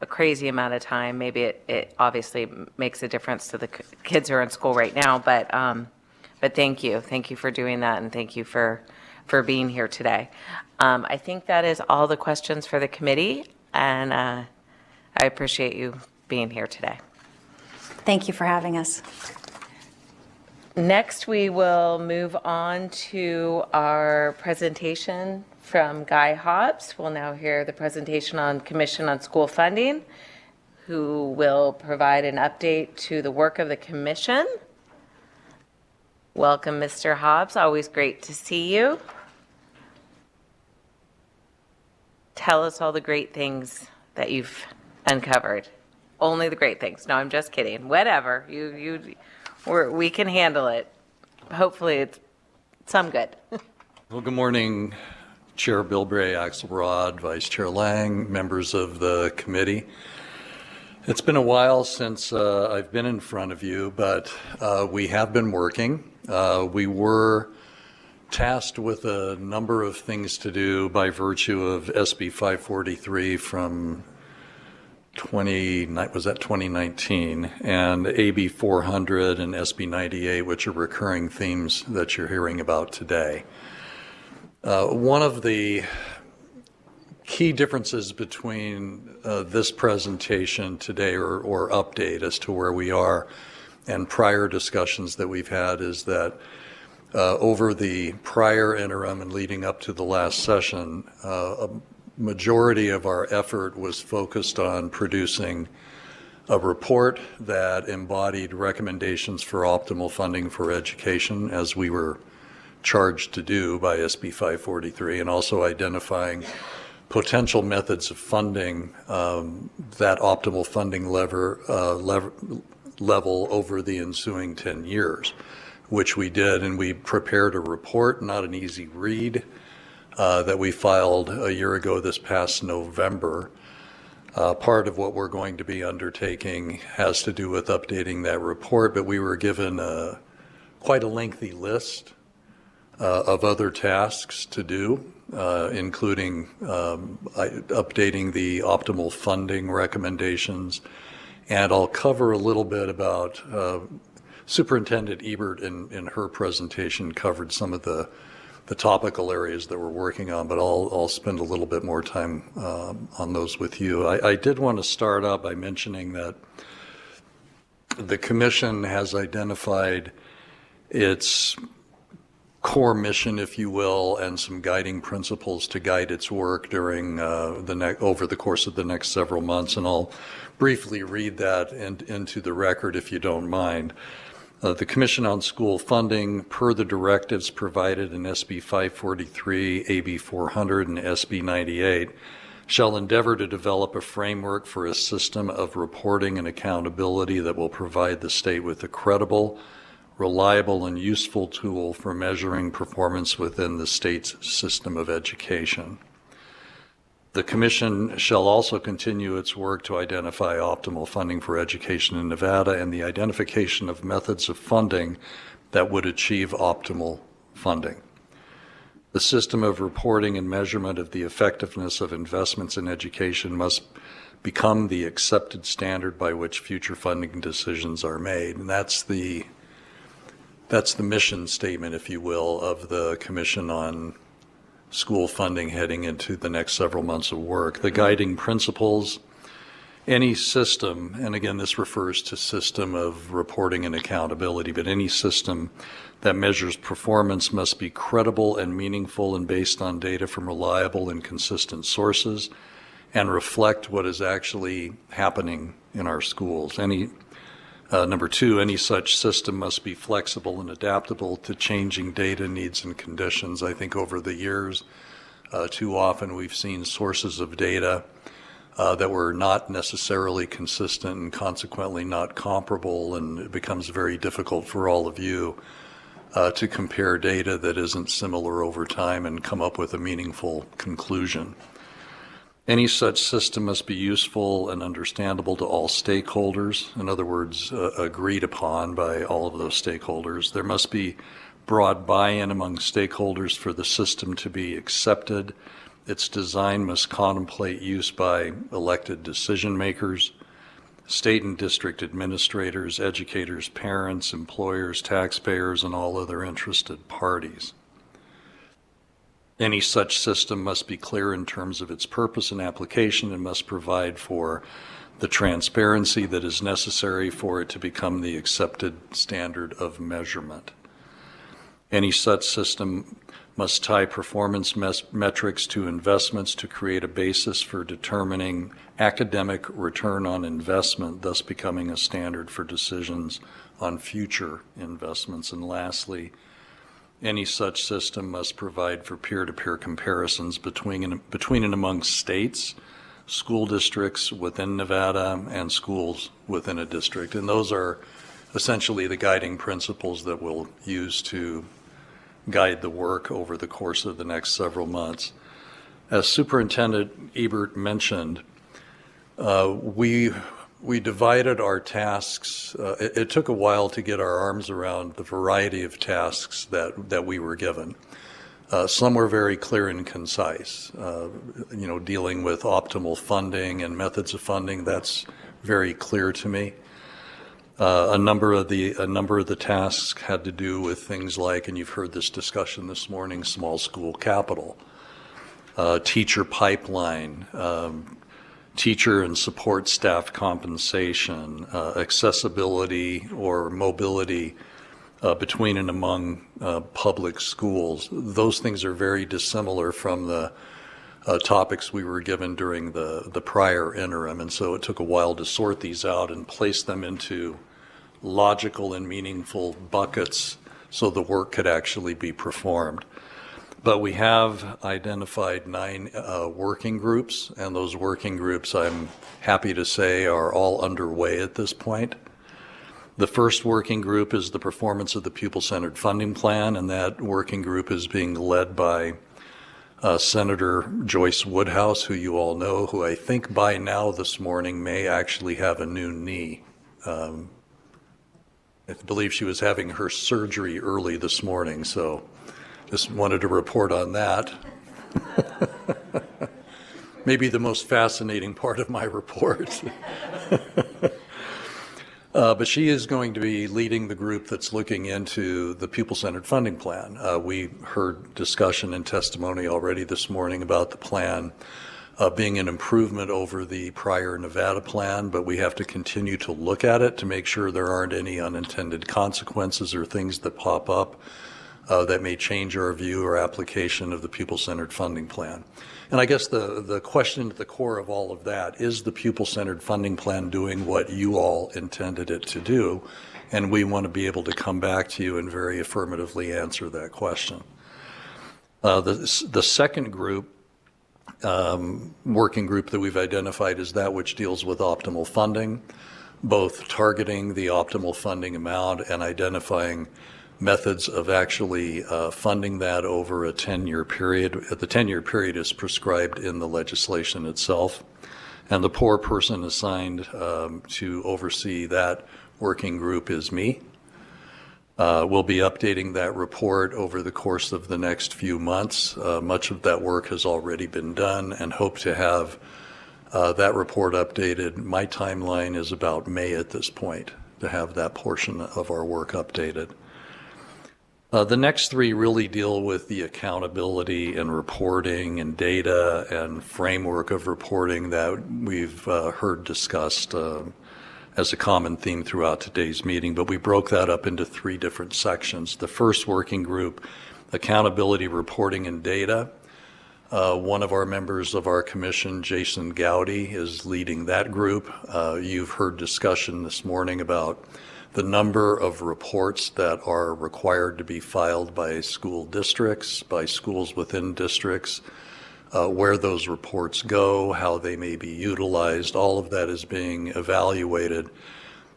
a crazy amount of time. Maybe it obviously makes a difference to the kids who are in school right now, but thank you. Thank you for doing that, and thank you for being here today. I think that is all the questions for the committee, and I appreciate you being here today. Thank you for having us. Next, we will move on to our presentation from Guy Hobbs. We'll now hear the presentation on Commission on School Funding, who will provide an update to the work of the Commission. Welcome, Mr. Hobbs. Always great to see you. Tell us all the great things that you've uncovered. Only the great things. No, I'm just kidding. Whatever. We can handle it. Hopefully it's some good. Well, good morning, Chair Bilbray, Axelrod, Vice Chair Lang, members of the committee. It's been a while since I've been in front of you, but we have been working. We were tasked with a number of things to do by virtue of SB 543 from 2019, and AB 400 and SB 98, which are recurring themes that you're hearing about today. One of the key differences between this presentation today or update as to where we are and prior discussions that we've had is that over the prior interim and leading up to the last session, a majority of our effort was focused on producing a report that embodied recommendations for optimal funding for education, as we were charged to do by SB 543, and also identifying potential methods of funding that optimal funding level over the ensuing 10 years, which we did, and we prepared a report, not an easy read, that we filed a year ago this past November. Part of what we're going to be undertaking has to do with updating that report, but we were given quite a lengthy list of other tasks to do, including updating the optimal funding recommendations. And I'll cover a little bit about Superintendent Ebert in her presentation covered some of the topical areas that we're working on, but I'll spend a little bit more time on those with you. I did want to start out by mentioning that the Commission has identified its core mission, if you will, and some guiding principles to guide its work during over the course of the next several months. And I'll briefly read that into the record if you don't mind. The Commission on School Funding, per the directives provided in SB 543, AB 400, and SB 98, shall endeavor to develop a framework for a system of reporting and accountability that will provide the state with a credible, reliable, and useful tool for measuring performance within the state's system of education. The Commission shall also continue its work to identify optimal funding for education in Nevada and the identification of methods of funding that would achieve optimal funding. The system of reporting and measurement of the effectiveness of investments in education must become the accepted standard by which future funding decisions are made. And that's the mission statement, if you will, of the Commission on School Funding heading into the next several months of work. The guiding principles, any system, and again this refers to system of reporting and accountability, but any system that measures performance must be credible and meaningful and based on data from reliable and consistent sources and reflect what is actually happening in our schools. Number two, any such system must be flexible and adaptable to changing data needs and conditions. I think over the years, too often we've seen sources of data that were not necessarily consistent and consequently not comparable, and it becomes very difficult for all of you to compare data that isn't similar over time and come up with a meaningful conclusion. Any such system must be useful and understandable to all stakeholders, in other words, agreed upon by all of those stakeholders. There must be broad buy-in among stakeholders for the system to be accepted. Its design must contemplate use by elected decision makers, state and district administrators, educators, parents, employers, taxpayers, and all other interested parties. Any such system must be clear in terms of its purpose and application and must provide for the transparency that is necessary for it to become the accepted standard of measurement. Any such system must tie performance metrics to investments to create a basis for determining academic return on investment, thus becoming a standard for decisions on future investments. And lastly, any such system must provide for peer-to-peer comparisons between and among states, school districts within Nevada, and schools within a district. And those are essentially the guiding principles that we'll use to guide the work over the course of the next several months. As Superintendent Ebert mentioned, we divided our tasks. It took a while to get our arms around the variety of tasks that we were given. Some were very clear and concise. Dealing with optimal funding and methods of funding, that's very clear to me. A number of the tasks had to do with things like, and you've heard this discussion this morning, small school capital, teacher pipeline, teacher and support staff compensation, accessibility or mobility between and among public schools. Those things are very dissimilar from the topics we were given during the prior interim, and so it took a while to sort these out and place them into logical and meaningful buckets so the work could actually be performed. But we have identified 9 working groups, and those working groups, I'm happy to say, are all underway at this point. The first working group is the performance of the pupil-centered funding plan, and that working group is being led by Senator Joyce Woodhouse, who you all know, who I think by now this morning may actually have a new knee. I believe she was having her surgery early this morning, so just wanted to report on that. Maybe the most fascinating part of my report. But she is going to be leading the group that's looking into the pupil-centered funding plan. We heard discussion and testimony already this morning about the plan being an improvement over the prior Nevada plan, but we have to continue to look at it to make sure there aren't any unintended consequences or things that pop up that may change our view or application of the pupil-centered funding plan. And I guess the question at the core of all of that is the pupil-centered funding plan doing what you all intended it to do? And we want to be able to come back to you and very affirmatively answer that question. The second group, working group that we've identified is that which deals with optimal funding, both targeting the optimal funding amount and identifying methods of actually funding that over a 10-year period. The 10-year period is prescribed in the legislation itself, and the poor person assigned to oversee that working group is me. We'll be updating that report over the course of the next few months. Much of that work has already been done and hope to have that report updated. My timeline is about May at this point to have that portion of our work updated. The next three really deal with the accountability and reporting and data and framework of reporting that we've heard discussed as a common theme throughout today's meeting, but we broke that up into three different sections. The first working group, accountability, reporting, and data. One of our members of our commission, Jason Gowdy, is leading that group. You've heard discussion this morning about the number of reports that are required to be filed by school districts, by schools within districts, where those reports go, how they may be utilized. All of that is being evaluated.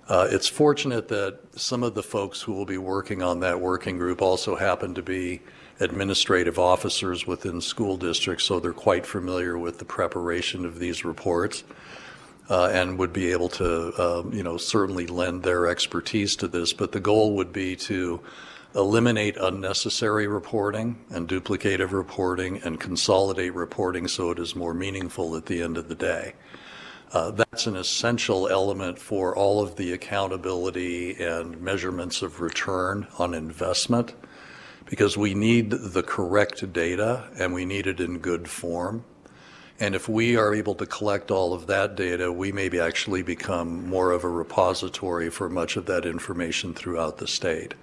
It's fortunate that some of the folks who will be working on that working group also happen to be administrative officers within school districts, so they're quite familiar with the preparation of these reports. And would be able to, certainly lend their expertise to this. But the goal would be to eliminate unnecessary reporting and duplicative reporting and consolidate reporting so it is more meaningful at the end of the day. That's an essential element for all of the accountability and measurements of return on investment, because we need the correct data and we need it in good form. And if we are able to collect all of that data, we maybe actually become more of a repository for much of that information throughout the state.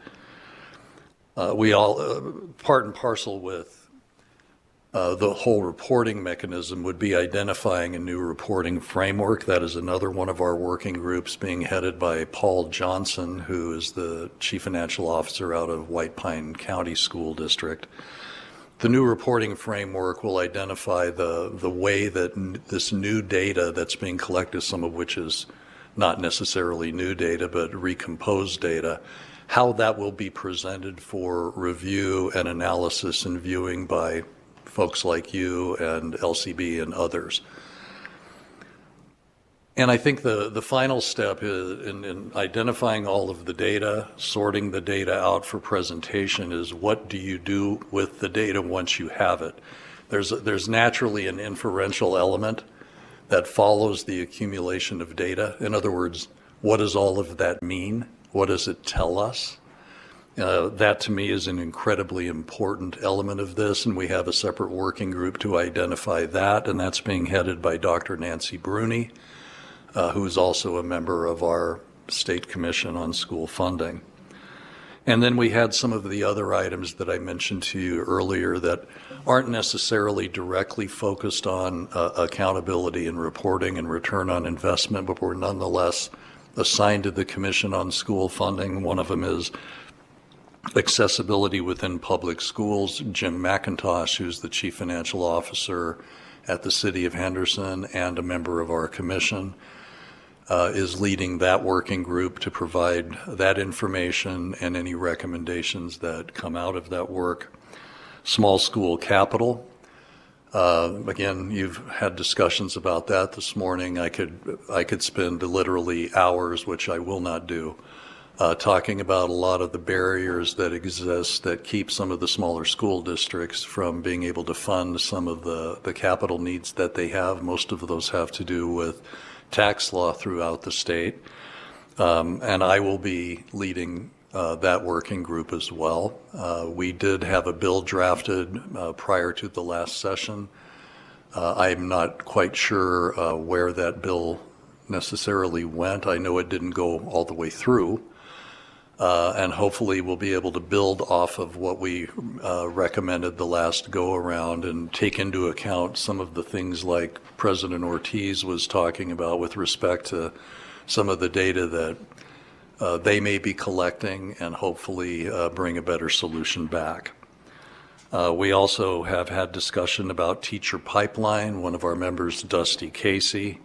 We all, part and parcel with the whole reporting mechanism would be identifying a new reporting framework. That is another one of our working groups being headed by Paul Johnson, who is the Chief Financial Officer out of White Pine County School District. The new reporting framework will identify the way that this new data that's being collected, some of which is not necessarily new data, but recomposed data, how that will be presented for review and analysis and viewing by folks like you and LCB and others. And I think the final step is in identifying all of the data, sorting the data out for presentation, is what do you do with the data once you have it? There's naturally an inferential element that follows the accumulation of data. In other words, what does all of that mean? What does it tell us? That to me is an incredibly important element of this, and we have a separate working group to identify that, and that's being headed by Dr. Nancy Bruni, who is also a member of our State Commission on School Funding. And then we had some of the other items that I mentioned to you earlier that aren't necessarily directly focused on accountability and reporting and return on investment, but were nonetheless assigned to the Commission on School Funding. One of them is accessibility within public schools. Jim McIntosh, who's the Chief Financial Officer at the City of Henderson and a member of our commission, is leading that working group to provide that information and any recommendations that come out of that work. Small school capital. Again, you've had discussions about that this morning. I could spend literally hours, which I will not do, talking about a lot of the barriers that exist that keep some of the smaller school districts from being able to fund some of the capital needs that they have. Most of those have to do with tax law throughout the state. And I will be leading that working group as well. We did have a bill drafted prior to the last session. I'm not quite sure where that bill necessarily went. I know it didn't go all the way through. And hopefully we'll be able to build off of what we recommended the last go around and take into account some of the things like President Ortiz was talking about with respect to some of the data that they may be collecting and hopefully bring a better solution back. We also have had discussion about teacher pipeline. One of our members, Dusty Casey,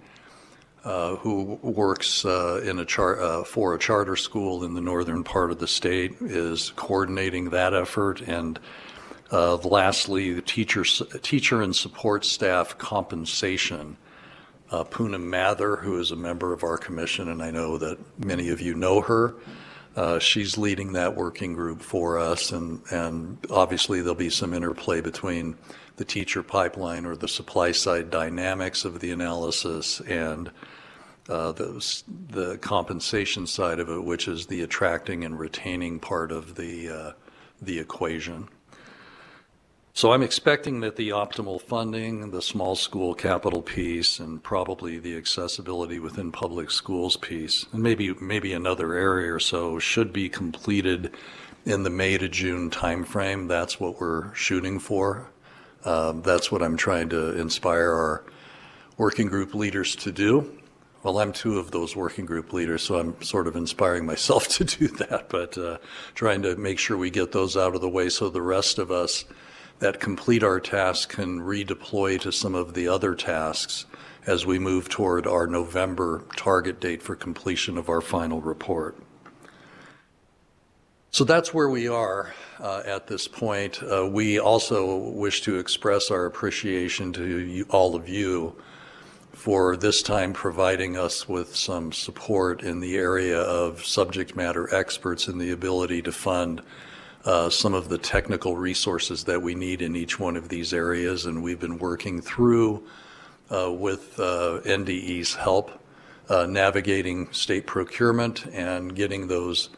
who works for a charter school in the northern part of the state, is coordinating that effort. And lastly, the teacher and support staff compensation. Poonam Mather, who is a member of our commission, and I know that many of you know her, she's leading that working group for us, and obviously there'll be some interplay between the teacher pipeline or the supply side dynamics of the analysis and the compensation side of it, which is the attracting and retaining part of the equation. So I'm expecting that the optimal funding, the small school capital piece, and probably the accessibility within public schools piece, and maybe another area or so, should be completed in the May to June timeframe. That's what we're shooting for. That's what I'm trying to inspire our working group leaders to do. Well, I'm two of those working group leaders, so I'm sort of inspiring myself to do that, but trying to make sure we get those out of the way so the rest of us that complete our task can redeploy to some of the other tasks as we move toward our November target date for completion of our final report. So that's where we are at this point. We also wish to express our appreciation to all of you for this time providing us with some support in the area of subject matter experts and the ability to fund some of the technical resources that we need in each one of these areas. And we've been working through with NDE's help, navigating state procurement and getting those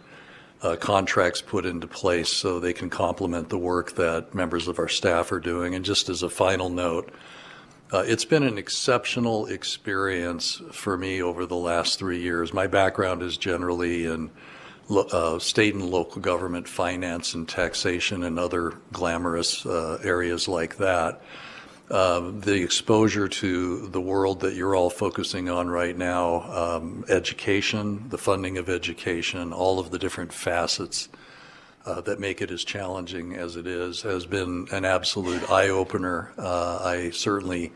contracts put into place so they can complement the work that members of our staff are doing. And just as a final note, it's been an exceptional experience for me over the last 3 years. My background is generally in state and local government finance and taxation and other glamorous areas like that. The exposure to the world that you're all focusing on right now, education, the funding of education, all of the different facets that make it as challenging as it is, has been an absolute eye-opener. I certainly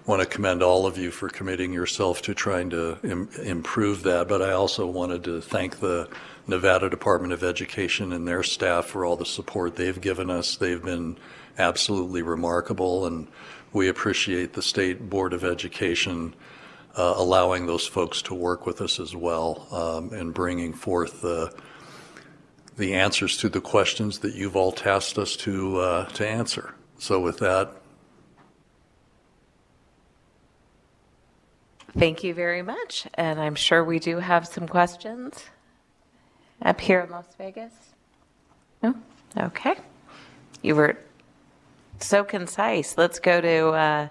want to commend all of you for committing yourself to trying to improve that, but I also wanted to thank the Nevada Department of Education and their staff for all the support they've given us. They've been absolutely remarkable, and we appreciate the State Board of Education allowing those folks to work with us as well and bringing forth the answers to the questions that you've all tasked us to answer. So with that, thank you very much. And I'm sure we do have some questions up here in Las Vegas. No? Okay. You were so concise. Let's go to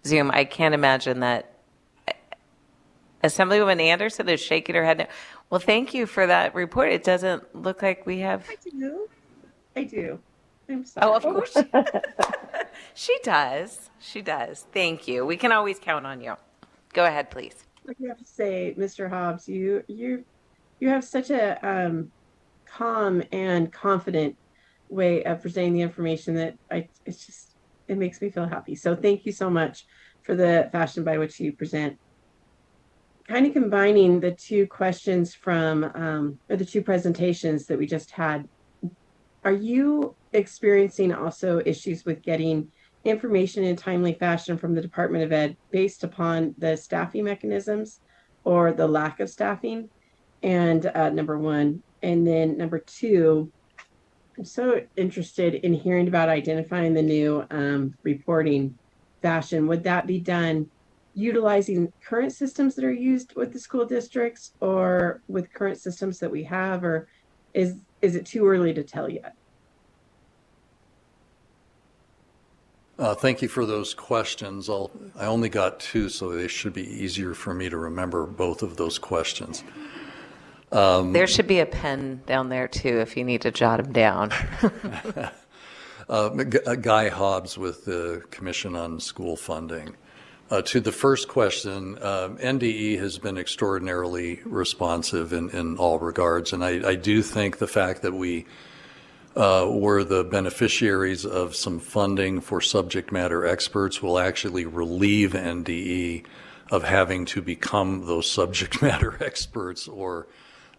Zoom. I can't imagine that Assemblywoman Anderson is shaking her head. Well, thank you for that report. It doesn't look like we have. I do. I'm sorry. Oh, of course. She does. She does. Thank you. We can always count on you. Go ahead, please. I have to say, Mr. Hobbs, you have such a calm and confident way of presenting the information that it makes me feel happy. So thank you so much for the fashion by which you present. Kind of combining the two questions from, or the two presentations that we just had, are you experiencing also issues with getting information in a timely fashion from the Department of Ed based upon the staffing mechanisms or the lack of staffing? and number one. And then number two, I'm so interested in hearing about identifying the new reporting fashion. Would that be done utilizing current systems that are used with the school districts or with current systems that we have, or is it too early to tell yet? Thank you for those questions. I only got two, so they should be easier for me to remember both of those questions. There should be a pen down there too if you need to jot them down. Guy Hobbs with the Commission on School Funding. To the first question, NDE has been extraordinarily responsive in all regards, and I do think the fact that we were the beneficiaries of some funding for subject matter experts will actually relieve NDE of having to become those subject matter experts or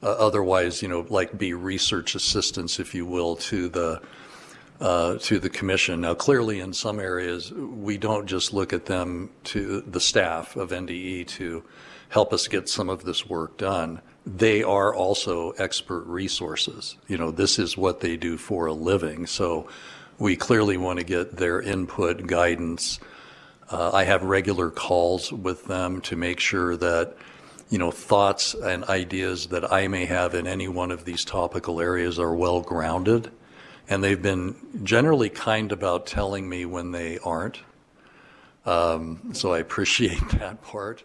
otherwise, like be research assistants, if you will, to the commission. Now, clearly, in some areas, we don't just look at them, to the staff of NDE, to help us get some of this work done. They are also expert resources. This is what they do for a living. So we clearly want to get their input, guidance. I have regular calls with them to make sure that thoughts and ideas that I may have in any one of these topical areas are well grounded. And they've been generally kind about telling me when they aren't. So I appreciate that part.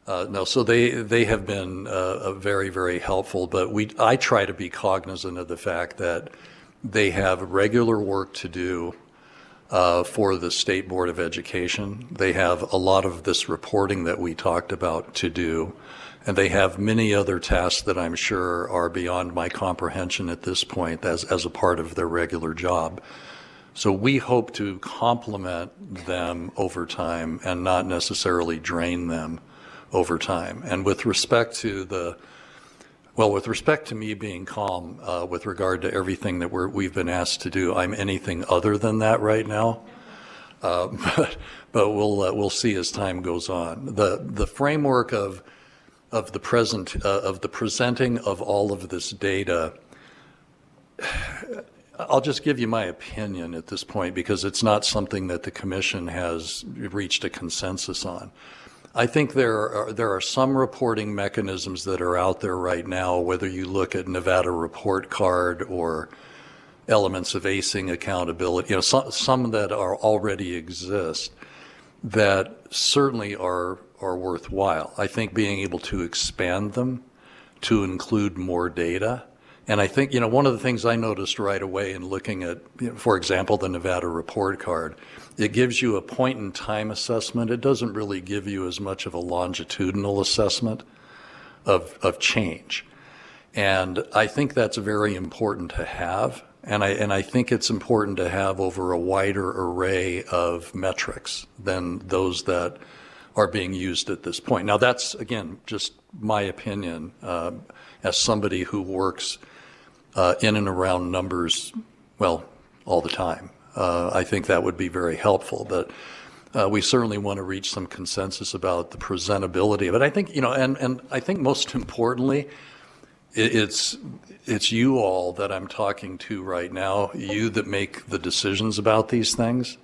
So they have been very, very helpful. But I try to be cognizant of the fact that they have regular work to do for the State Board of Education. They have a lot of this reporting that we talked about to do, and they have many other tasks that I'm sure are beyond my comprehension at this point as a part of their regular job. So we hope to complement them over time and not necessarily drain them over time. And with respect to me being calm with regard to everything that we've been asked to do, I'm anything other than that right now. But we'll see as time goes on. The framework of the presenting of all of this data, I'll just give you my opinion at this point because it's not something that the Commission has reached a consensus on. I think there are some reporting mechanisms that are out there right now, whether you look at Nevada Report Card or elements of acing accountability, some that already exist that certainly are worthwhile. I think being able to expand them to include more data. And I think, one of the things I noticed right away in looking at, for example, the Nevada Report Card, it gives you a point-in-time assessment. It doesn't really give you as much of a longitudinal assessment of change. And I think that's very important to have. And I think it's important to have over a wider array of metrics than those that are being used at this point. Now, that's, again, just my opinion as somebody who works in and around numbers, all the time. I think that would be very helpful, but we certainly want to reach some consensus about the presentability. But I think, and I think most importantly, it's you all that I'm talking to right now, you that make the decisions about these things,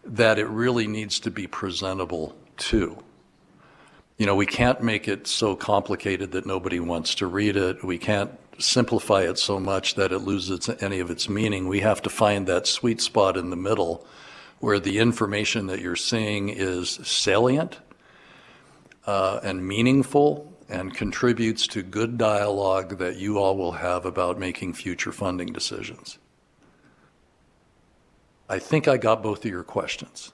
that it really needs to be presentable too. We can't make it so complicated that nobody wants to read it. We can't simplify it so much that it loses any of its meaning. We have to find that sweet spot in the middle where the information that you're seeing is salient and meaningful and contributes to good dialogue that you all will have about making future funding decisions. I think I got both of your questions.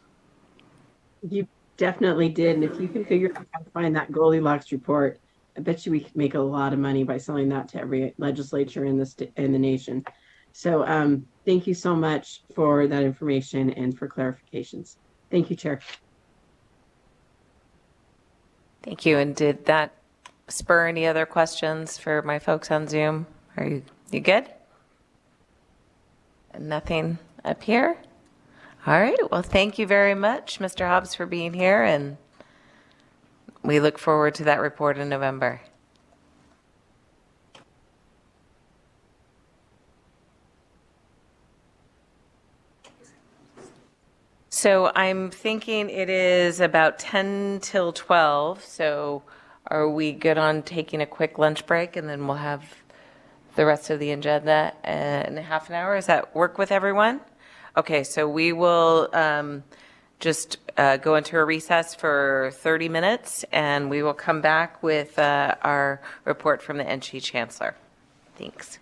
You definitely did. And if you can figure out how to find that Goldilocks report, I bet you we could make a lot of money by selling that to every legislature in the nation. So thank you so much for that information and for clarifications. Thank you, Chair. Thank you. And did that spur any other questions for my folks on Zoom? Are you good? Nothing up here? All right. Well, thank you very much, Mr. Hobbs, for being here, and we look forward to that report in November. So I'm thinking it is about 10 till 12. So are we good on taking a quick lunch break and then we'll have the rest of the agenda in half an hour? Does that work with everyone? Okay, so we will just go into a recess for 30 minutes and we will come back with our report from the NC Chancellor. Thanks.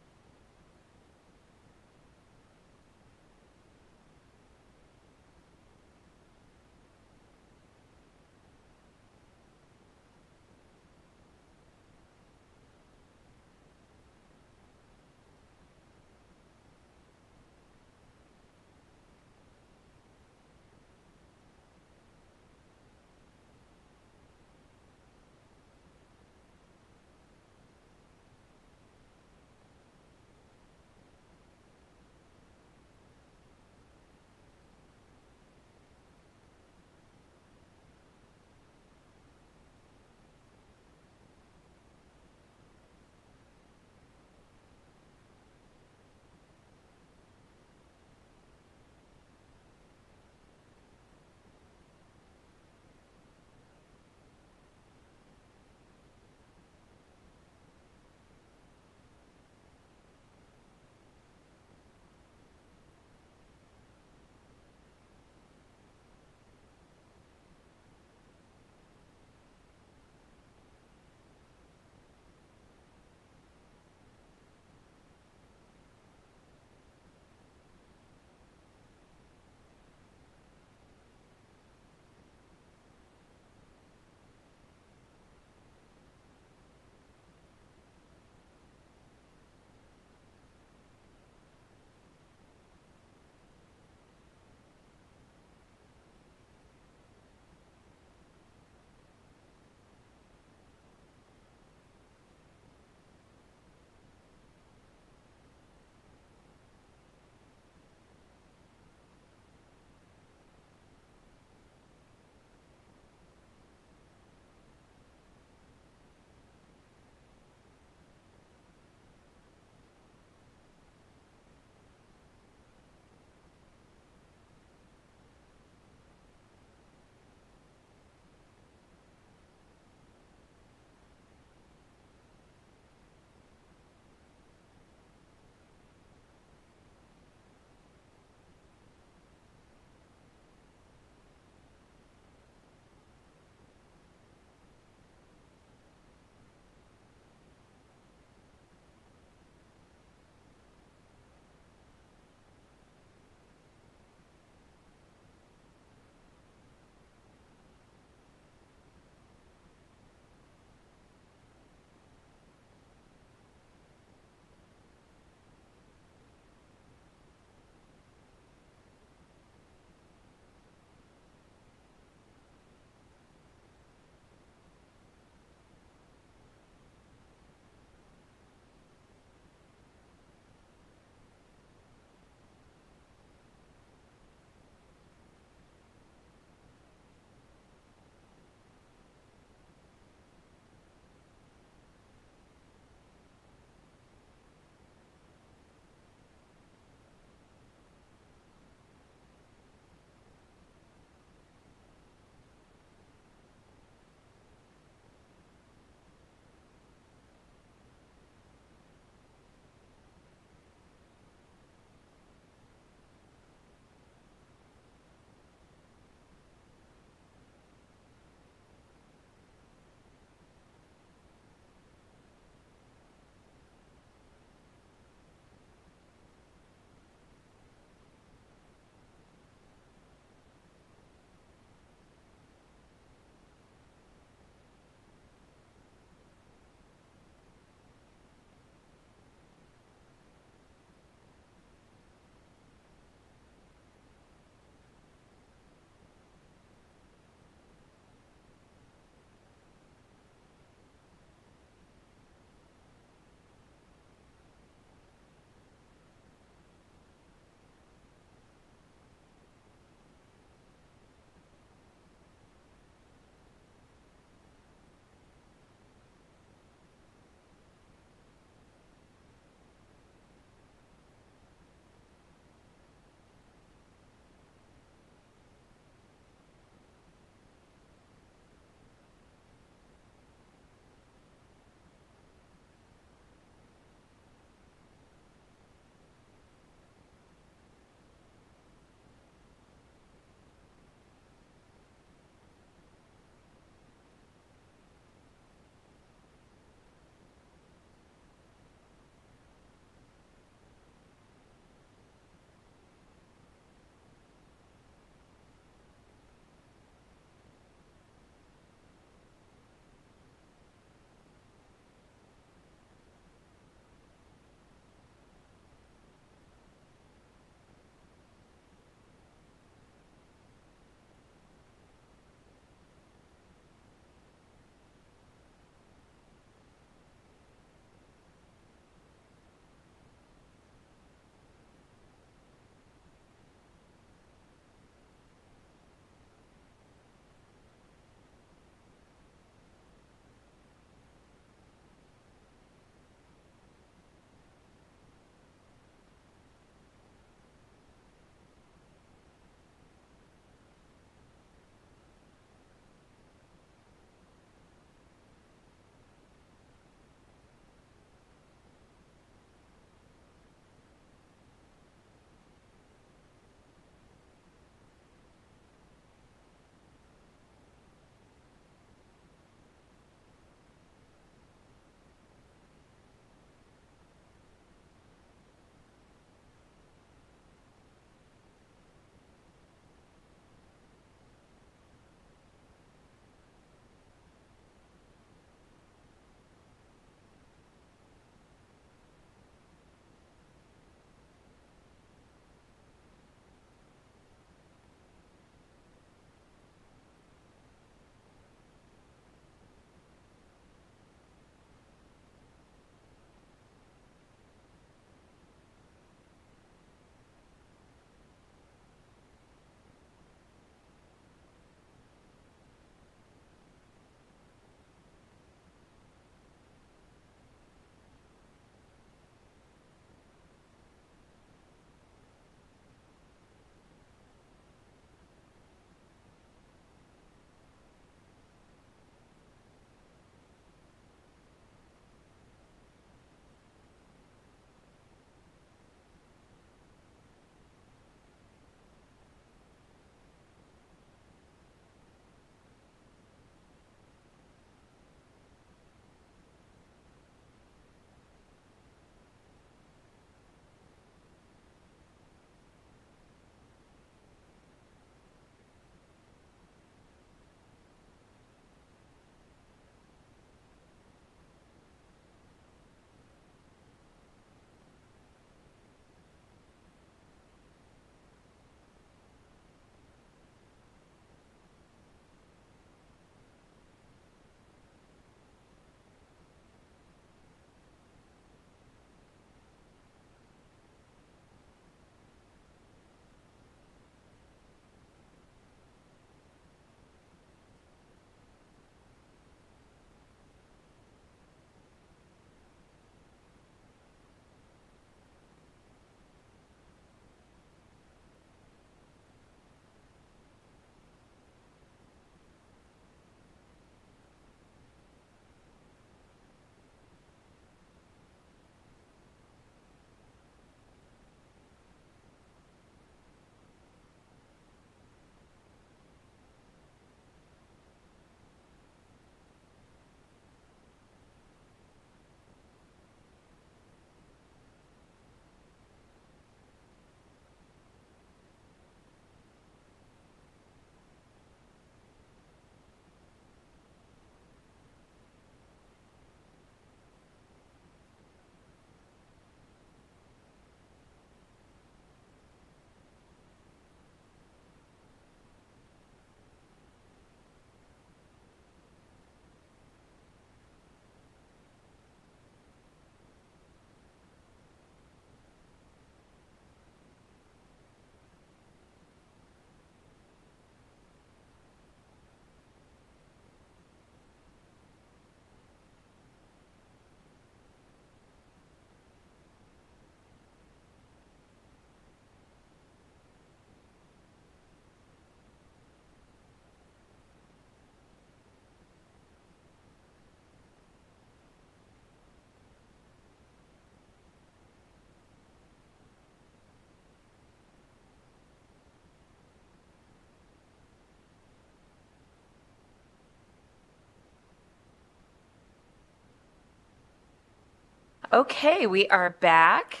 Okay, we are back.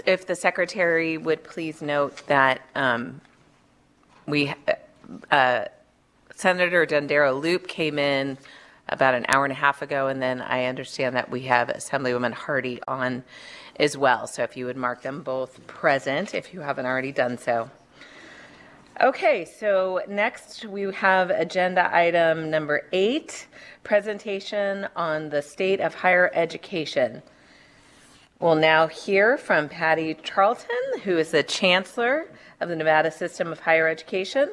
If the secretary would please note that Senator Dondero Loop came in about an hour and a half ago, and then I understand that we have Assemblywoman Hardy on as well. So if you would mark them both present, if you haven't already done so. Okay, so next we have agenda item number 8, presentation on the state of higher education. We'll now hear from Patty Charlton, who is the Chancellor of the Nevada System of Higher Education,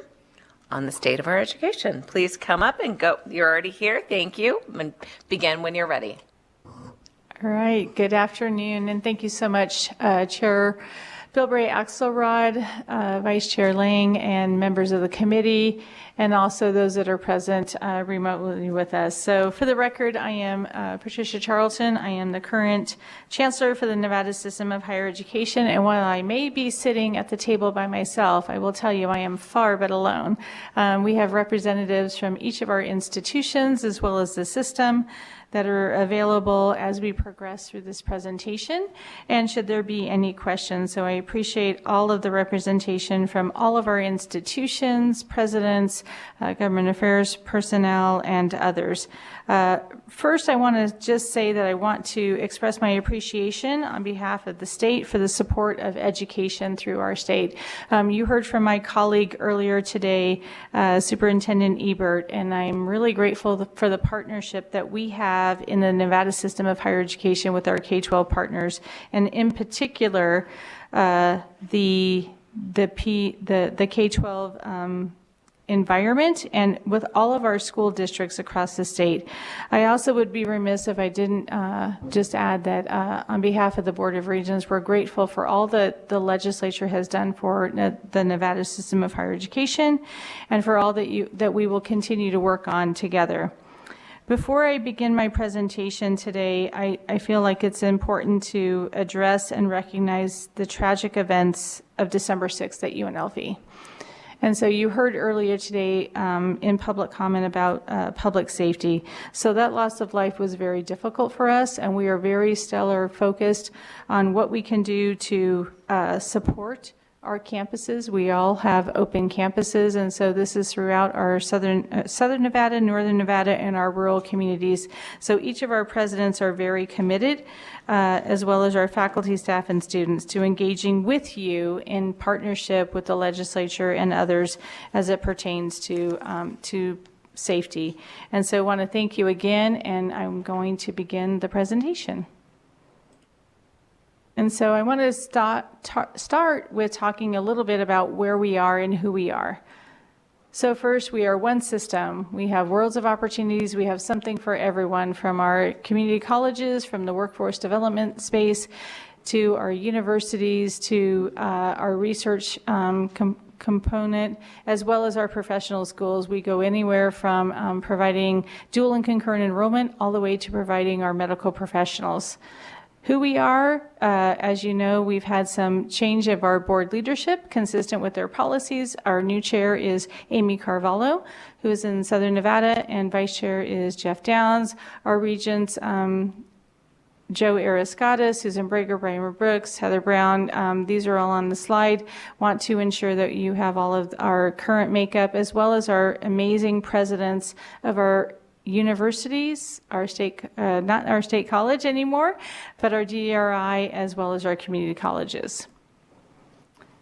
on the state of our education. Please come up and go. You're already here. Thank you. And begin when you're ready. All right. Good afternoon, and thank you so much, Chair Bilbray Axelrod, Vice Chair Lang, and members of the committee, and also those that are present remotely with us. So for the record, I am Patricia Charlton. I am the current Chancellor for the Nevada System of Higher Education, and while I may be sitting at the table by myself, I will tell you I am far but alone. We have representatives from each of our institutions as well as the system that are available as we progress through this presentation, and should there be any questions. So I appreciate all of the representation from all of our institutions, presidents, government affairs personnel, and others. First, I want to just say that I want to express my appreciation on behalf of the state for the support of education through our state. You heard from my colleague earlier today, Superintendent Ebert, and I'm really grateful for the partnership that we have in the Nevada System of Higher Education with our K-12 partners, and in particular, the K-12 environment and with all of our school districts across the state. I also would be remiss if I didn't just add that on behalf of the Board of Regents, we're grateful for all that the legislature has done for the Nevada System of Higher Education, and for all that we will continue to work on together. Before I begin my presentation today, I feel like it's important to address and recognize the tragic events of December 6th at UNLV. And so you heard earlier today in public comment about public safety. So that loss of life was very difficult for us, and we are very stellar focused on what we can do to support our campuses. We all have open campuses, and so this is throughout our southern Nevada, northern Nevada, and our rural communities. So each of our presidents are very committed, as well as our faculty, staff, and students, to engaging with you in partnership with the legislature and others as it pertains to safety. And so I want to thank you again, and I'm going to begin the presentation. And so I want to start with talking a little bit about where we are and who we are. So first, we are one system. We have worlds of opportunities. We have something for everyone, from our community colleges, from the workforce development space, to our universities, to our research component, as well as our professional schools. We go anywhere from providing dual and concurrent enrollment all the way to providing our medical professionals. Who we are, as you know, we've had some change of our board leadership consistent with their policies. Our new chair is Amy Carvalho, who is in Southern Nevada, and vice chair is Jeff Downs. Our regents, Joe Ariskatis, Susan Brager, Brian Brooks, Heather Brown, these are all on the slide. Want to ensure that you have all of our current makeup, as well as our amazing presidents of our universities, our state, not our state college anymore, but our DRI, as well as our community colleges.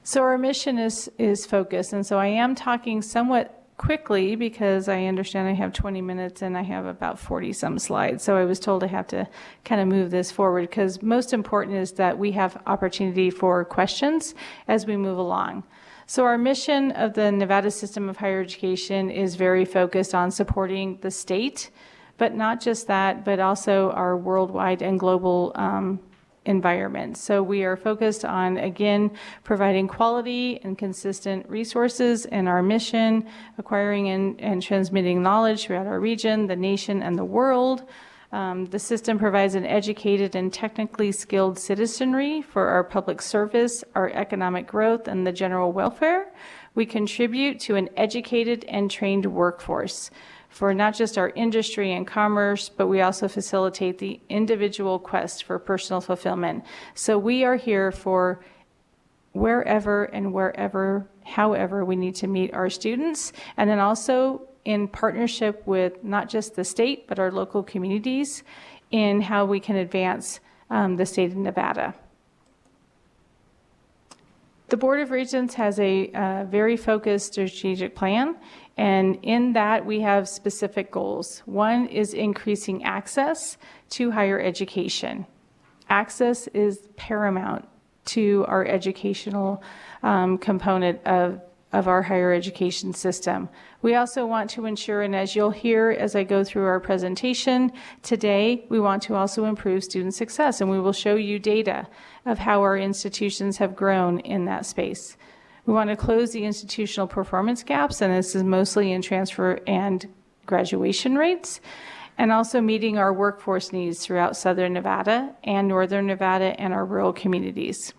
So our mission is focused, and so I am talking somewhat quickly because I understand I have 20 minutes and I have about 40 some slides. So I was told I have to kind of move this forward, because most important is that we have opportunity for questions as we move along. So our mission of the Nevada System of Higher Education is very focused on supporting the state, but not just that, but also our worldwide and global environment. So we are focused on, again, providing quality and consistent resources in our mission, acquiring and transmitting knowledge throughout our region, the nation, and the world. The system provides an educated and technically skilled citizenry for our public service, our economic growth, and the general welfare. We contribute to an educated and trained workforce for not just our industry and commerce, but we also facilitate the individual quest for personal fulfillment. So we are here for wherever and wherever, however we need to meet our students, and then also in partnership with not just the state, but our local communities in how we can advance the state of Nevada. The Board of Regents has a very focused strategic plan, and in that we have specific goals. One is increasing access to higher education. Access is paramount to our educational component of our higher education system. We also want to ensure, and as you'll hear as I go through our presentation today, we want to also improve student success, and we will show you data of how our institutions have grown in that space. We want to close the institutional performance gaps, and this is mostly in transfer and graduation rates, and also meeting our workforce needs throughout Southern Nevada and Northern Nevada and our rural communities.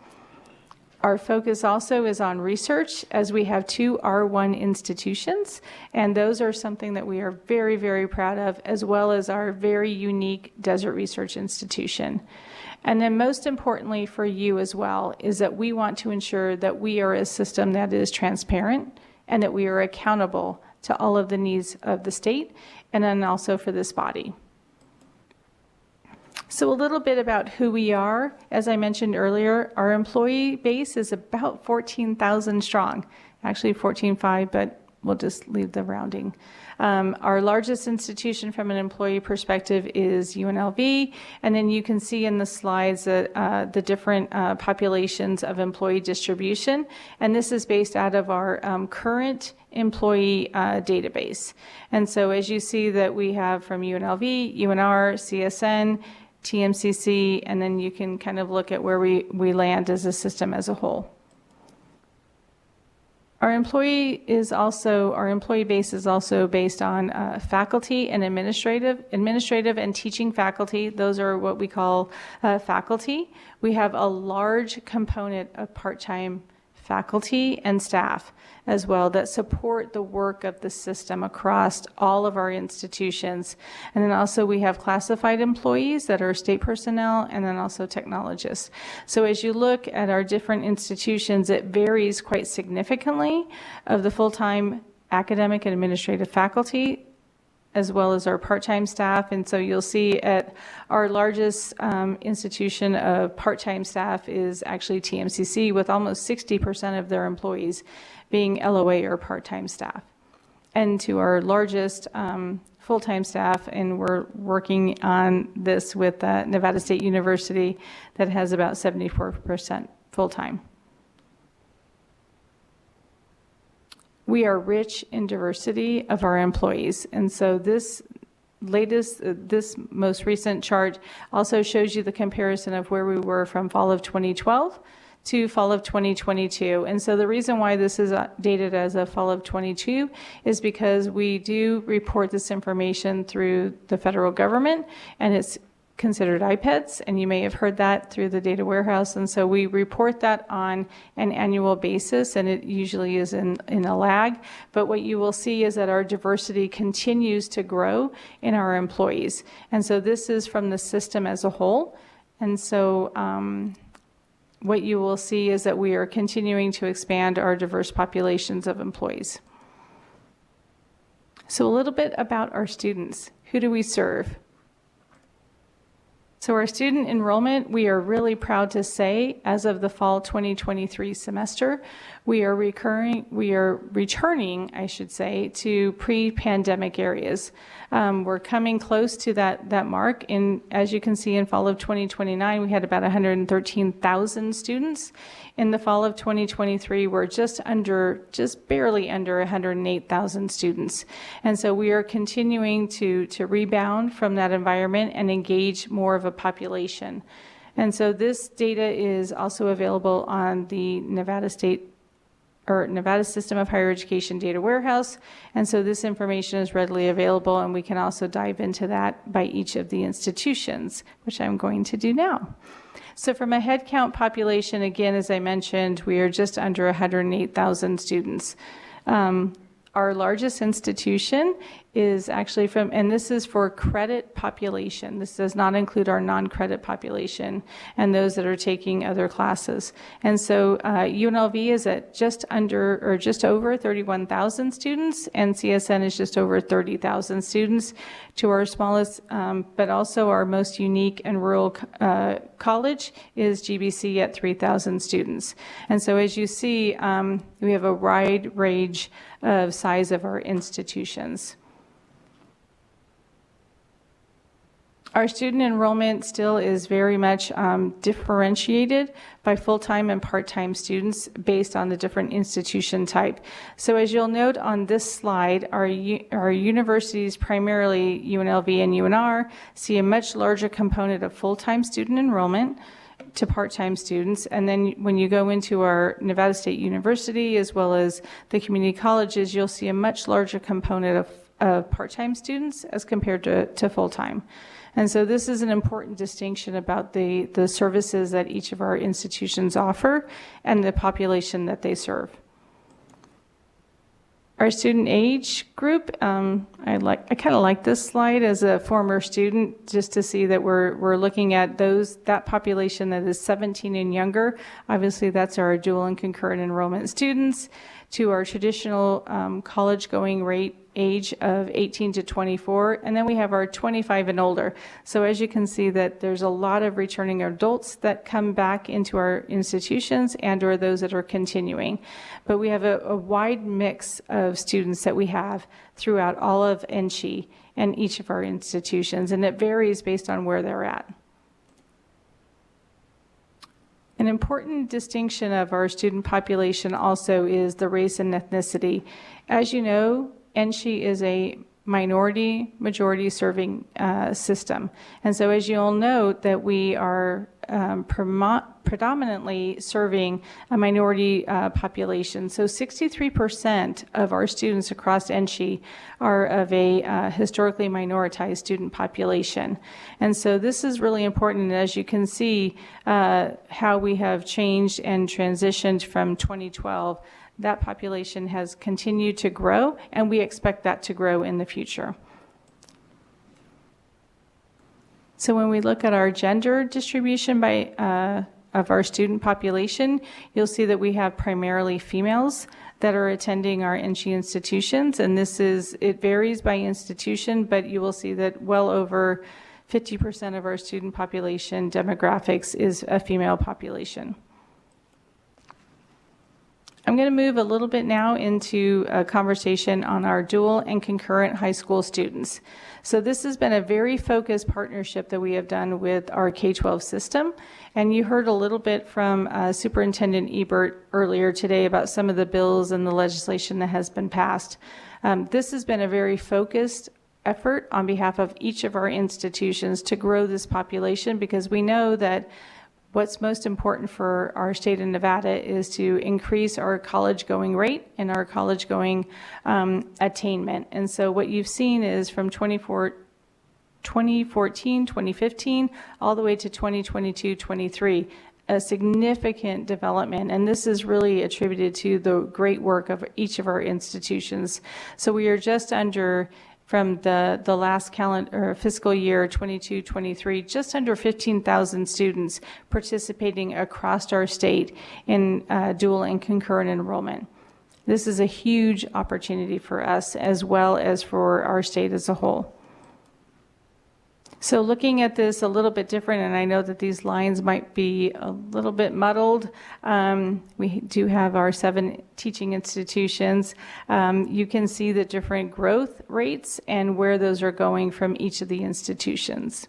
Our focus also is on research, as we have 2 R1 institutions, and those are something that we are very, very proud of, as well as our very unique Desert Research Institution. And then most importantly for you as well is that we want to ensure that we are a system that is transparent and that we are accountable to all of the needs of the state and then also for this body. So a little bit about who we are. As I mentioned earlier, our employee base is about 14,000 strong, actually 14,500, but we'll just leave the rounding. Our largest institution from an employee perspective is UNLV, and then you can see in the slides that the different populations of employee distribution, and this is based out of our current employee database. And so as you see that we have from UNLV, UNR, CSN, TMCC, and then you can kind of look at where we land as a system as a whole. Our employee base is also based on faculty and administrative and teaching faculty. Those are what we call faculty. We have a large component of part-time faculty and staff as well that support the work of the system across all of our institutions. And then also we have classified employees that are state personnel and then also technologists. So as you look at our different institutions, it varies quite significantly of the full-time academic and administrative faculty as well as our part-time staff. And so you'll see at our largest institution of part-time staff is actually TMCC, with almost 60% of their employees being LOA or part-time staff. And to our largest full-time staff, and we're working on this with Nevada State University, that has about 74% full-time. We are rich in diversity of our employees, and so this most recent chart also shows you the comparison of where we were from fall of 2012 to fall of 2022. And so the reason why this is dated as a fall of 22 is because we do report this information through the federal government, and it's considered IPEDS, and you may have heard that through the data warehouse. And so we report that on an annual basis, and it usually is in a lag. But what you will see is that our diversity continues to grow in our employees. And so this is from the system as a whole. And so what you will see is that we are continuing to expand our diverse populations of employees. So a little bit about our students. Who do we serve? So our student enrollment, we are really proud to say, as of the fall 2023 semester, we are returning, I should say, to pre-pandemic areas. We're coming close to that mark. As you can see, in fall of 2029, we had about 113,000 students. In the fall of 2023, we're just barely under 108,000 students. And so we are continuing to rebound from that environment and engage more of a population. And so this data is also available on the Nevada System of Higher Education Data Warehouse. And so this information is readily available, and we can also dive into that by each of the institutions, which I'm going to do now. So from a headcount population, again, as I mentioned, we are just under 108,000 students. Our largest institution is actually and this is for credit population. This does not include our non-credit population and those that are taking other classes. And so UNLV is at just over 31,000 students, and CSN is just over 30,000 students. To our smallest, but also our most unique and rural college is GBC at 3,000 students. And so as you see, we have a wide range of size of our institutions. Our student enrollment still is very much differentiated by full-time and part-time students based on the different institution type. So as you'll note on this slide, our universities, primarily UNLV and UNR, see a much larger component of full-time student enrollment to part-time students. And then when you go into our Nevada State University as well as the community colleges, you'll see a much larger component of part-time students as compared to full-time. And so this is an important distinction about the services that each of our institutions offer and the population that they serve. Our student age group, I kind of like this slide as a former student, just to see that we're looking at that population that is 17 and younger. Obviously, that's our dual and concurrent enrollment students, to our traditional college-going rate age of 18 to 24, and then we have our 25 and older. So as you can see that there's a lot of returning adults that come back into our institutions and or those that are continuing. But we have a wide mix of students that we have throughout all of NCHE and each of our institutions, and it varies based on where they're at. An important distinction of our student population also is the race and ethnicity. As you know, NCHE is a majority serving system. And so as you'll note that we are predominantly serving a minority population. So 63% of our students across NCHE are of a historically minoritized student population. And so this is really important. And as you can see how we have changed and transitioned from 2012, that population has continued to grow, and we expect that to grow in the future. So when we look at our gender distribution of our student population, you'll see that we have primarily females that are attending our NCHE institutions, and it varies by institution, but you will see that well over 50% of our student population demographics is a female population. I'm going to move a little bit now into a conversation on our dual and concurrent high school students. So this has been a very focused partnership that we have done with our K-12 system. And you heard a little bit from Superintendent Ebert earlier today about some of the bills and the legislation that has been passed. This has been a very focused effort on behalf of each of our institutions to grow this population, because we know that what's most important for our state of Nevada is to increase our college-going rate and our college-going attainment. And so what you've seen is from 2014, 2015, all the way to 2022, 23, a significant development. And this is really attributed to the great work of each of our institutions. So we are just under, from the last calendar fiscal year 22-23, just under 15,000 students participating across our state in dual and concurrent enrollment. This is a huge opportunity for us as well as for our state as a whole. So looking at this a little bit different, and I know that these lines might be a little bit muddled. We do have our 7 teaching institutions. You can see the different growth rates and where those are going from each of the institutions.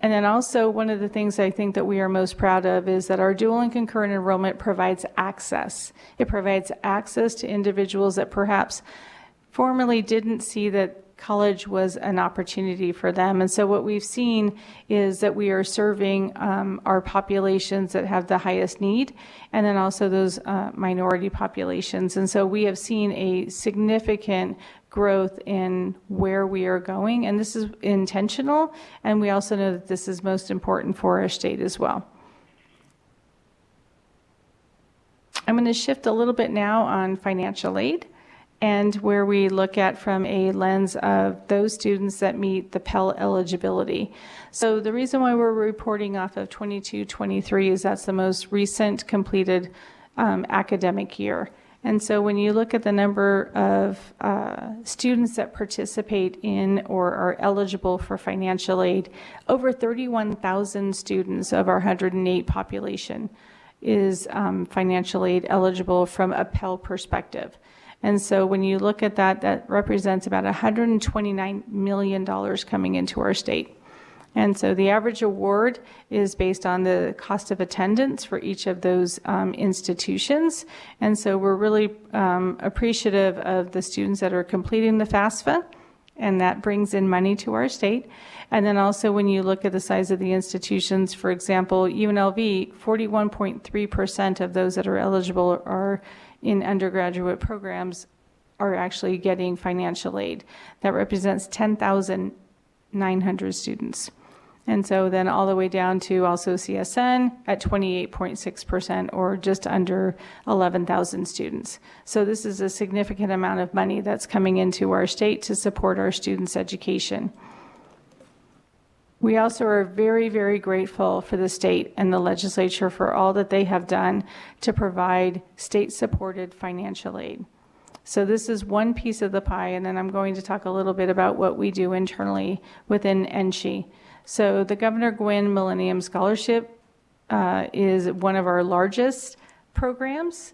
And then also one of the things I think that we are most proud of is that our dual and concurrent enrollment provides access. It provides access to individuals that perhaps formerly didn't see that college was an opportunity for them. And so what we've seen is that we are serving our populations that have the highest need, and then also those minority populations. And so we have seen a significant growth in where we are going, and this is intentional, and we also know that this is most important for our state as well. I'm going to shift a little bit now on financial aid, and where we look at from a lens of those students that meet the Pell eligibility. So the reason why we're reporting off of 22-23 is that's the most recent completed academic year. And so when you look at the number of students that participate in or are eligible for financial aid, over 31,000 students of our 108 population is financial aid eligible from a Pell perspective. And so when you look at that, that represents about $129 million coming into our state. And so the average award is based on the cost of attendance for each of those institutions. And so we're really appreciative of the students that are completing the FAFSA, and that brings in money to our state. And then also when you look at the size of the institutions, for example, UNLV, 41.3% of those that are eligible are in undergraduate programs are actually getting financial aid. That represents 10,900 students. And so then all the way down to also CSN at 28.6%, or just under 11,000 students. So this is a significant amount of money that's coming into our state to support our students' education. We also are very, very grateful for the state and the legislature for all that they have done to provide state-supported financial aid. So this is one piece of the pie, and then I'm going to talk a little bit about what we do internally within NSHE. So the Governor Gwynn Millennium Scholarship is one of our largest programs,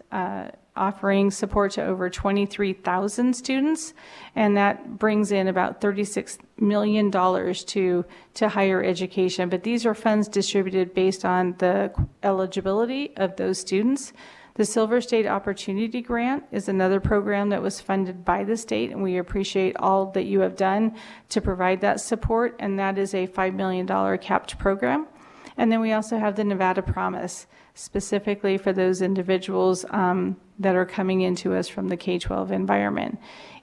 offering support to over 23,000 students, and that brings in about $36 million to higher education. But these are funds distributed based on the eligibility of those students. The Silver State Opportunity Grant is another program that was funded by the state, and we appreciate all that you have done to provide that support, and that is a $5 million capped program. And then we also have the Nevada Promise, specifically for those individuals that are coming into us from the K-12 environment.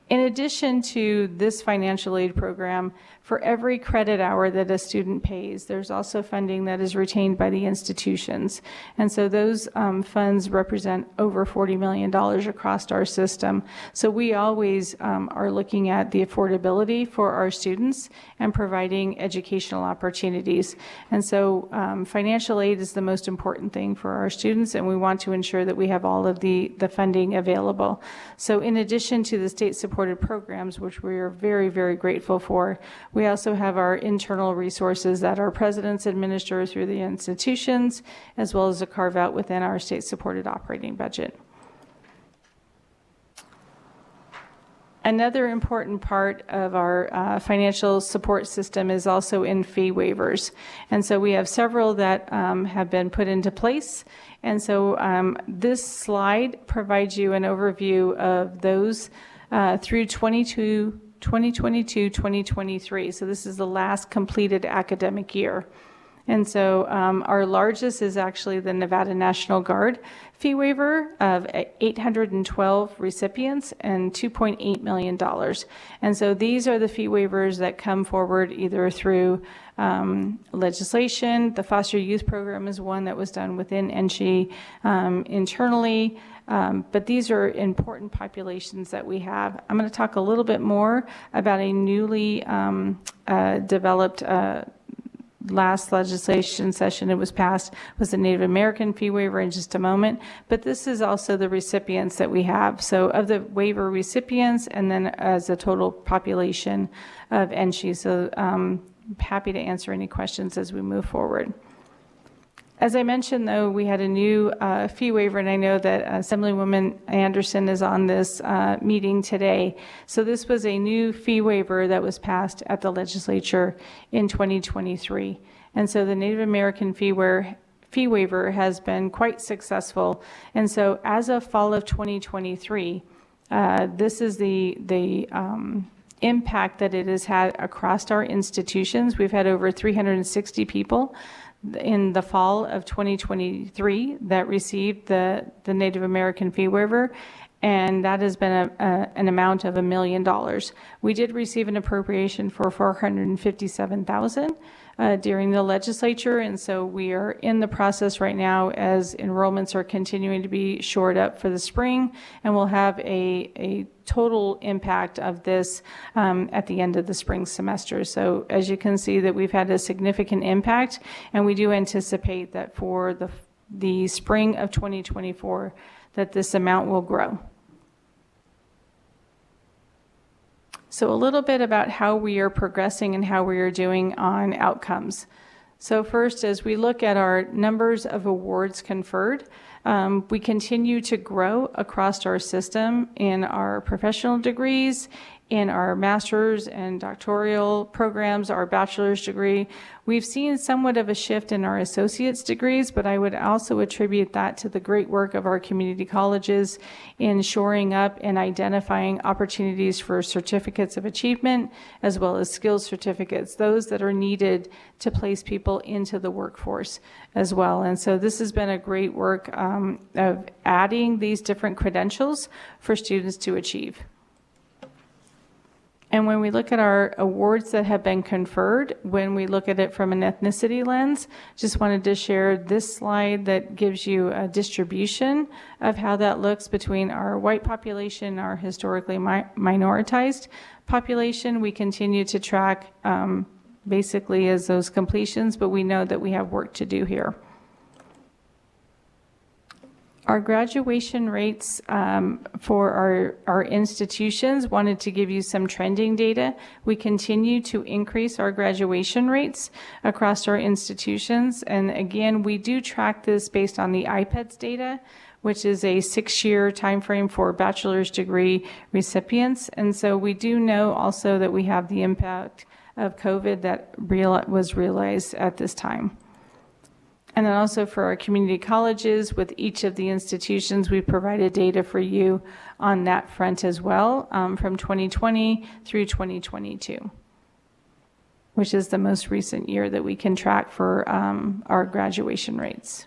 In addition to this financial aid program, for every credit hour that a student pays, there's also funding that is retained by the institutions. And so those funds represent over $40 million across our system. So we always are looking at the affordability for our students and providing educational opportunities. And so financial aid is the most important thing for our students, and we want to ensure that we have all of the funding available. So in addition to the state-supported programs, which we are very, very grateful for, we also have our internal resources that our presidents administer through the institutions, as well as a carve-out within our state-supported operating budget. Another important part of our financial support system is also in fee waivers. And so we have several that have been put into place. And so this slide provides you an overview of those through 2022-2023. So this is the last completed academic year. And so our largest is actually the Nevada National Guard fee waiver of 812 recipients and $2.8 million. And so these are the fee waivers that come forward either through legislation. The foster youth program is one that was done within NSHE internally. But these are important populations that we have. I'm going to talk a little bit more about a newly developed last legislation session it was passed was the Native American fee waiver in just a moment, but this is also the recipients that we have. So of the waiver recipients and then as a total population of NSHE. So happy to answer any questions as we move forward. As I mentioned, though, we had a new fee waiver, and I know that Assemblywoman Anderson is on this meeting today. So this was a new fee waiver that was passed at the legislature in 2023. And so the Native American fee waiver has been quite successful. And so as of fall of 2023, this is the impact that it has had across our institutions. We've had over 360 people in the fall of 2023 that received the Native American fee waiver, and that has been an amount of $1 million. We did receive an appropriation for $457,000 during the legislature, and so we are in the process right now as enrollments are continuing to be shored up for the spring, and we'll have a total impact of this at the end of the spring semester. So as you can see that we've had a significant impact, and we do anticipate that for the spring of 2024 that this amount will grow. So a little bit about how we are progressing and how we are doing on outcomes. So first, as we look at our numbers of awards conferred, we continue to grow across our system in our professional degrees, in our master's and doctoral programs, our bachelor's degree. We've seen somewhat of a shift in our associate's degrees, but I would also attribute that to the great work of our community colleges in shoring up and identifying opportunities for certificates of achievement, as well as skills certificates, those that are needed to place people into the workforce as well. And so this has been a great work of adding these different credentials for students to achieve. And when we look at our awards that have been conferred, when we look at it from an ethnicity lens, just wanted to share this slide that gives you a distribution of how that looks between our white population, our historically minoritized population. We continue to track basically as those completions, but we know that we have work to do here. Our graduation rates for our institutions, wanted to give you some trending data. We continue to increase our graduation rates across our institutions. And again, we do track this based on the IPEDS data, which is a 6-year timeframe for bachelor's degree recipients. And so we do know also that we have the impact of COVID that was realized at this time. And then also for our community colleges, with each of the institutions, we provided data for you on that front as well, from 2020 through 2022, which is the most recent year that we can track for our graduation rates.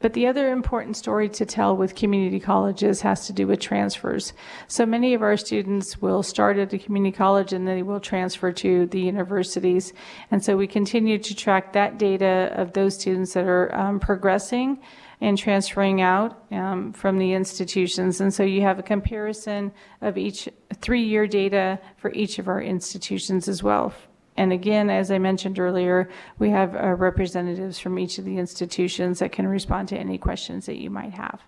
But the other important story to tell with community colleges has to do with transfers. So many of our students will start at the community college and then they will transfer to the universities. And so we continue to track that data of those students that are progressing and transferring out from the institutions. And so you have a comparison of each 3-year data for each of our institutions as well. And again, as I mentioned earlier, we have representatives from each of the institutions that can respond to any questions that you might have.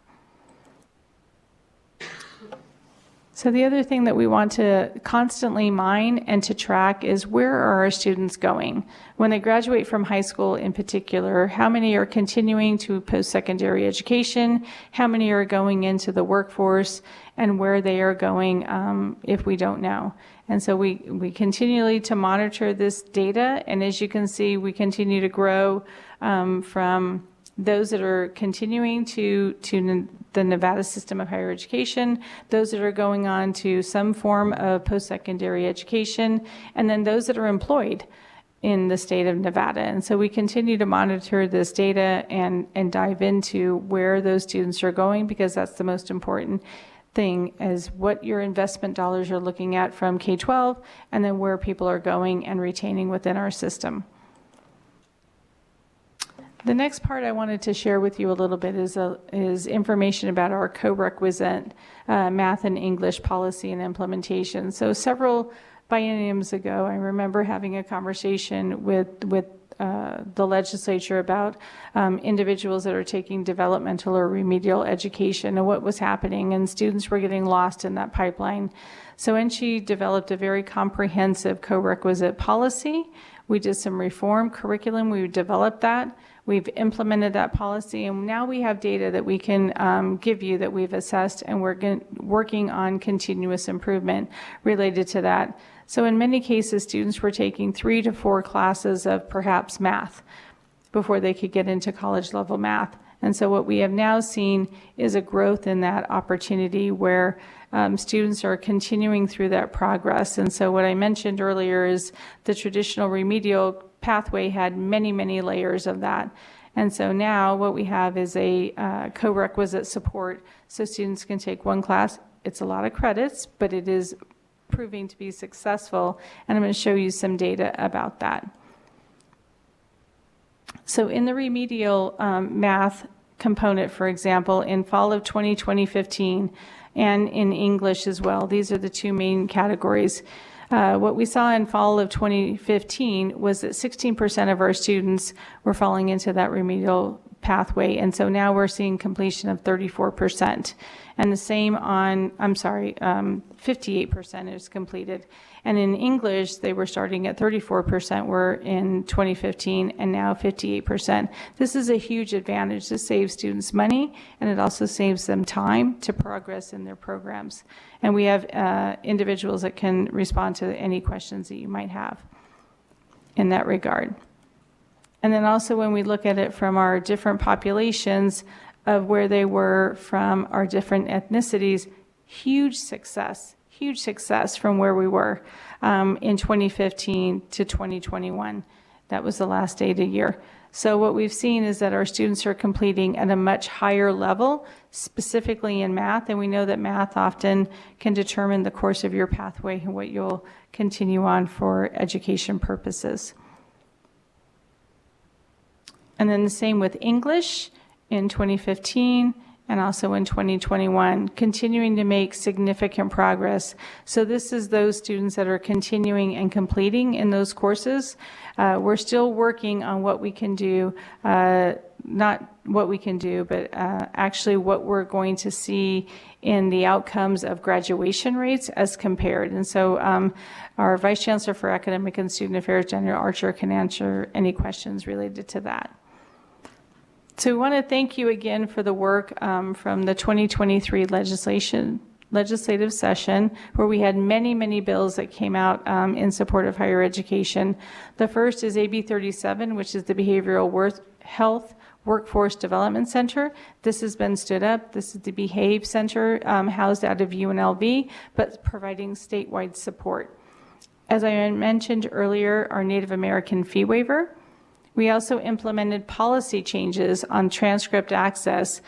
So the other thing that we want to constantly mine and to track is where are our students going? When they graduate from high school in particular, how many are continuing to post-secondary education? How many are going into the workforce? And where they are going if we don't know. And so we continually to monitor this data. And as you can see, we continue to grow from those that are continuing to the Nevada system of higher education, those that are going on to some form of post-secondary education, and then those that are employed in the state of Nevada. And so we continue to monitor this data and dive into where those students are going, because that's the most important thing, is what your investment dollars are looking at from K-12, and then where people are going and retaining within our system. The next part I wanted to share with you a little bit is information about our co-requisite math and English policy and implementation. So several bienniums ago, I remember having a conversation with the legislature about individuals that are taking developmental or remedial education and what was happening, and students were getting lost in that pipeline. So NSHE developed a very comprehensive co-requisite policy. We did some reform curriculum. We developed that. We've implemented that policy, and now we have data that we can give you that we've assessed, and we're working on continuous improvement related to that. So in many cases, students were taking 3 to 4 classes of perhaps math before they could get into college level math. And so what we have now seen is a growth in that opportunity where students are continuing through that progress. And so what I mentioned earlier is the traditional remedial pathway had many, many layers of that. And so now what we have is a co-requisite support so students can take one class. It's a lot of credits, but it is proving to be successful. And I'm going to show you some data about that. So in the remedial math component, for example, in fall of 2015, and in English as well, these are the two main categories. What we saw in fall of 2015 was that 16% of our students were falling into that remedial pathway, and so now we're seeing completion of 34%. And the same on, 58% is completed. And in English, they were starting at 34% were in 2015, and now 58%. This is a huge advantage. This saves students money, and it also saves them time to progress in their programs. And we have individuals that can respond to any questions that you might have in that regard. And then also when we look at it from our different populations of where they were from our different ethnicities, huge success from where we were in 2015 to 2021. That was the last data year. So what we've seen is that our students are completing at a much higher level, specifically in math, and we know that math often can determine the course of your pathway and what you'll continue on for education purposes. And then the same with English in 2015 and also in 2021, continuing to make significant progress. So this is those students that are continuing and completing in those courses. We're still working on what we can do, not what we can do, but actually what we're going to see in the outcomes of graduation rates as compared. And so our Vice Chancellor for Academic and Student Affairs, Daniel Archer, can answer any questions related to that. So we want to thank you again for the work from the 2023 legislative session, where we had many, many bills that came out in support of higher education. The first is AB 37, which is the Behavioral Health Workforce Development Center. This has been stood up. This is the Behave Center housed out of UNLV, but providing statewide support. As I mentioned earlier, our Native American fee waiver. We also implemented policy changes on transcript access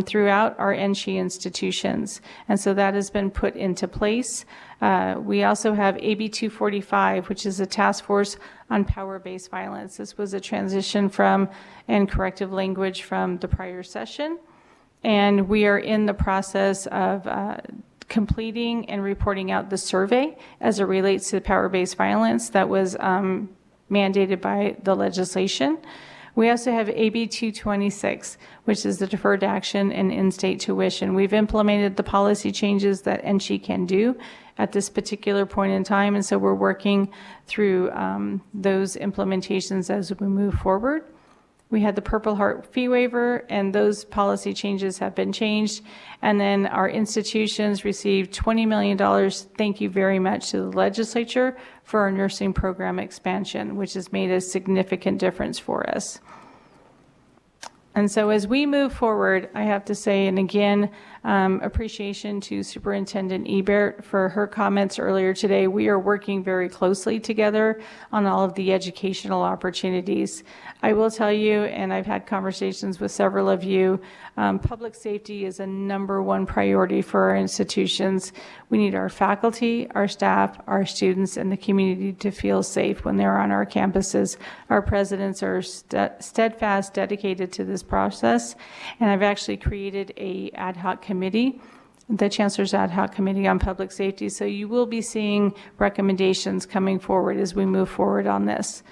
throughout our NSHE institutions, and so that has been put into place. We also have AB 245, which is a task force on power-based violence. This was a transition from and corrective language from the prior session, and we are in the process of completing and reporting out the survey as it relates to power-based violence that was mandated by the legislation. We also have AB 226, which is the deferred action and in-state tuition. We've implemented the policy changes that NSHE can do at this particular point in time, and so we're working through those implementations as we move forward. We had the Purple Heart fee waiver, and those policy changes have been changed. And then our institutions received $20 million. Thank you very much to the legislature for our nursing program expansion, which has made a significant difference for us. And so as we move forward, I have to say, and again, appreciation to Superintendent Ebert for her comments earlier today. We are working very closely together on all of the educational opportunities. I will tell you, and I've had conversations with several of you, public safety is a #1 priority for our institutions. We need our faculty, our staff, our students, and the community to feel safe when they're on our campuses. Our presidents are steadfast, dedicated to this process, and I've actually created a ad hoc committee, the Chancellor's Ad Hoc Committee on Public Safety, so you will be seeing recommendations coming forward as we move forward on this.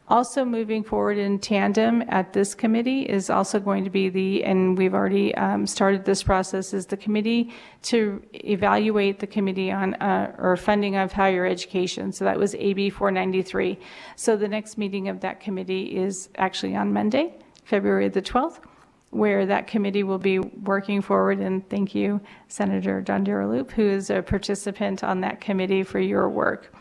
Also moving forward in tandem at this committee is also going to be and we've already started this process, is the committee to evaluate the committee on or funding of higher education. So that was AB 493. So the next meeting of that committee is actually on Monday, February the 12th, where that committee will be working forward. And thank you, Senator Don Daraloop, who is a participant on that committee, for your work.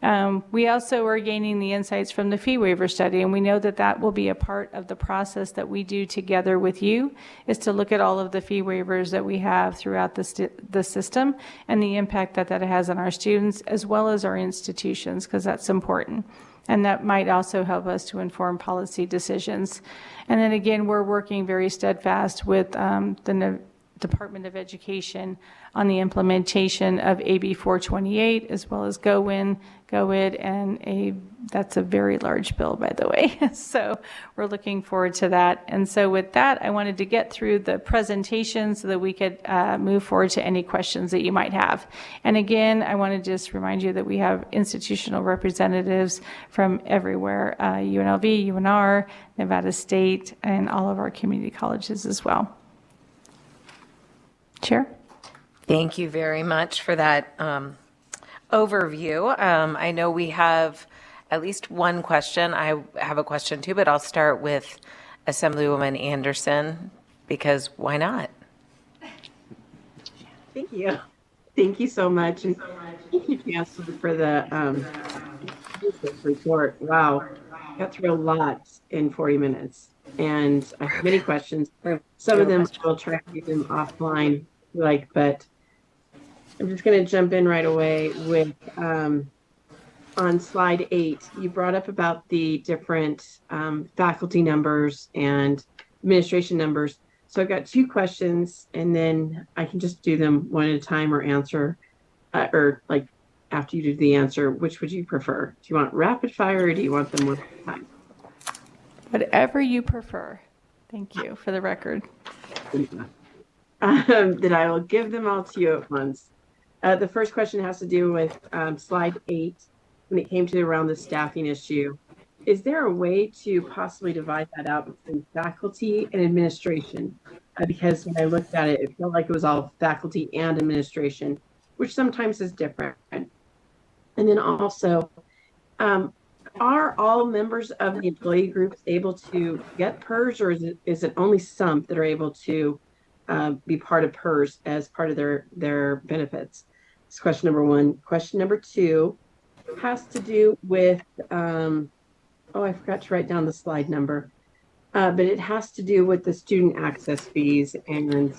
We also are gaining the insights from the fee waiver study, and we know that that will be a part of the process that we do together with you, is to look at all of the fee waivers that we have throughout the system and the impact that that has on our students as well as our institutions, because that's important. And that might also help us to inform policy decisions. And then again, we're working very steadfast with the Department of Education on the implementation of AB 428, as well as GoWin, GoID, and that's a very large bill, by the way. So we're looking forward to that. And so with that, I wanted to get through the presentation so that we could move forward to any questions that you might have. And again, I want to just remind you that we have institutional representatives from everywhere, UNLV, UNR, Nevada State, and all of our community colleges as well. Chair? Thank you very much for that overview. I know we have at least one question. I have a question too, but I'll start with Assemblywoman Anderson, because why not? Thank you. Thank you so much. And thank you, Chancellor, for the report. Wow. Got through a lot in 40 minutes. And I have many questions. Some of them I will try to keep them offline, but I'm just going to jump in right away with on slide 8. You brought up about the different faculty numbers and administration numbers. So I've got 2 questions, and then I can just do them one at a time or answer, or like after you do the answer, which would you prefer? Do you want rapid fire or do you want them one at a time? Whatever you prefer. Thank you for the record. That I will give them all to you at once. The first question has to do with slide 8, when it came to around the staffing issue. Is there a way to possibly divide that out between faculty and administration? Because when I looked at it, it felt like it was all faculty and administration, which sometimes is different. And then also, are all members of the employee groups able to get PERS, or is it only some that are able to be part of PERS as part of their benefits? That's question number 1. Question number 2 has to do with, I forgot to write down the slide number, but it has to do with the student access fees and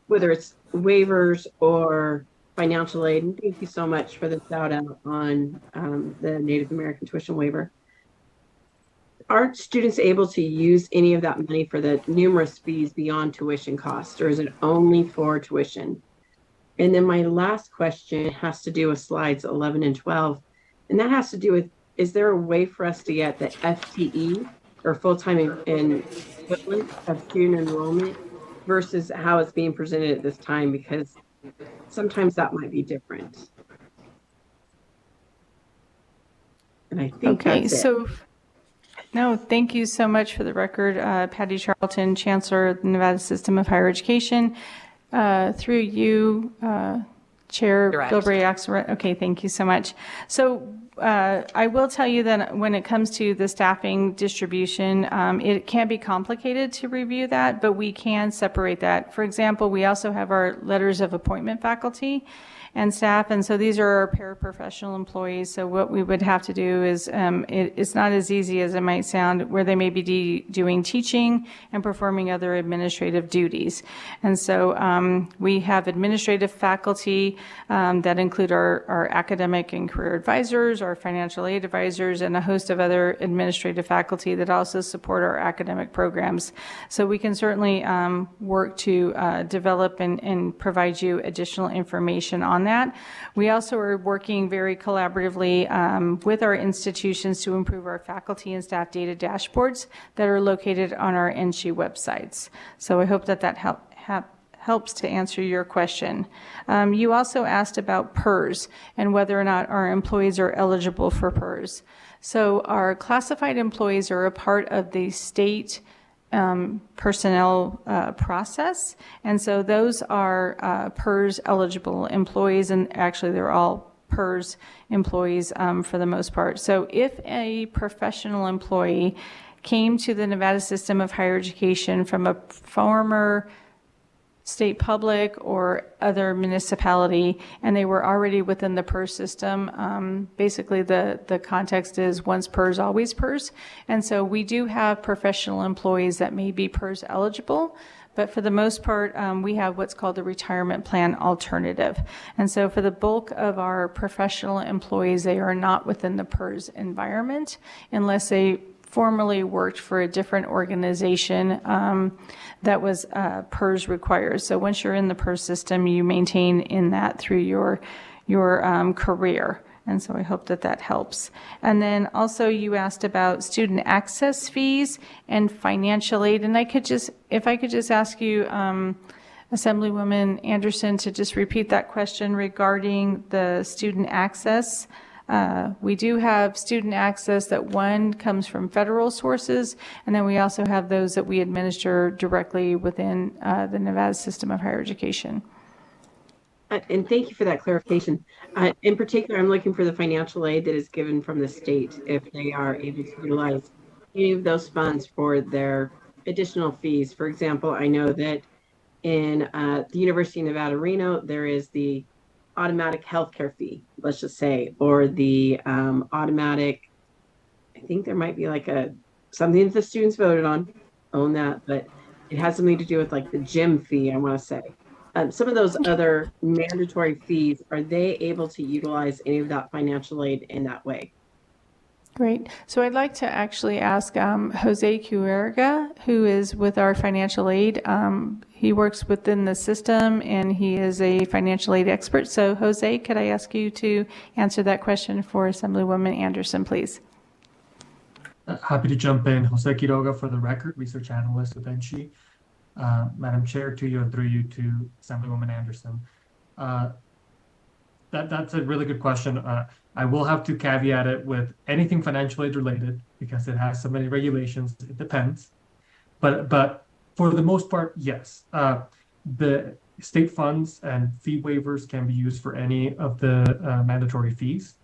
whether it's waivers or financial aid. And thank you so much for the shout out on the Native American tuition waiver. Aren't students able to use any of that money for the numerous fees beyond tuition costs, or is it only for tuition? And then my last question has to do with slides 11 and 12. And that has to do with, is there a way for us to get the FTE, or full-time equivalent of student enrollment, versus how it's being presented at this time? Because sometimes that might be different. And I think that's it. So no, thank you so much for the record, Patty Charlton, Chancellor of the Nevada System of Higher Education. Through you, Chair Bilbray Axelrod. Okay, thank you so much. So I will tell you that when it comes to the staffing distribution, it can be complicated to review that, but we can separate that. For example, we also have our letters of appointment faculty and staff, and so these are our paraprofessional employees. So what we would have to do is, it's not as easy as it might sound, where they may be doing teaching and performing other administrative duties. And so we have administrative faculty that include our academic and career advisors, our financial aid advisors, and a host of other administrative faculty that also support our academic programs. So we can certainly work to develop and provide you additional information on that. We also are working very collaboratively with our institutions to improve our faculty and staff data dashboards that are located on our NSHE websites. So I hope that helps to answer your question. You also asked about PERS and whether or not our employees are eligible for PERS. So our classified employees are a part of the state personnel process, and so those are PERS eligible employees, and actually they're all PERS employees for the most part. So if a professional employee came to the Nevada System of Higher Education from a former state public or other municipality, and they were already within the PERS system. Basically, the context is once PERS, always PERS. And so we do have professional employees that may be PERS eligible, but for the most part, we have what's called the retirement plan alternative. And so for the bulk of our professional employees, they are not within the PERS environment unless they formerly worked for a different organization that was PERS required. So once you're in the PERS system, you maintain in that through your career. And so I hope that that helps. And then also you asked about student access fees and financial aid. And if I could just ask you, Assemblywoman Anderson, to just repeat that question regarding the student access. We do have student access that one comes from federal sources, and then we also have those that we administer directly within the Nevada system of higher education. And thank you for that clarification. In particular, I'm looking for the financial aid that is given from the state if they are able to utilize any of those funds for their additional fees. For example, I know that in the University of Nevada, Reno, there is the automatic healthcare fee, let's just say, or the automatic, I think there might be like something that the students voted on that, but it has something to do with like the gym fee, I want to say. Some of those other mandatory fees, are they able to utilize any of that financial aid in that way? Great. So I'd like to actually ask Jose Cuerga, who is with our financial aid. He works within the system and he is a financial aid expert. So Jose, could I ask you to answer that question for Assemblywoman Anderson, please? Happy to jump in. Jose Quiroga for the record, research analyst with NSHE. Madam Chair, to you and through you to Assemblywoman Anderson. That's a really good question. I will have to caveat it with anything financial aid related because it has so many regulations. It depends, but for the most part, yes. The state funds and fee waivers can be used for any of the mandatory fees,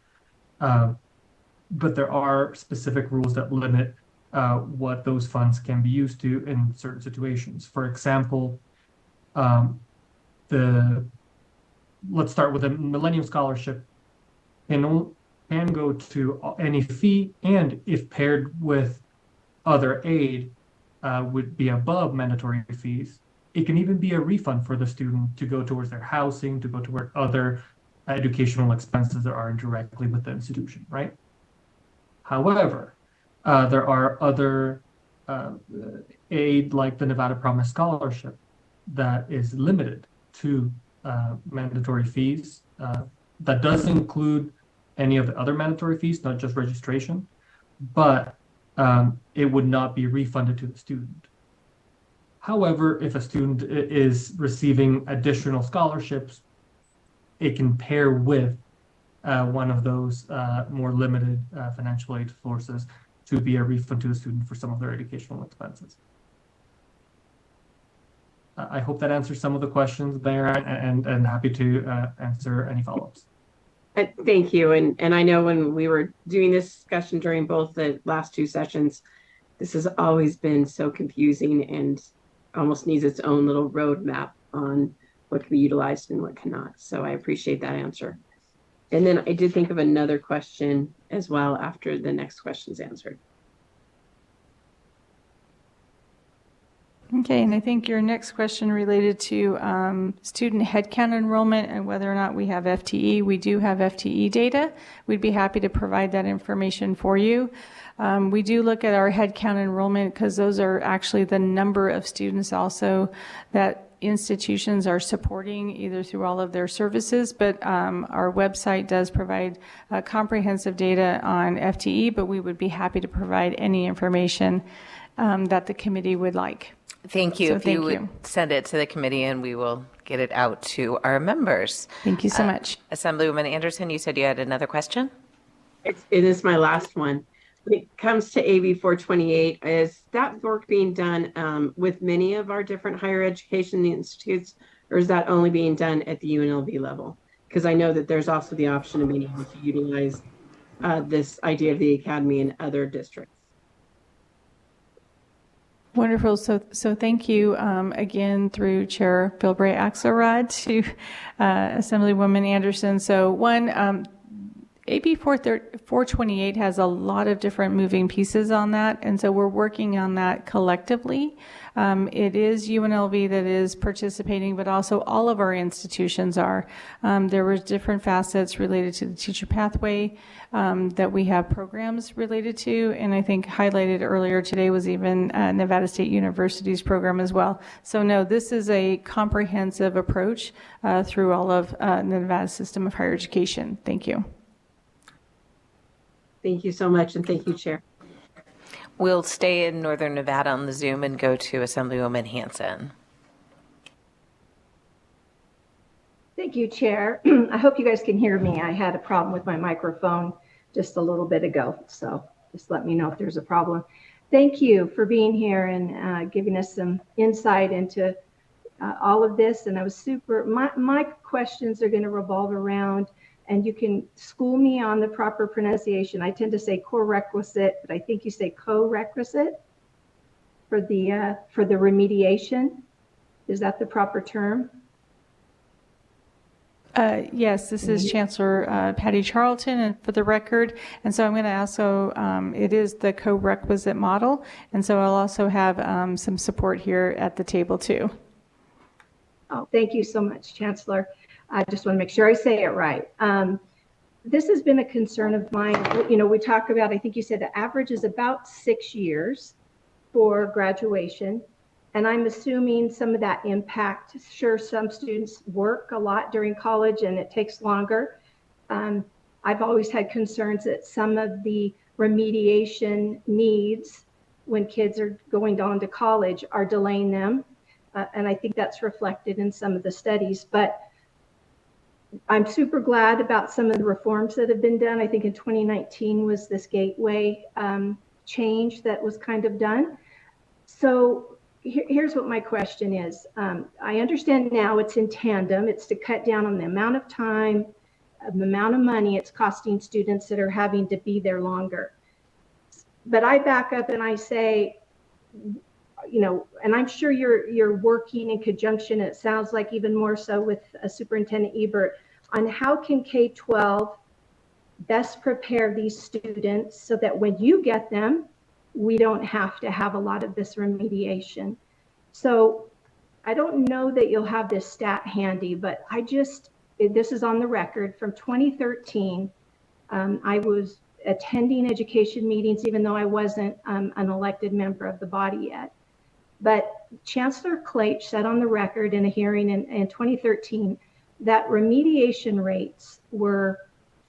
but there are specific rules that limit what those funds can be used to in certain situations. For example, let's start with a Millennium Scholarship can go to any fee, and if paired with other aid, would be above mandatory fees. It can even be a refund for the student to go towards their housing, to go toward other educational expenses that are directly with the institution, right? However, there are other aid like the Nevada Promise Scholarship that is limited to mandatory fees. That does include any of the other mandatory fees, not just registration, but it would not be refunded to the student. However, if a student is receiving additional scholarships, it can pair with one of those more limited financial aid sources to be a refund to the student for some of their educational expenses. I hope that answers some of the questions there, and happy to answer any follow-ups. Thank you. And I know when we were doing this discussion during both the last two sessions, this has always been so confusing and almost needs its own little roadmap on what can be utilized and what cannot. So I appreciate that answer. And then I did think of another question as well after the next question is answered. Okay, and I think your next question related to student headcount enrollment and whether or not we have FTE. We do have FTE data. We'd be happy to provide that information for you. We do look at our headcount enrollment because those are actually the number of students also that institutions are supporting either through all of their services, but our website does provide comprehensive data on FTE, but we would be happy to provide any information that the committee would like. Thank you. So if you would send it to the committee and we will get it out to our members. Thank you so much. Assemblywoman Anderson, you said you had another question? It is my last one. When it comes to AB 428, is that work being done with many of our different higher education institutes, or is that only being done at the UNLV level? Because I know that there's also the option of being able to utilize this idea of the academy in other districts. Wonderful. So thank you again through Chair Bilbray Axelrod to Assemblywoman Anderson. So AB 428 has a lot of different moving pieces on that, and so we're working on that collectively. It is UNLV that is participating, but also all of our institutions are. There were different facets related to the teacher pathway that we have programs related to, and I think highlighted earlier today was even Nevada State University's program as well. So no, this is a comprehensive approach through all of the Nevada system of higher education. Thank you. Thank you so much, and thank you, Chair. We'll stay in Northern Nevada on the Zoom and go to Assemblywoman Hanson. Thank you, Chair. I hope you guys can hear me. I had a problem with my microphone just a little bit ago, so just let me know if there's a problem. Thank you for being here and giving us some insight into all of this. And I was my questions are going to revolve around, and you can school me on the proper pronunciation. I tend to say co-requisite, but I think you say co-requisite for the remediation. Is that the proper term? Yes, this is Chancellor Patty Charlton, and for the record, and so I'm going to also, it is the co-requisite model, and so I'll also have some support here at the table too. Oh, thank you so much, Chancellor. I just want to make sure I say it right. This has been a concern of mine. You know, we talk about, I think you said the average is about 6 years for graduation. And I'm assuming some of that impact, sure, some students work a lot during college and it takes longer. I've always had concerns that some of the remediation needs when kids are going on to college are delaying them. And I think that's reflected in some of the studies. But I'm super glad about some of the reforms that have been done. I think in 2019 was this gateway change that was kind of done. So here's what my question is. I understand now it's in tandem. It's to cut down on the amount of time, the amount of money it's costing students that are having to be there longer. But I back up and I say, you know, and I'm sure you're working in conjunction, it sounds like even more so with Superintendent Ebert, on how can K-12 best prepare these students so that when you get them, we don't have to have a lot of this remediation. So I don't know that you'll have this stat handy, but this is on the record from 2013. I was attending education meetings, even though I wasn't an elected member of the body yet. But Chancellor Claich said on the record in a hearing in 2013 that remediation rates were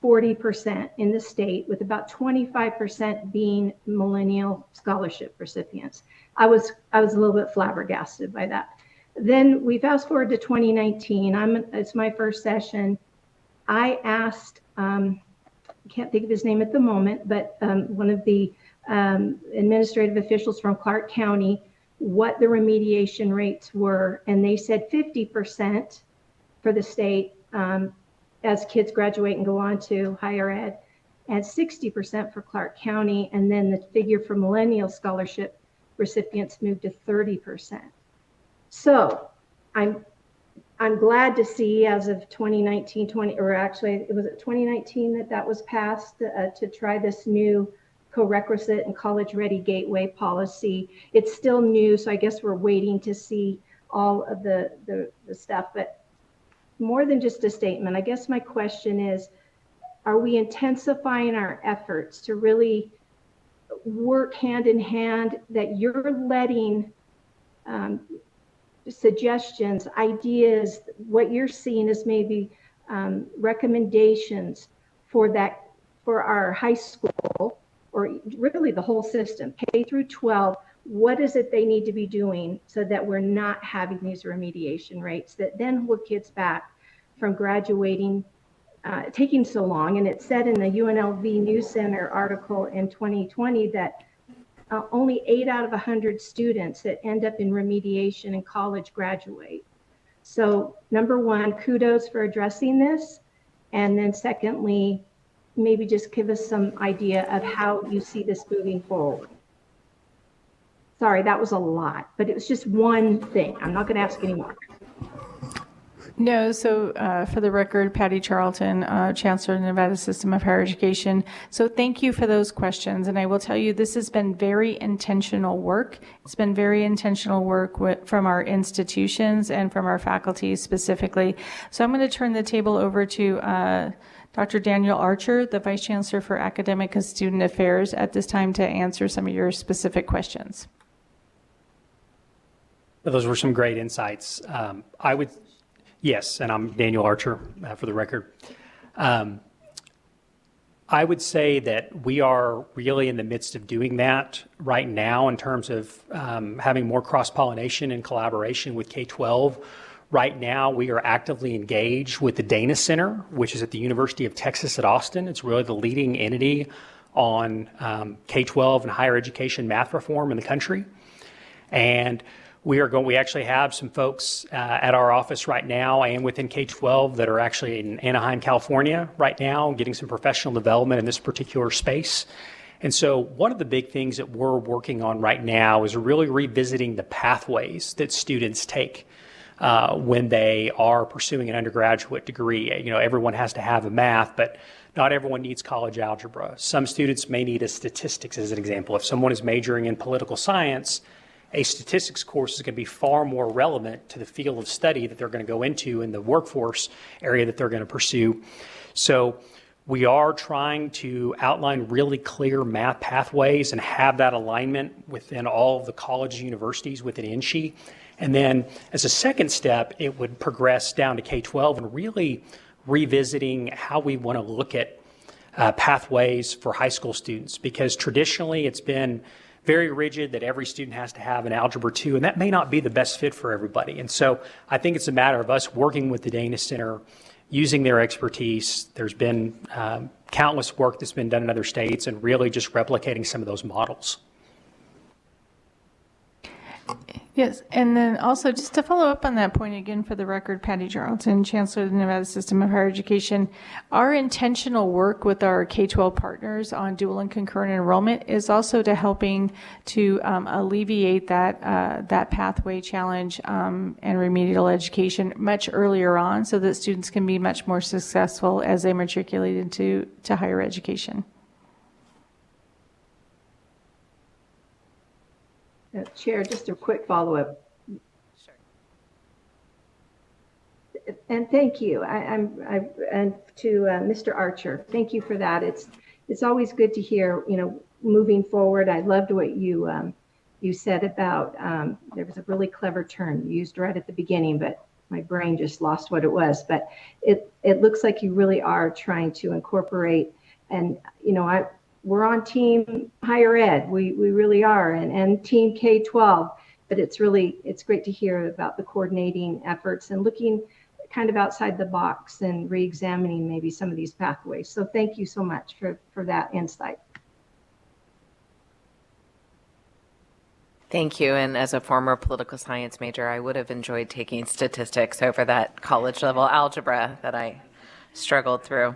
40% in the state, with about 25% being millennial scholarship recipients. I was a little bit flabbergasted by that. Then we fast forward to 2019. It's my first session. I asked, I can't think of his name at the moment, but one of the administrative officials from Clark County, what the remediation rates were, and they said 50% for the state as kids graduate and go on to higher ed, and 60% for Clark County, and then the figure for millennial scholarship recipients moved to 30%. So I'm glad to see as of 2019, or actually it was 2019 that was passed to try this new co-requisite and college-ready gateway policy. It's still new, so I guess we're waiting to see all of the stuff, but more than just a statement, I guess my question is, are we intensifying our efforts to really work hand in hand, that you're letting suggestions, ideas, what you're seeing as maybe recommendations for our high school, or really the whole system, K through 12, what is it they need to be doing so that we're not having these remediation rates that then hold kids back from graduating, taking so long? And it said in the UNLV News Center article in 2020 that only 8 out of 100 students that end up in remediation in college graduate. So number one, kudos for addressing this. And then secondly, maybe just give us some idea of how you see this moving forward. Sorry, that was a lot, but it was just one thing. I'm not going to ask any more. No, so for the record, Patty Charlton, Chancellor of the Nevada System of Higher Education. So thank you for those questions. And I will tell you, this has been very intentional work. It's been very intentional work from our institutions and from our faculty specifically. So I'm going to turn the table over to Dr. Daniel Archer, the Vice Chancellor for Academic and Student Affairs, at this time to answer some of your specific questions. Those were some great insights. Yes, and I'm Daniel Archer, for the record. I would say that we are really in the midst of doing that right now in terms of having more cross-pollination and collaboration with K-12. Right now, we are actively engaged with the Dana Center, which is at the University of Texas at Austin. It's really the leading entity on K-12 and higher education math reform in the country. And we actually have some folks at our office right now and within K-12 that are actually in Anaheim, California right now, getting some professional development in this particular space. And so one of the big things that we're working on right now is really revisiting the pathways that students take when they are pursuing an undergraduate degree. You know, everyone has to have a math, but not everyone needs college algebra. Some students may need a statistics as an example. If someone is majoring in political science, a statistics course is going to be far more relevant to the field of study that they're going to go into in the workforce area that they're going to pursue. So we are trying to outline really clear math pathways and have that alignment within all of the colleges and universities within INSHE. And then as a second step, it would progress down to K-12 and really revisiting how we want to look at pathways for high school students, because traditionally it's been very rigid that every student has to have an Algebra 2, and that may not be the best fit for everybody. And so I think it's a matter of us working with the Dana Center, using their expertise. There's been countless work that's been done in other states and really just replicating some of those models. Yes, and then also just to follow up on that point again for the record, Patty Charlton, Chancellor of the Nevada System of Higher Education, our intentional work with our K-12 partners on dual and concurrent enrollment is also to helping to alleviate that pathway challenge and remedial education much earlier on so that students can be much more successful as they matriculate into higher education. Chair, just a quick follow-up. Sure. And thank you. And to Mr. Archer, thank you for that. It's always good to hear, you know, moving forward. I loved what you said about, there was a really clever term you used right at the beginning, but my brain just lost what it was. But it looks like you really are trying to incorporate, and, you know, we're on team higher ed, we really are, and team K-12, but it's great to hear about the coordinating efforts and looking kind of outside the box and re-examining maybe some of these pathways. So thank you so much for that insight. Thank you. And as a former political science major, I would have enjoyed taking statistics over that college level algebra that I struggled through.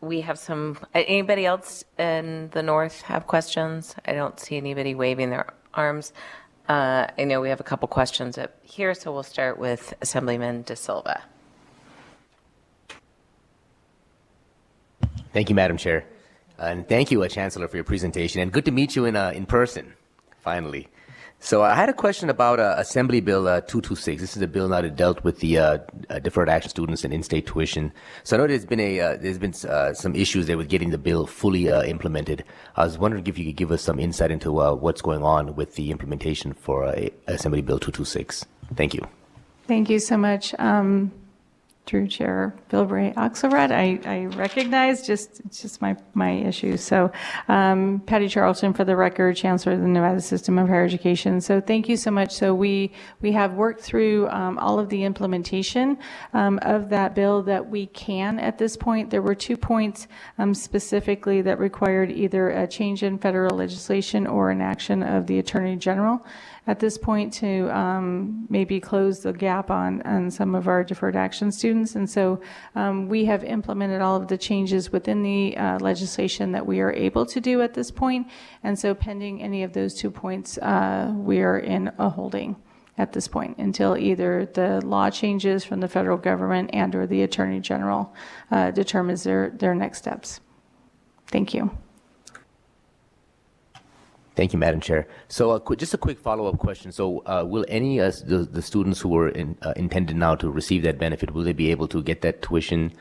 We have anybody else in the north have questions? I don't see anybody waving their arms. I know we have a couple questions up here, so we'll start with Assemblyman De Silva. Thank you, Madam Chair. And thank you, Chancellor, for your presentation. And good to meet you in person, finally. So I had a question about Assembly Bill 226. This is a bill now that dealt with the deferred action students and in-state tuition. So I know there's been some issues there with getting the bill fully implemented. I was wondering if you could give us some insight into what's going on with the implementation for Assembly Bill 226. Thank you. Thank you so much. Through Chair Bilbray Axelrod, I recognize it's just my issue. So Patty Charlton, for the record, Chancellor of the Nevada System of Higher Education. So thank you so much. So we have worked through all of the implementation of that bill that we can at this point. There were 2 points specifically that required either a change in federal legislation or an action of the Attorney General. at this point to maybe close the gap on some of our deferred action students. And so we have implemented all of the changes within the legislation that we are able to do at this point. And so pending any of those 2 points, we are in a holding at this point until either the law changes from the federal government and or the Attorney General determines their next steps. Thank you. Thank you, Madam Chair. So just a quick follow-up question. So will any of the students who are intended now to receive that benefit, will they be able to get that tuition,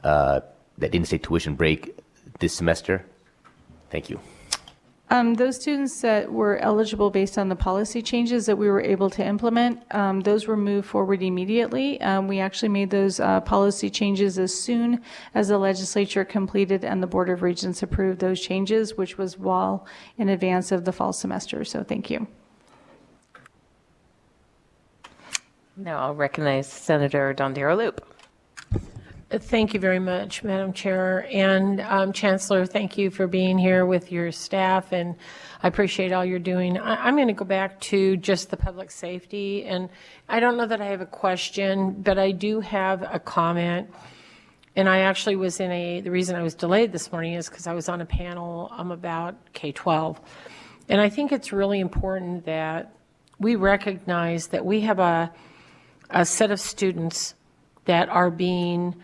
that in-state tuition break this semester? Thank you. Those students that were eligible based on the policy changes that we were able to implement, those were moved forward immediately. We actually made those policy changes as soon as the legislature completed and the Board of Regents approved those changes, which was well in advance of the fall semester. So thank you. Now I'll recognize Senator Dondero Loop. Thank you very much, Madam Chair. And Chancellor, thank you for being here with your staff, and I appreciate all you're doing. I'm going to go back to just the public safety, and I don't know that I have a question, but I do have a comment. And I actually was the reason I was delayed this morning is because I was on a panel about K-12. And I think it's really important that we recognize that we have a set of students that are being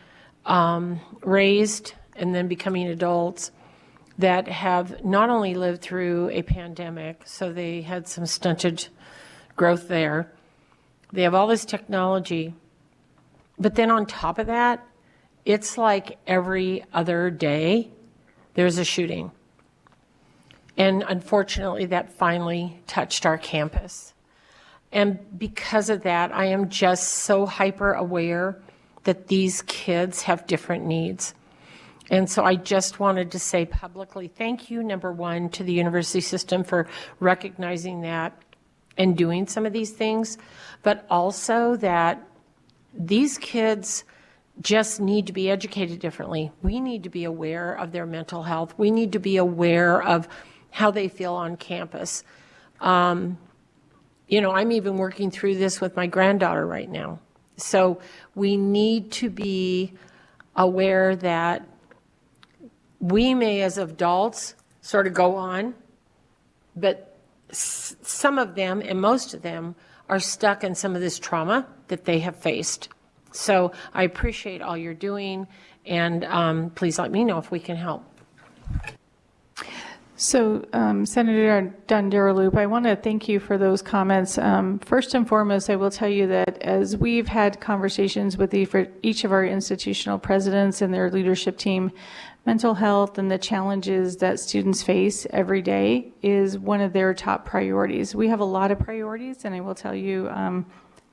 raised and then becoming adults that have not only lived through a pandemic, so they had some stunted growth there. They have all this technology, but then on top of that, it's like every other day there's a shooting. And unfortunately, that finally touched our campus. And because of that, I am just so hyper aware that these kids have different needs. And so I just wanted to say publicly, thank you, number one, to the university system for recognizing that and doing some of these things, but also that these kids just need to be educated differently. We need to be aware of their mental health. We need to be aware of how they feel on campus. I'm even working through this with my granddaughter right now. So we need to be aware that we may, as adults, sort of go on, but some of them, and most of them, are stuck in some of this trauma that they have faced. So I appreciate all you're doing, and please let me know if we can help. So, Senator Dondero Loop, I want to thank you for those comments. First and foremost, I will tell you that as we've had conversations with each of our institutional presidents and their leadership team, mental health and the challenges that students face every day is one of their top priorities. We have a lot of priorities, and I will tell you,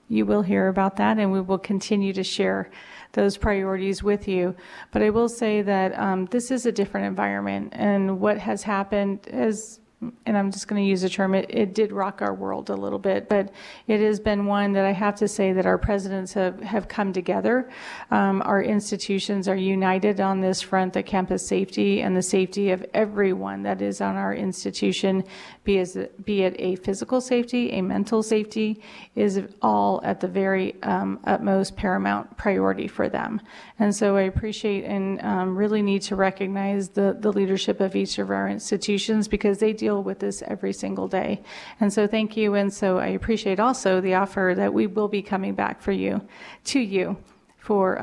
you will hear about that, and we will continue to share those priorities with you. But I will say that this is a different environment, and what has happened is, and I'm just going to use a term, it did rock our world a little bit, but it has been one that I have to say that our presidents have come together. Our institutions are united on this front, the campus safety and the safety of everyone that is on our institution, be it a physical safety, a mental safety, is all at the very utmost paramount priority for them. And so I appreciate and really need to recognize the leadership of each of our institutions, because they deal with this every single day. And so thank you. And so I appreciate also the offer that we will be coming back to you for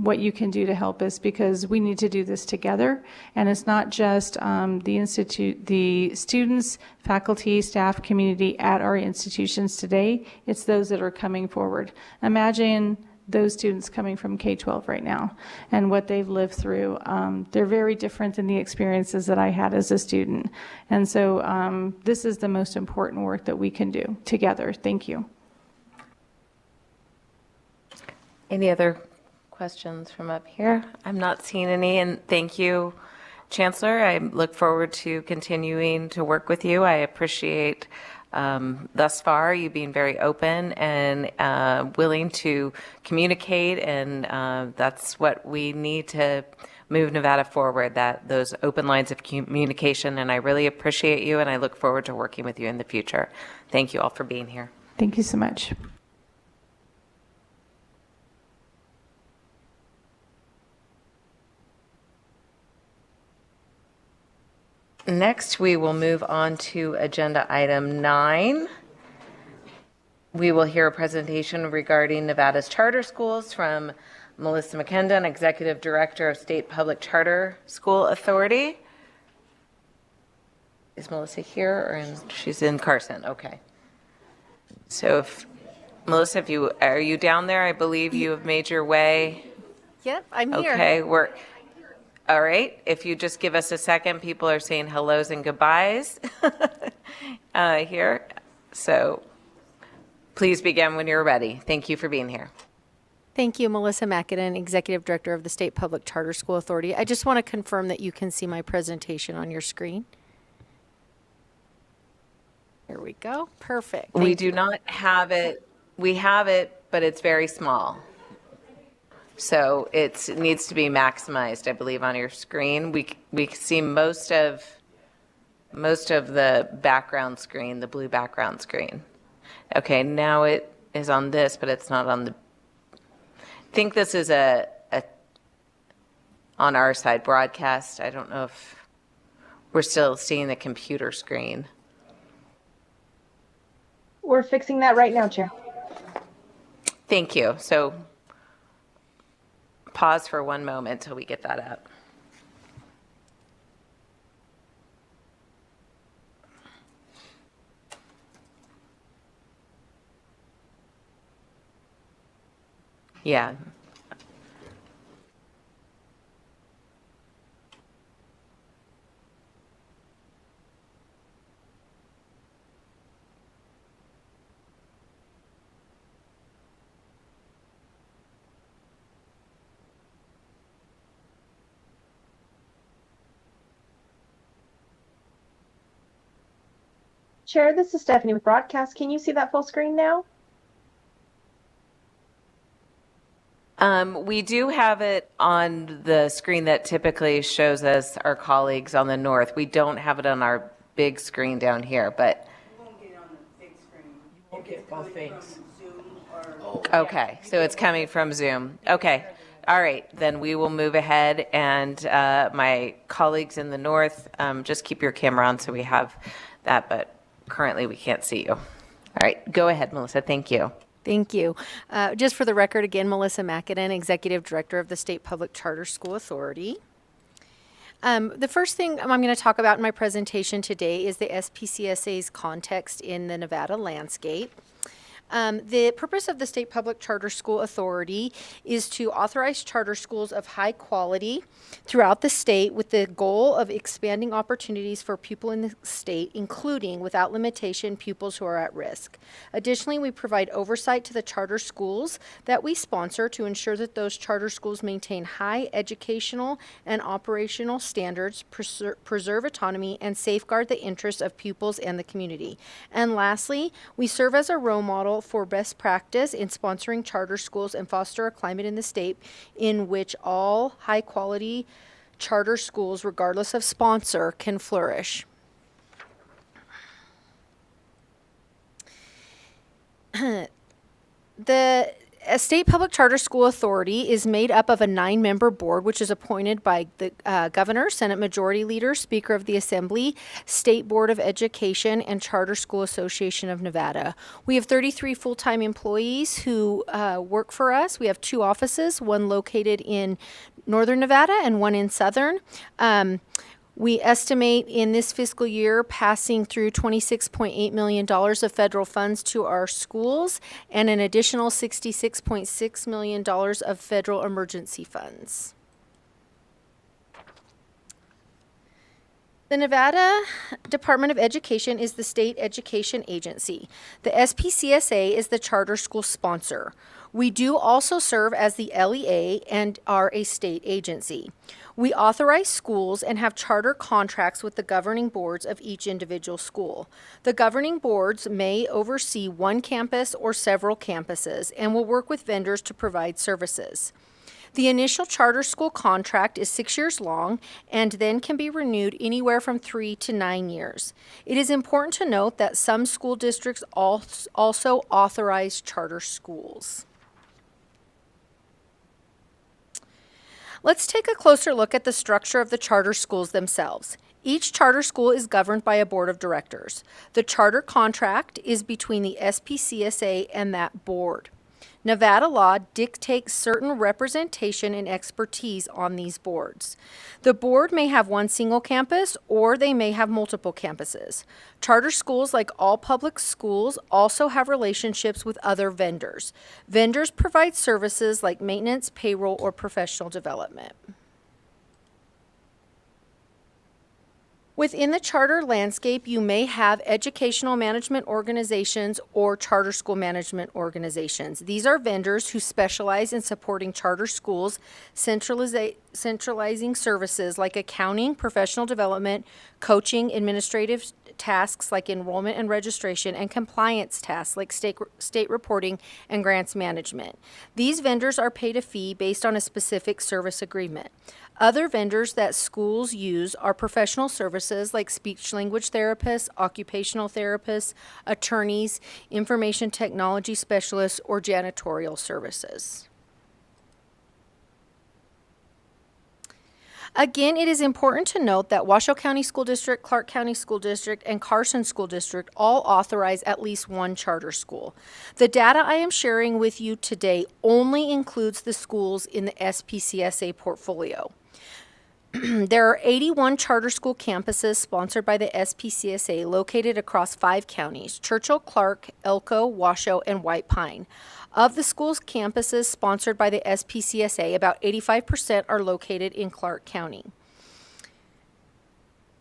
what you can do to help us, because we need to do this together. And it's not just the students, faculty, staff, community at our institutions today. It's those that are coming forward. Imagine those students coming from K-12 right now and what they've lived through. They're very different than the experiences that I had as a student. And so this is the most important work that we can do together. Thank you. Any other questions from up here? I'm not seeing any, and thank you, Chancellor. I look forward to continuing to work with you. I appreciate thus far. You've been very open and willing to communicate, and that's what we need to move Nevada forward, that those open lines of communication, and I really appreciate you, and I look forward to working with you in the future. Thank you all for being here. Thank you so much. Next, we will move on to agenda item 9. We will hear a presentation regarding Nevada's charter schools from Melissa McKendon, Executive Director of State Public Charter School Authority. Is Melissa here, or she's in Carson? Okay. So, Melissa, are you down there? I believe you have made your way. Yep, I'm here. Okay, all right. If you just give us a second, people are saying hellos and goodbyes here. So please begin when you're ready. Thank you for being here. Thank you, Melissa McKendon, Executive Director of the State Public Charter School Authority. I just want to confirm that you can see my presentation on your screen. Here we go. Perfect. We do not have it. We have it, but it's very small. So it needs to be maximized, I believe, on your screen. We see most of the background screen, the blue background screen. Okay, now it is on this, but it's not on the. I think this is a on our side broadcast. I don't know if we're still seeing the computer screen. We're fixing that right now, Chair. Thank you. So pause for one moment till we get that up. Yeah. Chair, this is Stephanie with Broadcast. Can you see that full screen now? We do have it on the screen that typically shows us our colleagues on the north. We don't have it on our big screen down here, but. You won't get it on the big screen. You won't get both things. Okay, so it's coming from Zoom. Okay, all right, then we will move ahead, and my colleagues in the north, just keep your camera on so we have that, but currently we can't see you. All right, go ahead, Melissa. Thank you. Thank you. Just for the record, again, Melissa McKendon, Executive Director of the State Public Charter School Authority. The first thing I'm going to talk about in my presentation today is the SPCSA's context in the Nevada landscape. The purpose of the State Public Charter School Authority is to authorize charter schools of high quality throughout the state with the goal of expanding opportunities for pupils in the state, including, without limitation, pupils who are at risk. Additionally, we provide oversight to the charter schools that we sponsor to ensure that those charter schools maintain high educational and operational standards, preserve autonomy, and safeguard the interests of pupils and the community. And lastly, we serve as a role model for best practice in sponsoring charter schools and foster a climate in the state in which all high-quality charter schools, regardless of sponsor, can flourish. The State Public Charter School Authority is made up of a 9-member board, which is appointed by the Governor, Senate Majority Leader, Speaker of the Assembly, State Board of Education, and Charter School Association of Nevada. We have 33 full-time employees who work for us. We have 2 offices, one located in Northern Nevada and one in Southern. We estimate in this fiscal year passing through $26.8 million of federal funds to our schools and an additional $66.6 million of federal emergency funds. The Nevada Department of Education is the state education agency. The SPCSA is the charter school sponsor. We do also serve as the LEA and are a state agency. We authorize schools and have charter contracts with the governing boards of each individual school. The governing boards may oversee one campus or several campuses and will work with vendors to provide services. The initial charter school contract is 6 years long and then can be renewed anywhere from 3 to 9 years. It is important to note that some school districts also authorize charter schools. Let's take a closer look at the structure of the charter schools themselves. Each charter school is governed by a board of directors. The charter contract is between the SPCSA and that board. Nevada law dictates certain representation and expertise on these boards. The board may have one single campus or they may have multiple campuses. Charter schools, like all public schools, also have relationships with other vendors. Vendors provide services like maintenance, payroll, or professional development. Within the charter landscape, you may have educational management organizations or charter school management organizations. These are vendors who specialize in supporting charter schools, centralizing services like accounting, professional development, coaching, administrative tasks like enrollment and registration, and compliance tasks like state reporting and grants management. These vendors are paid a fee based on a specific service agreement. Other vendors that schools use are professional services like speech-language therapists, occupational therapists, attorneys, information technology specialists, or janitorial services. Again, it is important to note that Washoe County School District, Clark County School District, and Carson School District all authorize at least one charter school. The data I am sharing with you today only includes the schools in the SPCSA portfolio. There are 81 charter school campuses sponsored by the SPCSA located across 5 counties: Churchill, Clark, Elko, Washoe, and White Pine. Of the school's campuses sponsored by the SPCSA, about 85% are located in Clark County.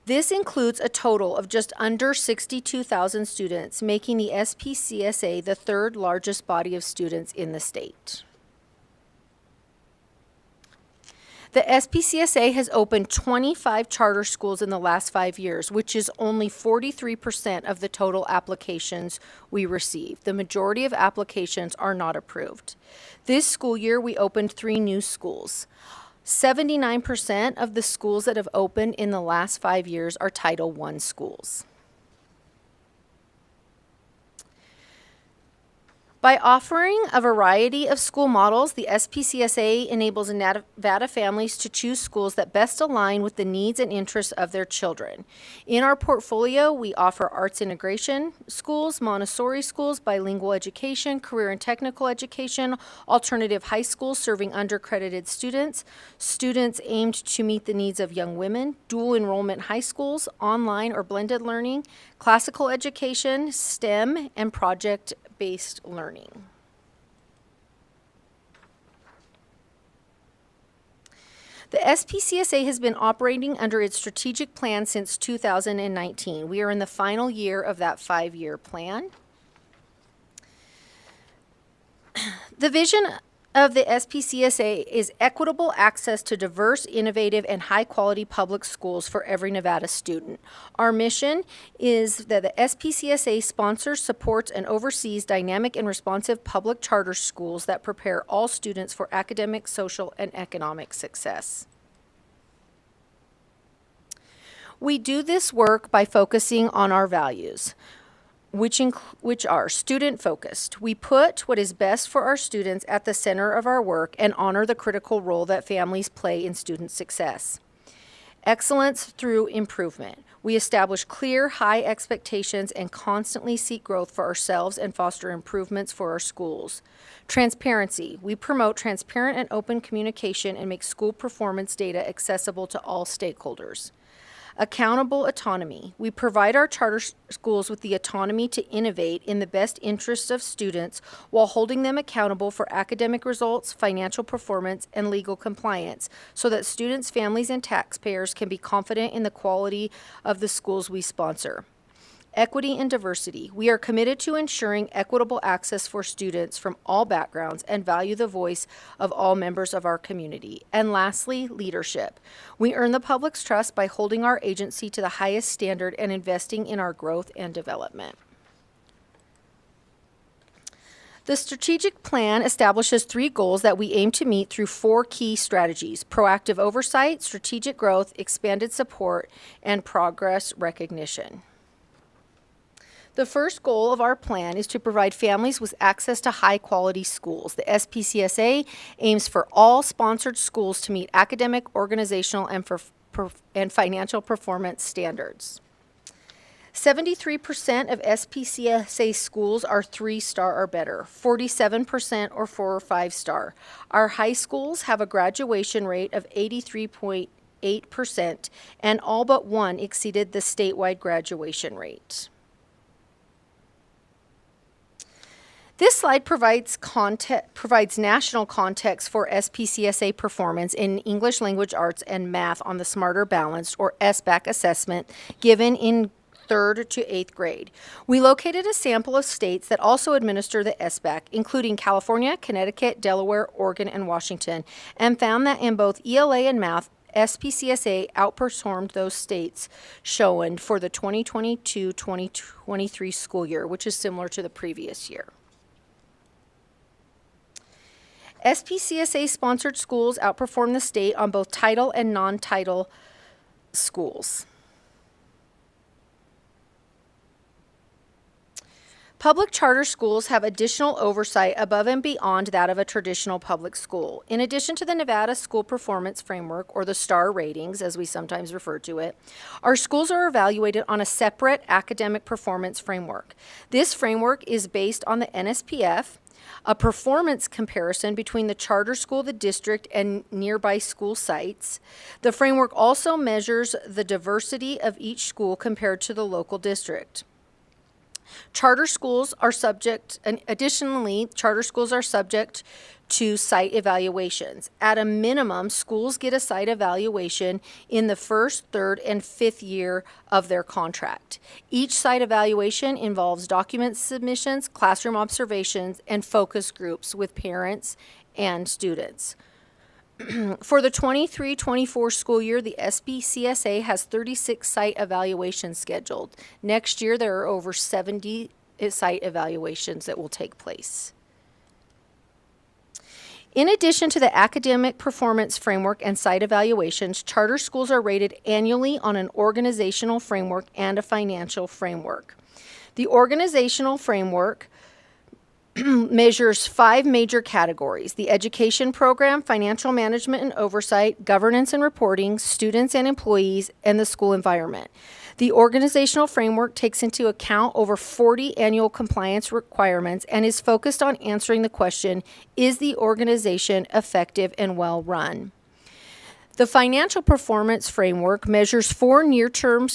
This includes a total of just under 62,000 students, making the SPCSA the third largest body of students in the state. The SPCSA has opened 25 charter schools in the last 5 years, which is only 43% of the total applications we receive. The majority of applications are not approved. This school year, we opened 3 new schools. 79% of the schools that have opened in the last 5 years are Title I schools. By offering a variety of school models, the SPCSA enables Nevada families to choose schools that best align with the needs and interests of their children. In our portfolio, we offer arts integration schools, Montessori schools, bilingual education, career and technical education, alternative high schools serving undercredited students, students aimed to meet the needs of young women, dual enrollment high schools, online or blended learning, classical education, STEM, and project-based learning. The SPCSA has been operating under its strategic plan since 2019. We are in the final year of that 5-year plan. The vision of the SPCSA is equitable access to diverse, innovative, and high-quality public schools for every Nevada student. Our mission is that the SPCSA sponsors, supports, and oversees dynamic and responsive public charter schools that prepare all students for academic, social, and economic success. We do this work by focusing on our values, which are student-focused. We put what is best for our students at the center of our work and honor the critical role that families play in student success. Excellence through improvement. We establish clear, high expectations and constantly seek growth for ourselves and foster improvements for our schools. Transparency. We promote transparent and open communication and make school performance data accessible to all stakeholders. Accountable autonomy. We provide our charter schools with the autonomy to innovate in the best interests of students while holding them accountable for academic results, financial performance, and legal compliance so that students, families, and taxpayers can be confident in the quality of the schools we sponsor. Equity and diversity. We are committed to ensuring equitable access for students from all backgrounds and value the voice of all members of our community. And lastly, leadership. We earn the public's trust by holding our agency to the highest standard and investing in our growth and development. The strategic plan establishes 3 goals that we aim to meet through 4 key strategies: proactive oversight, strategic growth, expanded support, and progress recognition. The first goal of our plan is to provide families with access to high-quality schools. The SPCSA aims for all sponsored schools to meet academic, organizational, and financial performance standards. 73% of SPCSA schools are 3-star or better, 47% or 4 or 5-star. Our high schools have a graduation rate of 83.8%, and all but one exceeded the statewide graduation rate. This slide provides national context for SPCSA performance in English Language Arts and Math on the Smarter Balanced, or SBAC assessment, given in 3rd to 8th grade. We located a sample of states that also administer the SBAC, including California, Connecticut, Delaware, Oregon, and Washington, and found that in both ELA and Math, SPCSA outperformed those states shown for the 2022-2023 school year, which is similar to the previous year. SPCSA-sponsored schools outperform the state on both title and non-title schools. Public charter schools have additional oversight above and beyond that of a traditional public school. In addition to the Nevada School Performance Framework, or the STAR ratings, as we sometimes refer to it, our schools are evaluated on a separate academic performance framework. This framework is based on the NSPF, a performance comparison between the charter school, the district, and nearby school sites. The framework also measures the diversity of each school compared to the local district. Charter schools are subject, and additionally, charter schools are subject to site evaluations. At a minimum, schools get a site evaluation in the 1st, 3rd, and 5th year of their contract. Each site evaluation involves document submissions, classroom observations, and focus groups with parents and students. For the 23-24 school year, the SPCSA has 36 site evaluations scheduled. Next year, there are over 70 site evaluations that will take place. In addition to the academic performance framework and site evaluations, charter schools are rated annually on an organizational framework and a financial framework. The organizational framework measures 5 major categories: the education program, financial management and oversight, governance and reporting, students and employees, and the school environment. The organizational framework takes into account over 40 annual compliance requirements and is focused on answering the question, is the organization effective and well run? The financial performance framework measures 4 near-term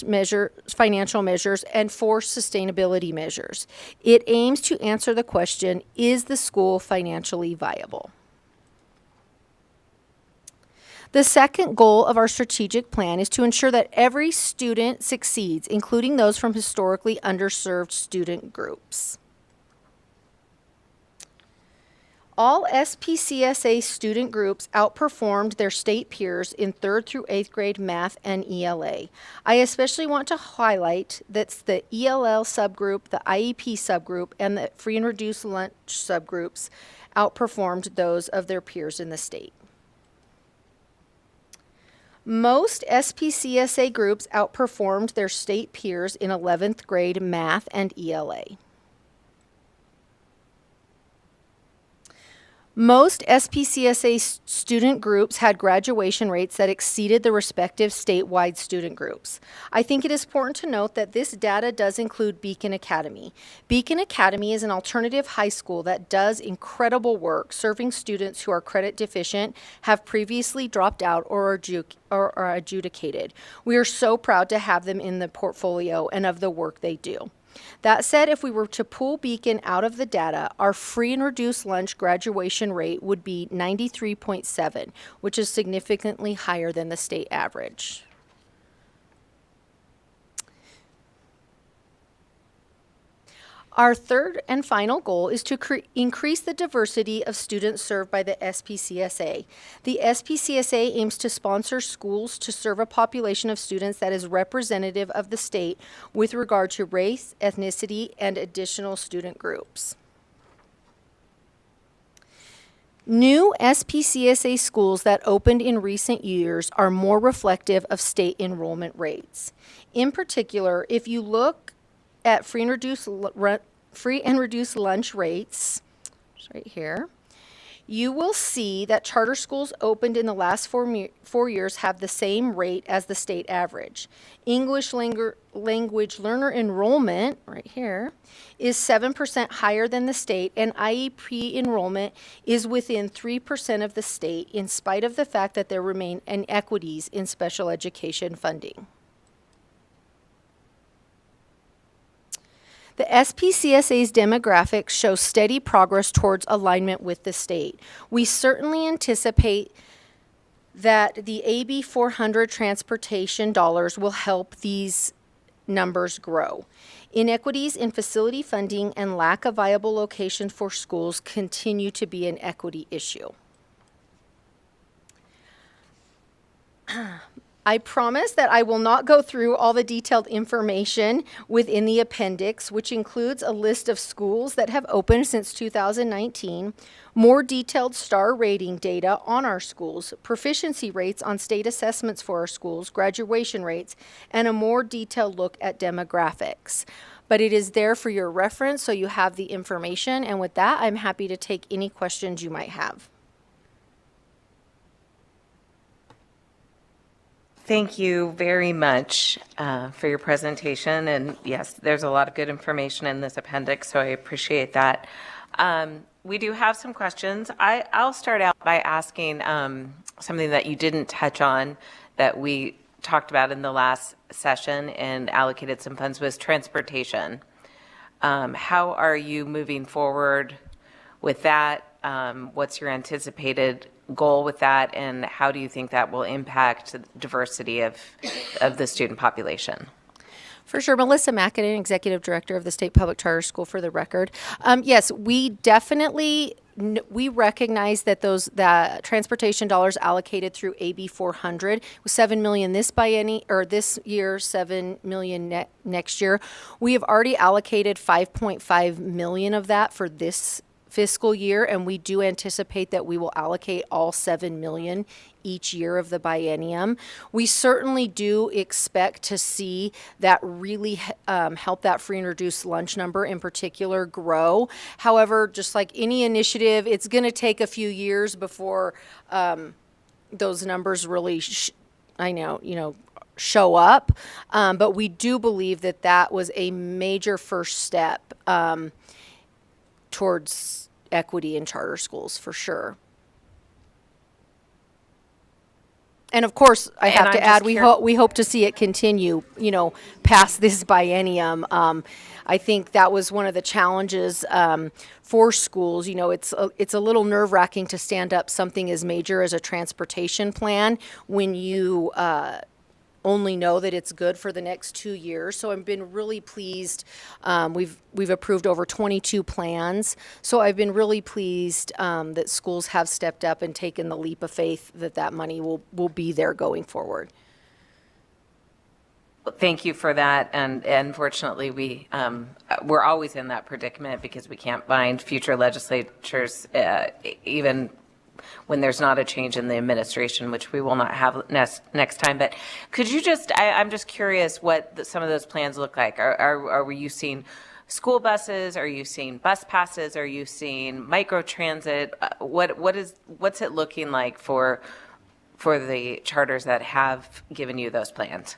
financial measures and 4 sustainability measures. It aims to answer the question, is the school financially viable? The second goal of our strategic plan is to ensure that every student succeeds, including those from historically underserved student groups. All SPCSA student groups outperformed their state peers in 3rd through 8th grade math and ELA. I especially want to highlight that the ELL subgroup, the IEP subgroup, and the free and reduced lunch subgroups outperformed those of their peers in the state. Most SPCSA groups outperformed their state peers in 11th grade math and ELA. Most SPCSA student groups had graduation rates that exceeded the respective statewide student groups. I think it is important to note that this data does include Beacon Academy. Beacon Academy is an alternative high school that does incredible work serving students who are credit deficient, have previously dropped out, or are adjudicated. We are so proud to have them in the portfolio and of the work they do. That said, if we were to pull Beacon out of the data, our free and reduced lunch graduation rate would be 93.7, which is significantly higher than the state average. Our third and final goal is to increase the diversity of students served by the SPCSA. The SPCSA aims to sponsor schools to serve a population of students that is representative of the state with regard to race, ethnicity, and additional student groups. New SPCSA schools that opened in recent years are more reflective of state enrollment rates. In particular, if you look at free and reduced lunch rates, right here, you will see that charter schools opened in the last 4 years have the same rate as the state average. English language learner enrollment, right here, is 7% higher than the state, and IEP enrollment is within 3% of the state, in spite of the fact that there remain inequities in special education funding. The SPCSA's demographics show steady progress towards alignment with the state. We certainly anticipate that the AB 400 transportation dollars will help these numbers grow. Inequities in facility funding and lack of viable locations for schools continue to be an equity issue. I promise that I will not go through all the detailed information within the appendix, which includes a list of schools that have opened since 2019, more detailed star rating data on our schools, proficiency rates on state assessments for our schools, graduation rates, and a more detailed look at demographics. But it is there for your reference, so you have the information. And with that, I'm happy to take any questions you might have. Thank you very much for your presentation. And yes, there's a lot of good information in this appendix, so I appreciate that. We do have some questions. I'll start out by asking something that you didn't touch on that we talked about in the last session and allocated some funds, was transportation. How are you moving forward with that? What's your anticipated goal with that, and how do you think that will impact the diversity of the student population? For sure. Melissa Mackinnon, Executive Director of the State Public Charter School, for the record. Yes, we definitely we recognize that that transportation dollars allocated through AB 400 was $7 million this year, $7 million next year. We have already allocated $5.5 million of that for this fiscal year, and we do anticipate that we will allocate all $7 million each year of the biennium. We certainly do expect to see that really help that free and reduced lunch number in particular grow. However, just like any initiative, it's going to take a few years before those numbers really show up. But we do believe that that was a major first step towards equity in charter schools, for sure. And of course, I have to add, we hope to see it continue, past this biennium. I think that was one of the challenges for schools. It's a little nerve-wracking to stand up something as major as a transportation plan when you only know that it's good for the next 2 years. So I've been really pleased. We've approved over 22 plans. So I've been really pleased that schools have stepped up and taken the leap of faith that money will be there going forward. Thank you for that. And unfortunately, we're always in that predicament because we can't bind future legislatures, even when there's not a change in the administration, which we will not have next time. But could you I'm just curious what some of those plans look like. Are you seeing school buses? Are you seeing bus passes? Are you seeing microtransit? What's it looking like for the charters that have given you those plans?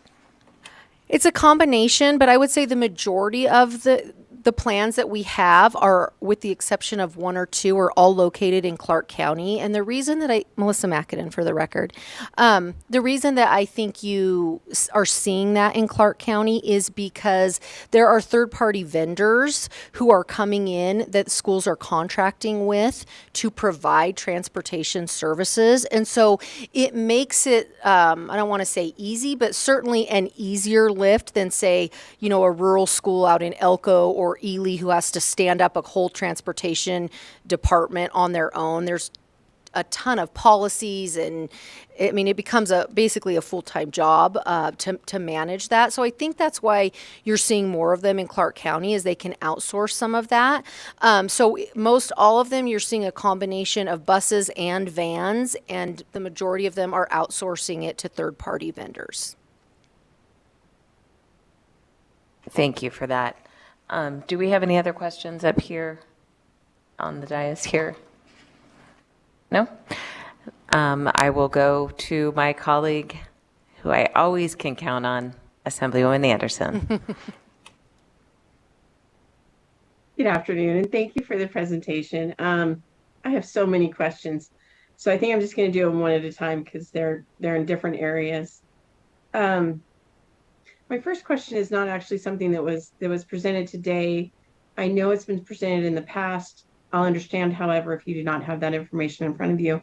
It's a combination, but I would say the majority of the plans that we have are, with the exception of one or two, are all located in Clark County. And the reason that Melissa Mackinnon, for the record, the reason that I think you are seeing that in Clark County is because there are third-party vendors who are coming in that schools are contracting with to provide transportation services. And so it makes it, I don't want to say easy, but certainly an easier lift than, say, a rural school out in Elko or or Ely, who has to stand up a whole transportation department on their own. There's a ton of policies, and I mean, it becomes basically a full-time job to manage that. So I think that's why you're seeing more of them in Clark County, is they can outsource some of that. So most all of them, you're seeing a combination of buses and vans, and the majority of them are outsourcing it to third-party vendors. Thank you for that. Do we have any other questions up here on the dais here? No? I will go to my colleague, who I always can count on, Assemblywoman Anderson. Good afternoon, and thank you for the presentation. I have so many questions, so I think I'm just going to do them one at a time because they're in different areas. My first question is not actually something that was presented today. I know it's been presented in the past. I'll understand, however, if you do not have that information in front of you.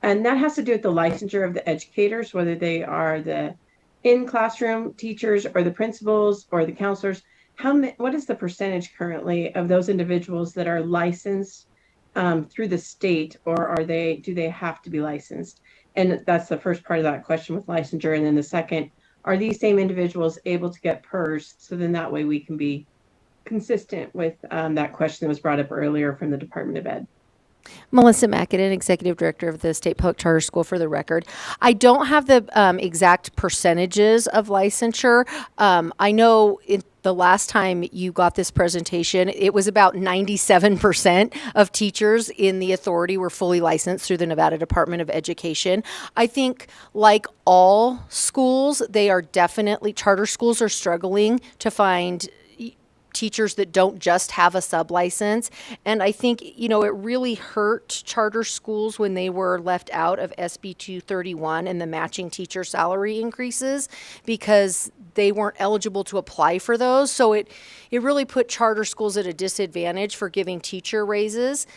And that has to do with the licensure of the educators, whether they are the in-classroom teachers or the principals or the counselors. What is the percentage currently of those individuals that are licensed through the state, or do they have to be licensed? And that's the first part of that question with licensure. And then the second, are these same individuals able to get PERS? So then that way we can be consistent with that question that was brought up earlier from the Department of Ed. Melissa Mackinnon, Executive Director of the State Public Charter School, for the record. I don't have the exact percentages of licensure. I know the last time you got this presentation, it was about 97% of teachers in the authority were fully licensed through the Nevada Department of Education. I think, like all schools, charter schools are struggling to find teachers that don't just have a sub-license. And I think, it really hurt charter schools when they were left out of SB 231 and the matching teacher salary increases, because they weren't eligible to apply for those. So it really put charter schools at a disadvantage for giving teacher raises.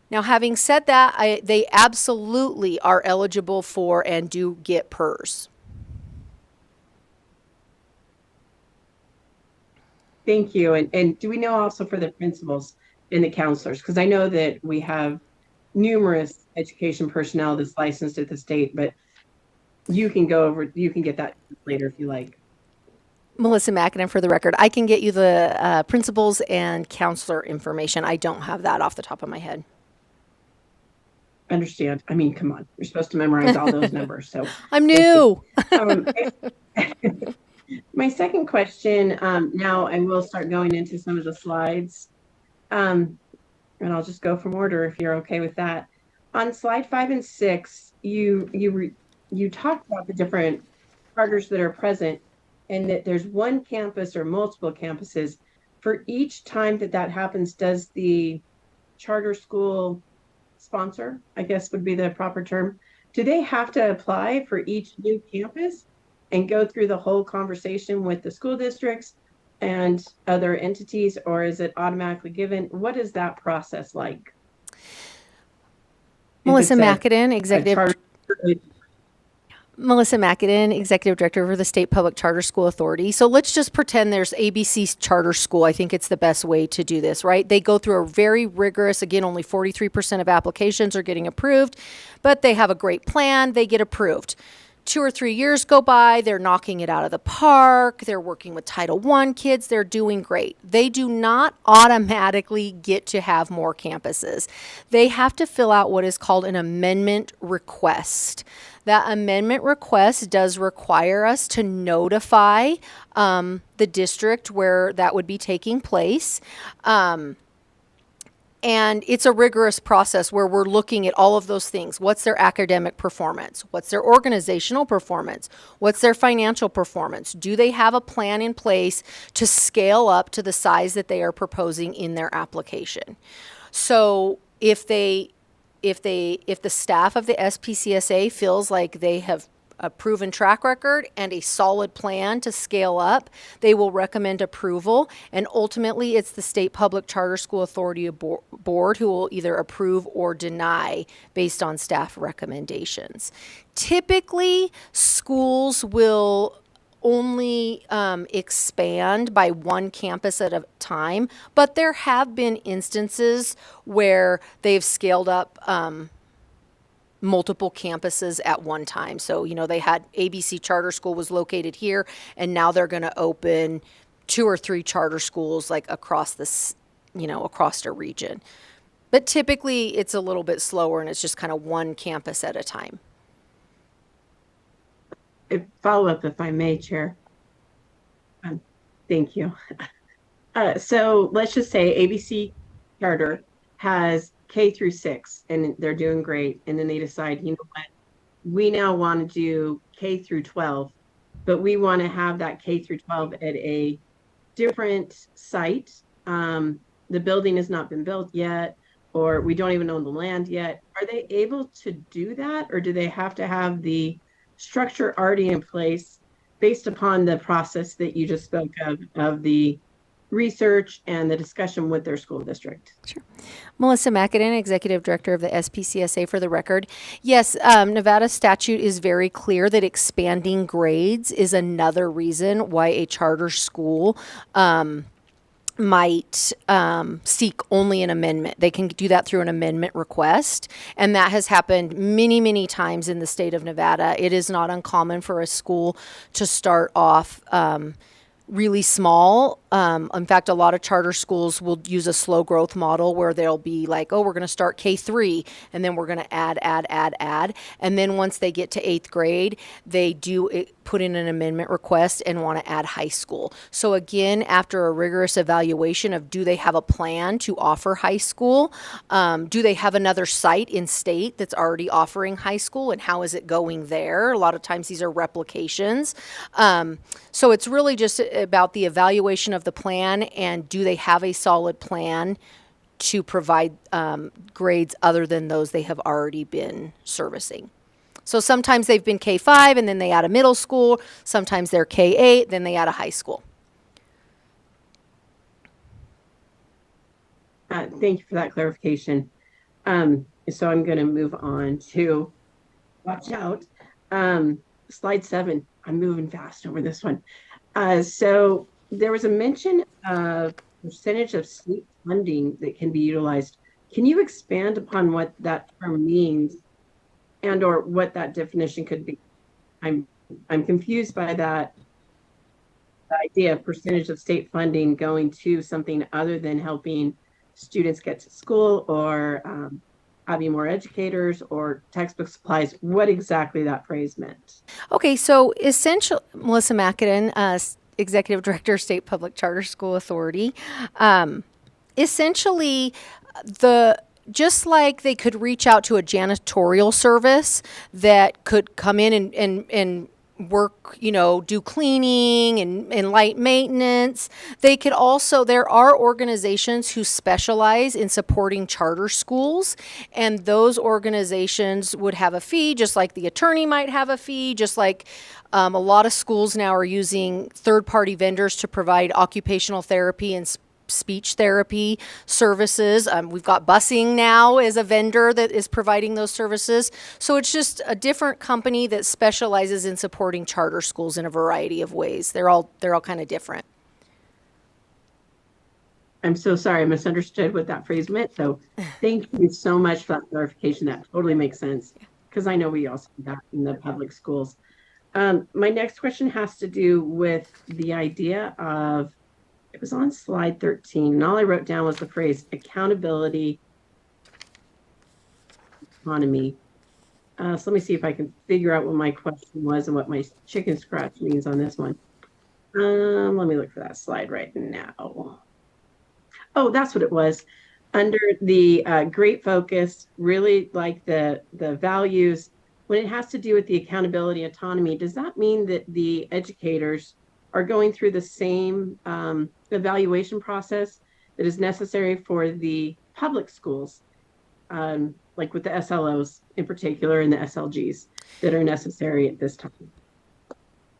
Now, having said that, they absolutely are eligible for and do get PERS. Thank you. And do we know also for the principals and the counselors? Because I know that we have numerous education personnel that's licensed at the state, but you can get that later if you like. Melissa Mackinnon, for the record. I can get you the principals and counselor information. I don't have that off the top of my head. Understand. I mean, come on. You're supposed to memorize all those numbers. So I'm new. My second question, now I will start going into some of the slides, and I'll just go from order if you're okay with that. On slide 5 and 6, you talked about the different charters that are present, and that there's one campus or multiple campuses. For each time that happens, does the charter school sponsor, I guess would be the proper term, do they have to apply for each new campus and go through the whole conversation with the school districts and other entities, or is it automatically given? What is that process like? Melissa Mackinnon, Executive Director for the State Public Charter School Authority. So let's just pretend there's ABC Charter School. I think it's the best way to do this, right? They go through a very rigorous, again, only 43% of applications are getting approved, but they have a great plan, they get approved. 2 or 3 years go by, they're knocking it out of the park, they're working with Title I kids, they're doing great. They do not automatically get to have more campuses. They have to fill out what is called an amendment request. That amendment request does require us to notify the district where that would be taking place. And it's a rigorous process where we're looking at all of those things. What's their academic performance? What's their organizational performance? What's their financial performance? Do they have a plan in place to scale up to the size that they are proposing in their application? So if the staff of the SPCSA feels like they have a proven track record and a solid plan to scale up, they will recommend approval. And ultimately, it's the State Public Charter School Authority Board who will either approve or deny based on staff recommendations. Typically, schools will only expand by one campus at a time, but there have been instances where they've scaled up multiple campuses at one time. So, they had ABC Charter School was located here, and now they're going to open 2 or 3 charter schools like across this, across a region. But typically it's a little bit slower, and it's just kind of one campus at a time. A follow-up, if I may, Chair. Thank you. So let's just say ABC Charter has K through 6, and they're doing great. And then they decide, you know what, we now want to do K through 12, but we want to have that K through 12 at a different site. The building has not been built yet, or we don't even own the land yet. Are they able to do that, or do they have to have the structure already in place based upon the process that you just spoke of the research and the discussion with their school district? Sure. Melissa McAdin, Executive Director of the SPCSA, for the record. Yes, Nevada statute is very clear that expanding grades is another reason why a charter school might seek only an amendment. They can do that through an amendment request, and that has happened many, many times in the state of Nevada. It is not uncommon for a school to start off really small. In fact, a lot of charter schools will use a slow growth model where they'll be like, oh, we're going to start K3, and then we're going to add. And then once they get to 8th grade, they put in an amendment request and want to add high school. So again, after a rigorous evaluation of, do they have a plan to offer high school? Do they have another site in state that's already offering high school, and how is it going there? A lot of times these are replications. So it's really just about the evaluation of the plan, and do they have a solid plan to provide grades other than those they have already been servicing. So sometimes they've been K5 and then they add a middle school. Sometimes they're K8, then they add a high school. Thank you for that clarification. So I'm going to move on to, watch out, slide 7. I'm moving fast over this one. So there was a mention of percentage of state funding that can be utilized. Can you expand upon what that term means and or what that definition could be? I'm confused by that idea of percentage of state funding going to something other than helping students get to school or having more educators or textbook supplies, what exactly that phrase meant. Okay, so essentially, Melissa McAdin, Executive Director, State Public Charter School Authority, essentially just like they could reach out to a janitorial service that could come in and work, do cleaning and light maintenance. They could also, there are organizations who specialize in supporting charter schools, and those organizations would have a fee, just like the attorney might have a fee, just like a lot of schools now are using third-party vendors to provide occupational therapy and speech therapy services. We've got busing now as a vendor that is providing those services. So it's just a different company that specializes in supporting charter schools in a variety of ways. They're all kind of different. I'm so sorry, I misunderstood what that phrase meant. So thank you so much for that clarification. That totally makes sense, because I know we also do that in the public schools. My next question has to do with the idea of, it was on slide 13, and all I wrote down was the phrase accountability, autonomy. So let me see if I can figure out what my question was and what my chicken scratch means on this one. Let me look for that slide right now. Oh, that's what it was. Under the great focus, really like the values, when it has to do with the accountability, autonomy, does that mean that the educators are going through the same evaluation process that is necessary for the public schools, like with the SLOs in particular and the SLGs that are necessary at this time?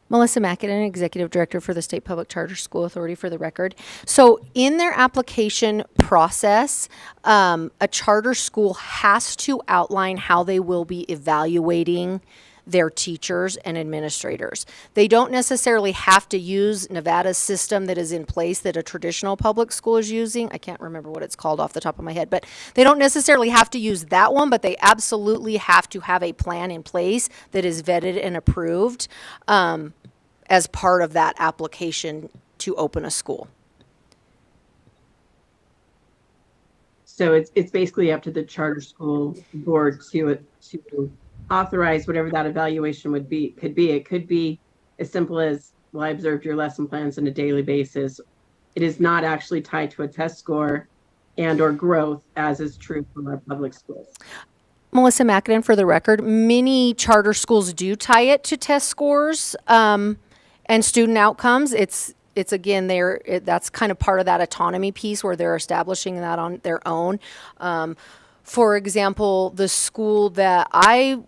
Melissa McAdin, Executive Director for the State Public Charter School Authority, for the record. So in their application process, a charter school has to outline how they will be evaluating their teachers and administrators. They don't necessarily have to use Nevada's system that is in place that a traditional public school is using. I can't remember what it's called off the top of my head, but they don't necessarily have to use that one, but they absolutely have to have a plan in place that is vetted and approved as part of that application to open a school. So it's basically up to the charter school board to authorize whatever that evaluation could be. It could be as simple as, well, I observed your lesson plans on a daily basis. It is not actually tied to a test score and or growth, as is true for our public schools. Melissa Macadam, for the record, many charter schools do tie it to test scores and student outcomes. It's again, that's kind of part of that autonomy piece where they're establishing that on their own. For example, the school that I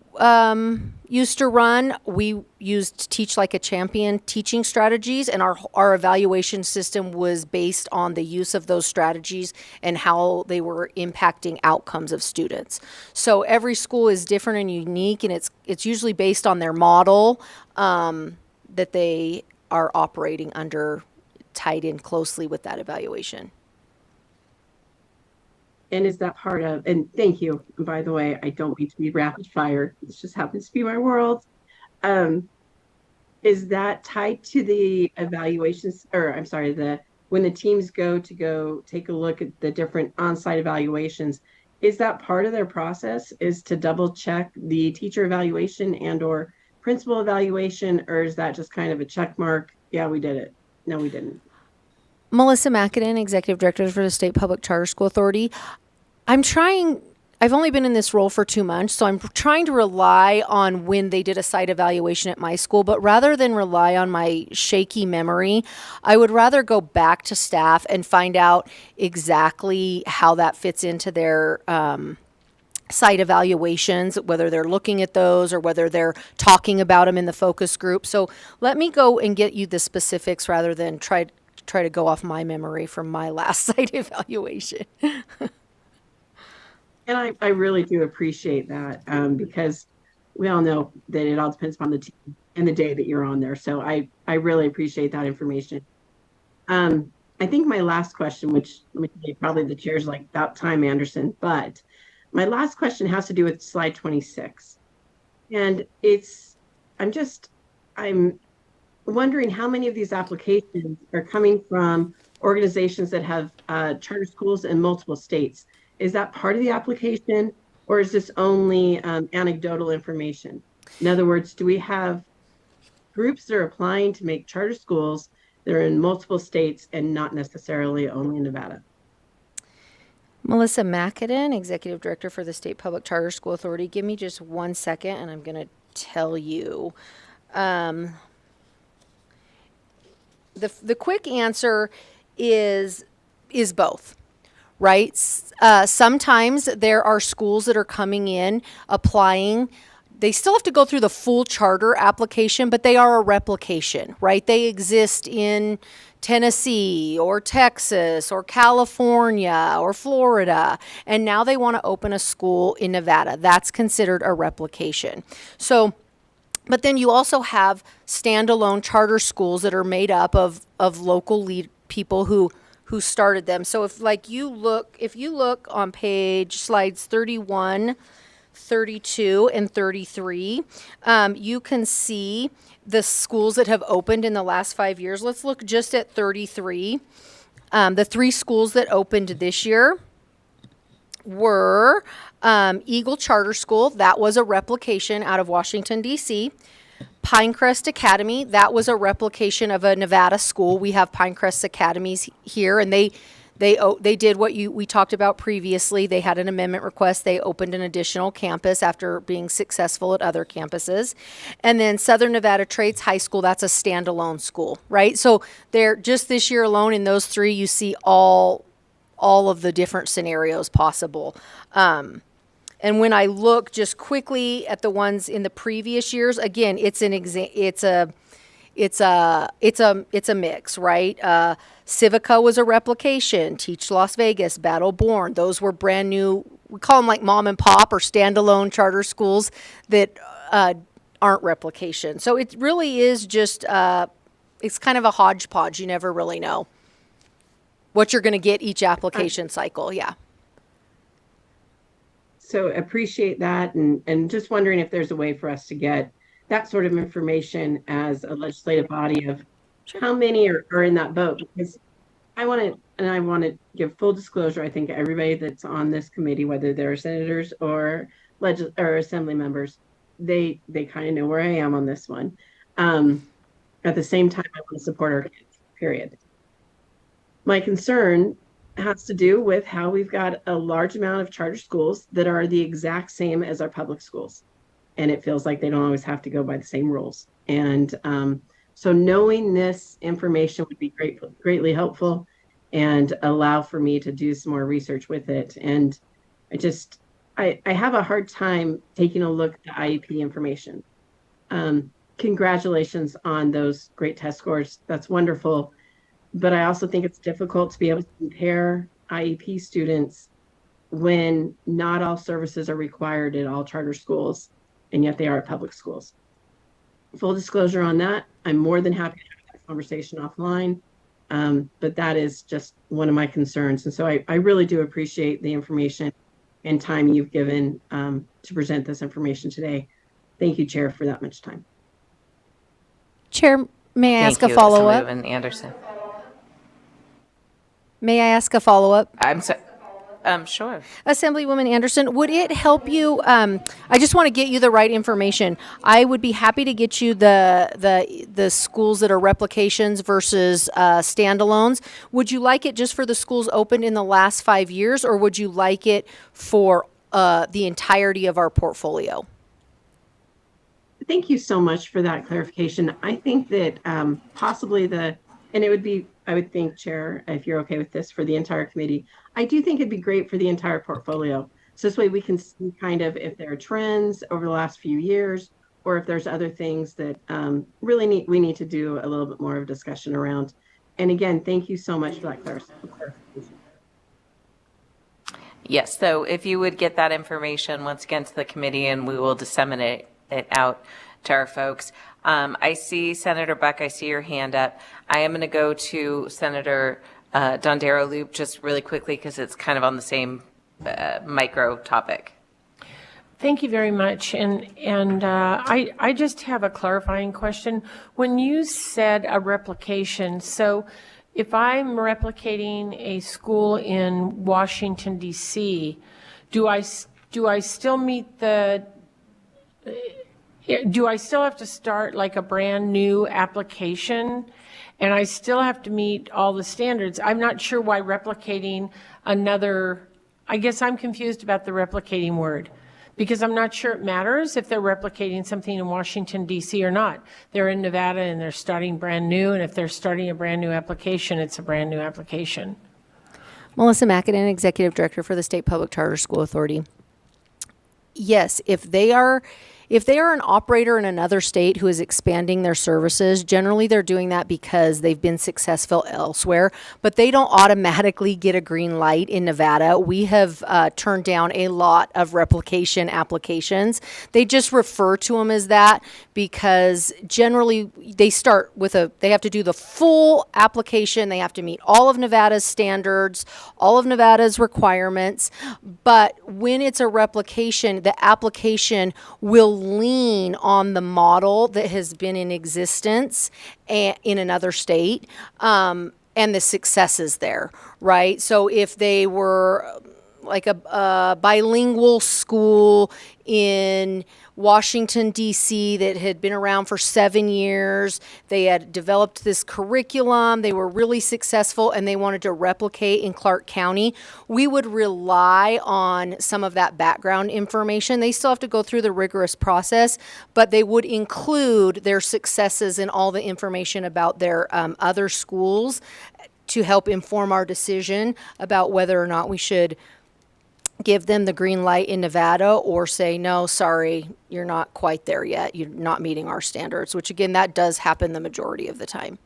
used to run, we used Teach Like a Champion teaching strategies, and our evaluation system was based on the use of those strategies and how they were impacting outcomes of students. So every school is different and unique, and it's usually based on their model that they are operating under, tied in closely with that evaluation. And is that part of, and thank you, and by the way, I don't mean to be rapid fire, this just happens to be my world. Is that tied to the evaluations, or I'm sorry, when the teams go take a look at the different on-site evaluations, is that part of their process, is to double check the teacher evaluation and or principal evaluation, or is that just kind of a check mark? Yeah, we did it. No, we didn't. Melissa Macadam, Executive Director for the State Public Charter School Authority. I've only been in this role for 2 months, so I'm trying to rely on when they did a site evaluation at my school, but rather than rely on my shaky memory, I would rather go back to staff and find out exactly how that fits into their site evaluations, whether they're looking at those or whether they're talking about them in the focus group. So let me go and get you the specifics rather than try to go off my memory from my last site evaluation. And I really do appreciate that because we all know that it all depends upon the team and the day that you're on there. So I really appreciate that information. I think my last question, which probably the chair's like, about time, Anderson, but my last question has to do with slide 26. And I'm wondering how many of these applications are coming from organizations that have charter schools in multiple states. Is that part of the application, or is this only anecdotal information? In other words, do we have groups that are applying to make charter schools that are in multiple states and not necessarily only in Nevada? Melissa Macadam, Executive Director for the State Public Charter School Authority. Give me just 1 second, and I'm going to tell you. The quick answer is both. Right? Sometimes there are schools that are coming in, applying. They still have to go through the full charter application, but they are a replication, right? They exist in Tennessee or Texas or California or Florida, and now they want to open a school in Nevada. That's considered a replication. So, but then you also have standalone charter schools that are made up of local people who started them. So if you look on slides 31, 32, and 33, you can see the schools that have opened in the last 5 years. Let's look just at 33. The 3 schools that opened this year were Eagle Charter School. That was a replication out of Washington, D.C. Pinecrest Academy, that was a replication of a Nevada school. We have Pinecrest Academies here, and they did what we talked about previously. They had an amendment request. They opened an additional campus after being successful at other campuses. And then Southern Nevada Trades High School, that's a standalone school, right? So they're just this year alone in those 3, you see all of the different scenarios possible. And when I look just quickly at the ones in the previous years, again, it's a mix, right? Civica was a replication. Teach Las Vegas, Battle Born, those were brand new. We call them like mom and pop or standalone charter schools that aren't replication. So it really is just, it's kind of a hodgepodge. You never really know what you're going to get each application cycle. Yeah. So appreciate that, and just wondering if there's a way for us to get that sort of information as a legislative body of how many are in that boat, because I want to give full disclosure. I think everybody that's on this committee, whether they're senators or assembly members, they kind of know where I am on this one. At the same time, I want to support our kids, period. My concern has to do with how we've got a large amount of charter schools that are the exact same as our public schools. And it feels like they don't always have to go by the same rules. And so knowing this information would be greatly helpful and allow for me to do some more research with it. And I have a hard time taking a look at the IEP information. Congratulations on those great test scores. That's wonderful. But I also think it's difficult to be able to compare IEP students when not all services are required at all charter schools, and yet they are at public schools. Full disclosure on that, I'm more than happy to have that conversation offline, but that is just one of my concerns. And so I really do appreciate the information and time you've given to present this information today. Thank you, Chair, for that much time. Chair, may I ask a Thank you, follow-up? Assemblywoman Anderson. May I ask a follow-up? I'm sorry. Sure. Assemblywoman Anderson, would it help you? I just want to get you the right information. I would be happy to get you the schools that are replications versus standalones. Would you like it just for the schools opened in the last 5 years, or would you like it for the entirety of our portfolio? Thank you so much for that clarification. I think that possibly and it would be, I would think, Chair, if you're okay with this, for the entire committee, I do think it'd be great for the entire portfolio. So this way we can see kind of if there are trends over the last few years, or if there's other things that we need to do a little bit more of a discussion around. And again, thank you so much for that clarification. Yes, so if you would get that information once again to the committee, and we will disseminate it out to our folks. I see Senator Buck, I see your hand up. I am going to go to Senator Dondero Loop just really quickly because it's kind of on the same micro topic. Thank you very much. And I just have a clarifying question. When you said a replication, so if I'm replicating a school in Washington, D.C., do I still meet do I still have to start like a brand new application, and I still have to meet all the standards? I'm not sure why replicating I guess I'm confused about the replicating word, because I'm not sure it matters if they're replicating something in Washington, D.C. or not. They're in Nevada and they're starting brand new, and if they're starting a brand new application, it's a brand new application. Melissa McAdam, Executive Director for the State Public Charter School Authority. Yes, if they are an operator in another state who is expanding their services, generally they're doing that because they've been successful elsewhere, but they don't automatically get a green light in Nevada. We have turned down a lot of replication applications. They just refer to them as that because generally they start with they have to do the full application. They have to meet all of Nevada's standards, all of Nevada's requirements. But when it's a replication, the application will lean on the model that has been in existence in another state and the successes there, right? So if they were like a bilingual school in Washington, D.C. that had been around for 7 years. They had developed this curriculum. They were really successful, and they wanted to replicate in Clark County. We would rely on some of that background information. They still have to go through the rigorous process, but they would include their successes and all the information about their other schools to help inform our decision about whether or not we should give them the green light in Nevada or say, no, sorry, you're not quite there yet. You're not meeting our standards, which again, that does happen the majority of the time.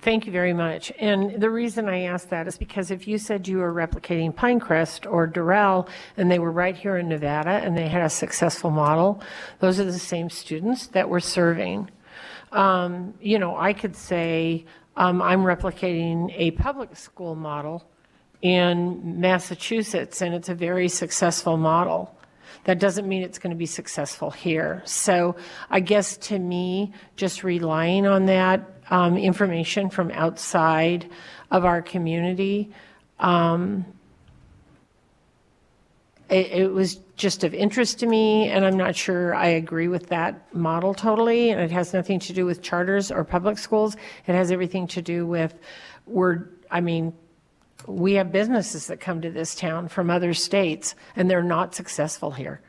Thank you very much. And the reason I asked that is because if you said you were replicating Pinecrest or Durrell and they were right here in Nevada and they had a successful model, those are the same students that we're serving. I could say I'm replicating a public school model in Massachusetts and it's a very successful model. That doesn't mean it's going to be successful here. So I guess to me, just relying on that information from outside of our community, it was just of interest to me, and I'm not sure I agree with that model totally, and it has nothing to do with charters or public schools. It has everything to do with we have businesses that come to this town from other states, and they're not successful here.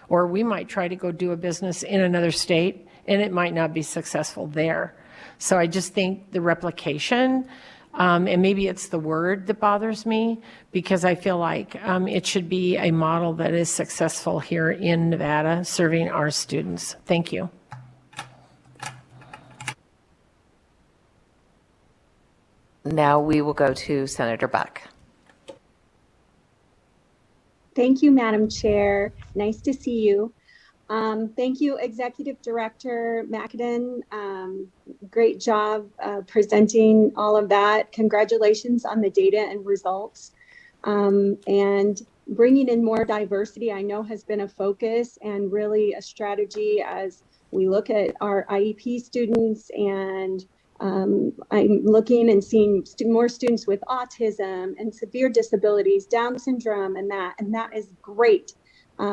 Or we might try to go do a business in another state, and it might not be successful there. So I just think the replication, and maybe it's the word that bothers me, because I feel like it should be a model that is successful here in Nevada, serving our students. Thank you. Now we will go to Senator Buck. Thank you, Madam Chair. Nice to see you. Thank you, Executive Director McAdam. Great job presenting all of that. Congratulations on the data and results. And bringing in more diversity, I know has been a focus and really a strategy as we look at our IEP students, and I'm looking and seeing more students with autism and severe disabilities, Down syndrome, and that is great.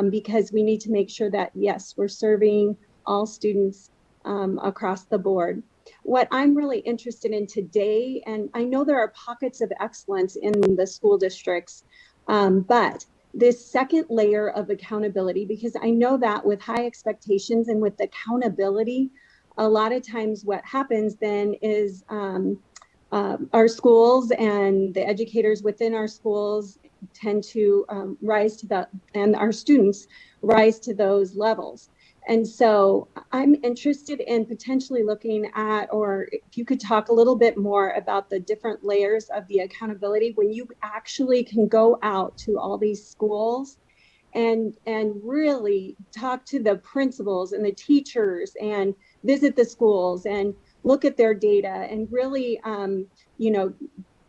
Because we need to make sure that, yes, we're serving all students across the board. What I'm really interested in today, and I know there are pockets of excellence in the school districts, but this second layer of accountability, because I know that with high expectations and with accountability, a lot of times what happens then is our schools and the educators within our schools tend to rise to that, and our students rise to those levels. And so I'm interested in potentially looking at, or if you could talk a little bit more about the different layers of the accountability when you actually can go out to all these schools and really talk to the principals and the teachers and visit the schools and look at their data and really,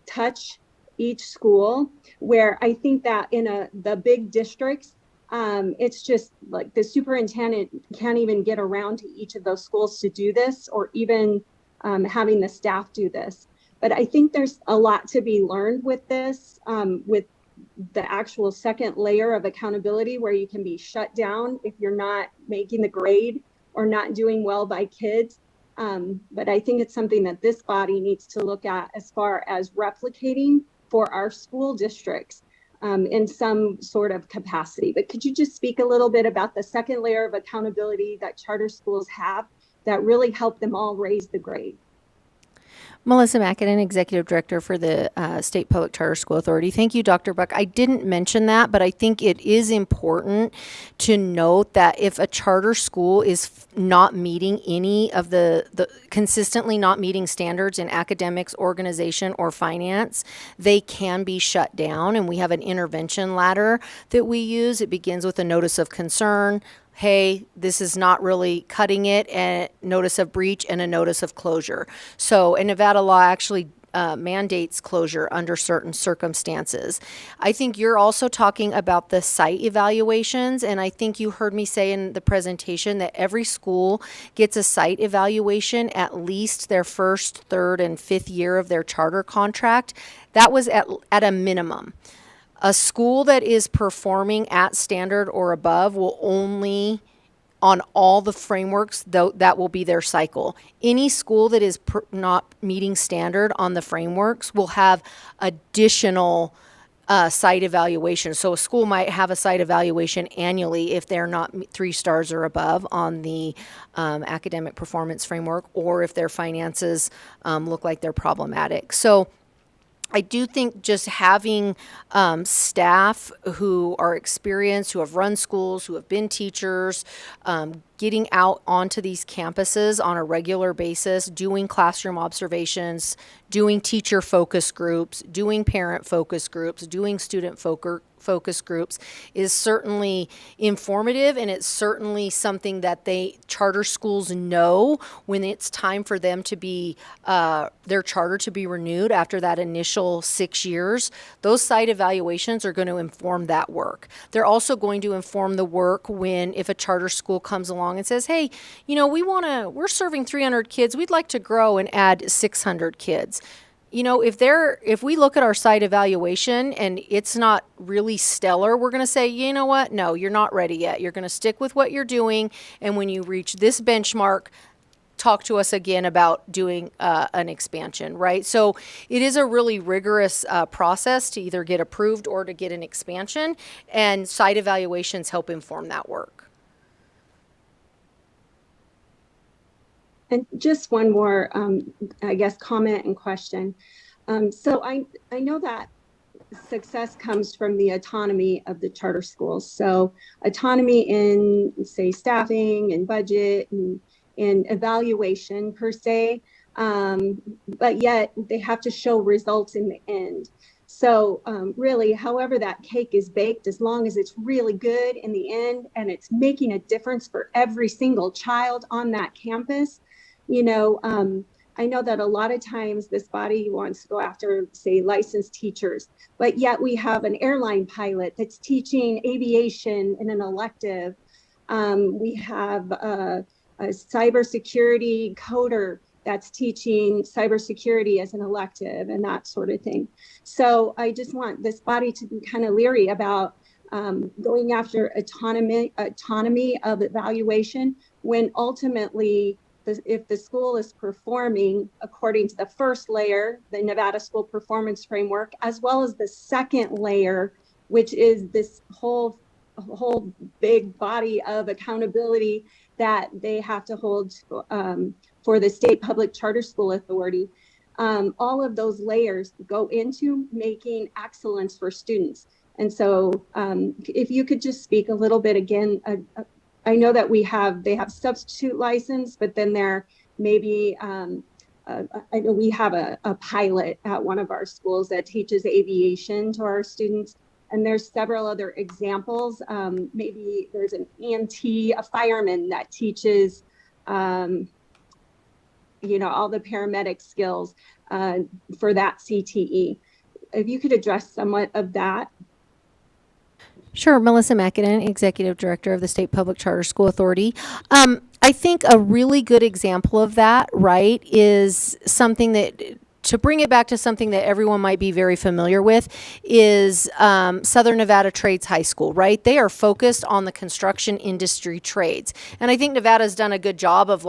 touch each school, where I think that in the big districts, it's just like the superintendent can't even get around to each of those schools to do this, or even having the staff do this. But I think there's a lot to be learned with this, with the actual second layer of accountability, where you can be shut down if you're not making the grade or not doing well by kids. But I think it's something that this body needs to look at as far as replicating for our school districts in some sort of capacity. But could you just speak a little bit about the second layer of accountability that charter schools have that really help them all raise the grade? Melissa McAdam, Executive Director for the State Public Charter School Authority. Thank you, Dr. Buck. I didn't mention that, but I think it is important to note that if a charter school is not meeting any of the consistently not meeting standards in academics, organization, or finance, they can be shut down. And we have an intervention ladder that we use. It begins with a notice of concern. Hey, this is not really cutting it, and notice of breach and a notice of closure. So, and Nevada law actually mandates closure under certain circumstances. I think you're also talking about the site evaluations, and I think you heard me say in the presentation that every school gets a site evaluation at least their first, third, and fifth year of their charter contract. That was at a minimum. A school that is performing at standard or above will only, on all the frameworks, though, that will be their cycle. Any school that is not meeting standard on the frameworks will have additional site evaluation. So a school might have a site evaluation annually if they're not 3 stars or above on the academic performance framework, or if their finances look like they're problematic. So I do think just having staff who are experienced, who have run schools, who have been teachers, getting out onto these campuses on a regular basis, doing classroom observations, doing teacher focus groups, doing parent focus groups, doing student focus groups is certainly informative, and it's certainly something that charter schools know when it's time for them to be their charter to be renewed after that initial 6 years. Those site evaluations are going to inform that work. They're also going to inform the work if a charter school comes along and says, hey, we're serving 300 kids, we'd like to grow and add 600 kids. If we look at our site evaluation and it's not really stellar, we're going to say, you know what? No, you're not ready yet. You're going to stick with what you're doing. And when you reach this benchmark, talk to us again about doing an expansion, right? So it is a really rigorous process to either get approved or to get an expansion, and site evaluations help inform that work. And just one more, I guess, comment and question. So I know that success comes from the autonomy of the charter schools. So autonomy in, say, staffing and budget and evaluation per se, but yet they have to show results in the end. So really, however that cake is baked, as long as it's really good in the end and it's making a difference for every single child on that campus, I know that a lot of times this body wants to go after, say, licensed teachers, but yet we have an airline pilot that's teaching aviation in an elective. We have a cybersecurity coder that's teaching cybersecurity as an elective and that sort of thing. So I just want this body to be kind of leery about going after autonomy of evaluation, when ultimately, if the school is performing according to the first layer, the Nevada School Performance Framework, as well as the second layer, which is this whole big body of accountability that they have to hold for the State Public Charter School Authority, all of those layers go into making excellence for students. And so if you could just speak a little bit again, I know that they have substitute license, but then there maybe, I know we have a pilot at one of our schools that teaches aviation to our students. And there's several other examples. Maybe there's an EMT, a fireman that teaches, all the paramedic skills for that CTE. If you could address somewhat of that. Sure. Melissa Mackinnon, Executive Director of the State Public Charter School Authority. I think a really good example of that, right, is something that, to bring it back to something that everyone might be very familiar with, is Southern Nevada Trades High School, right? They are focused on the construction industry trades. And I think Nevada's done a good job of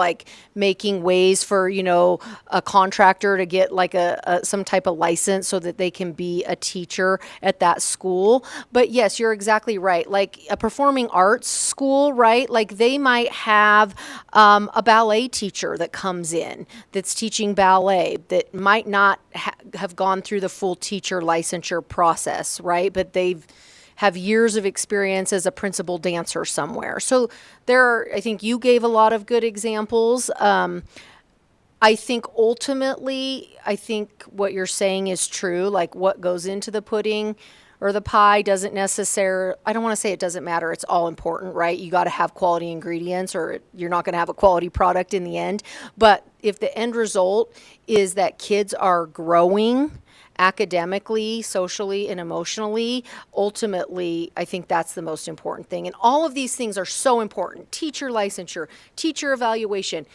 making ways for, a contractor to get some type of license so that they can be a teacher at that school. But yes, you're exactly right. Like a performing arts school, right? They might have a ballet teacher that comes in that's teaching ballet that might not have gone through the full teacher licensure process, right? But have years of experience as a principal dancer somewhere. So I think you gave a lot of good examples. I think ultimately, what you're saying is true. What goes into the pudding or the pie doesn't necessarily, I don't want to say it doesn't matter. It's all important, right? You got to have quality ingredients or you're not going to have a quality product in the end. But if the end result is that kids are growing academically, socially, and emotionally, ultimately, I think that's the most important thing. And all of these things are so important. Teacher licensure, teacher evaluation,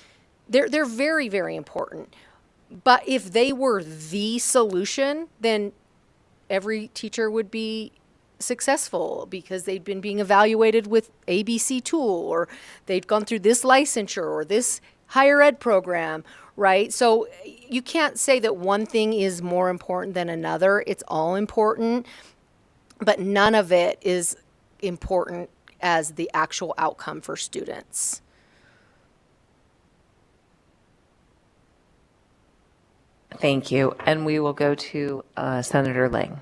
they're very, very important. But if they were the solution, then every teacher would be successful because they'd been being evaluated with ABC tool, or they'd gone through this licensure or this higher ed program, right? So you can't say that one thing is more important than another. It's all important, but none of it is important as the actual outcome for students. Thank you. And we will go to Senator Lang.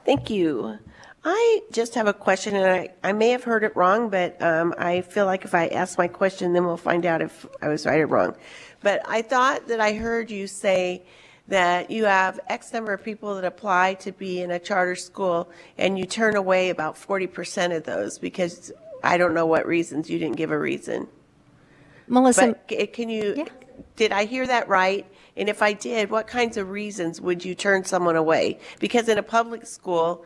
Thank you. I just have a question, and I may have heard it wrong, but I feel like if I ask my question, then we'll find out if I was right or wrong. But I thought that I heard you say that you have X number of people that apply to be in a charter school, and you turn away about 40% of those because I don't know what reasons. You didn't give a reason. Melissa, But can you, did I hear that right? And if I did, what kinds of reasons would you turn someone away? Because in a public school,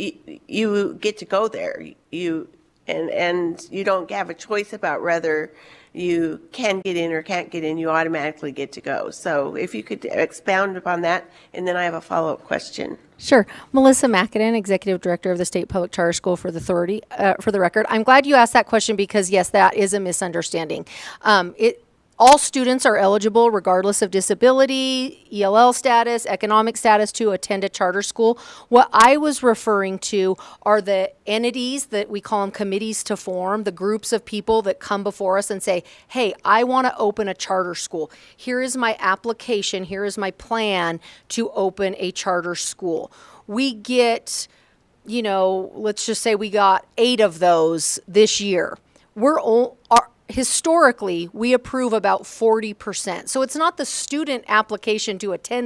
you get to go there. And you don't have a choice about whether you can get in or can't get in. You automatically get to go. So if you could expound upon that, and then I have a follow-up question. Sure. Melissa Macadam, Executive Director of the State Public Charter School for the Authority. For the record, I'm glad you asked that question because, yes, that is a misunderstanding. All students are eligible, regardless of disability, ELL status, economic status, to attend a charter school. What I was referring to are the entities that we call them committees to form, the groups of people that come before us and say, hey, I want to open a charter school. Here is my application. Here is my plan to open a charter school. We get, let's just say we got 8 of those this year. Historically, we approve about 40%. So it's not the student application to attend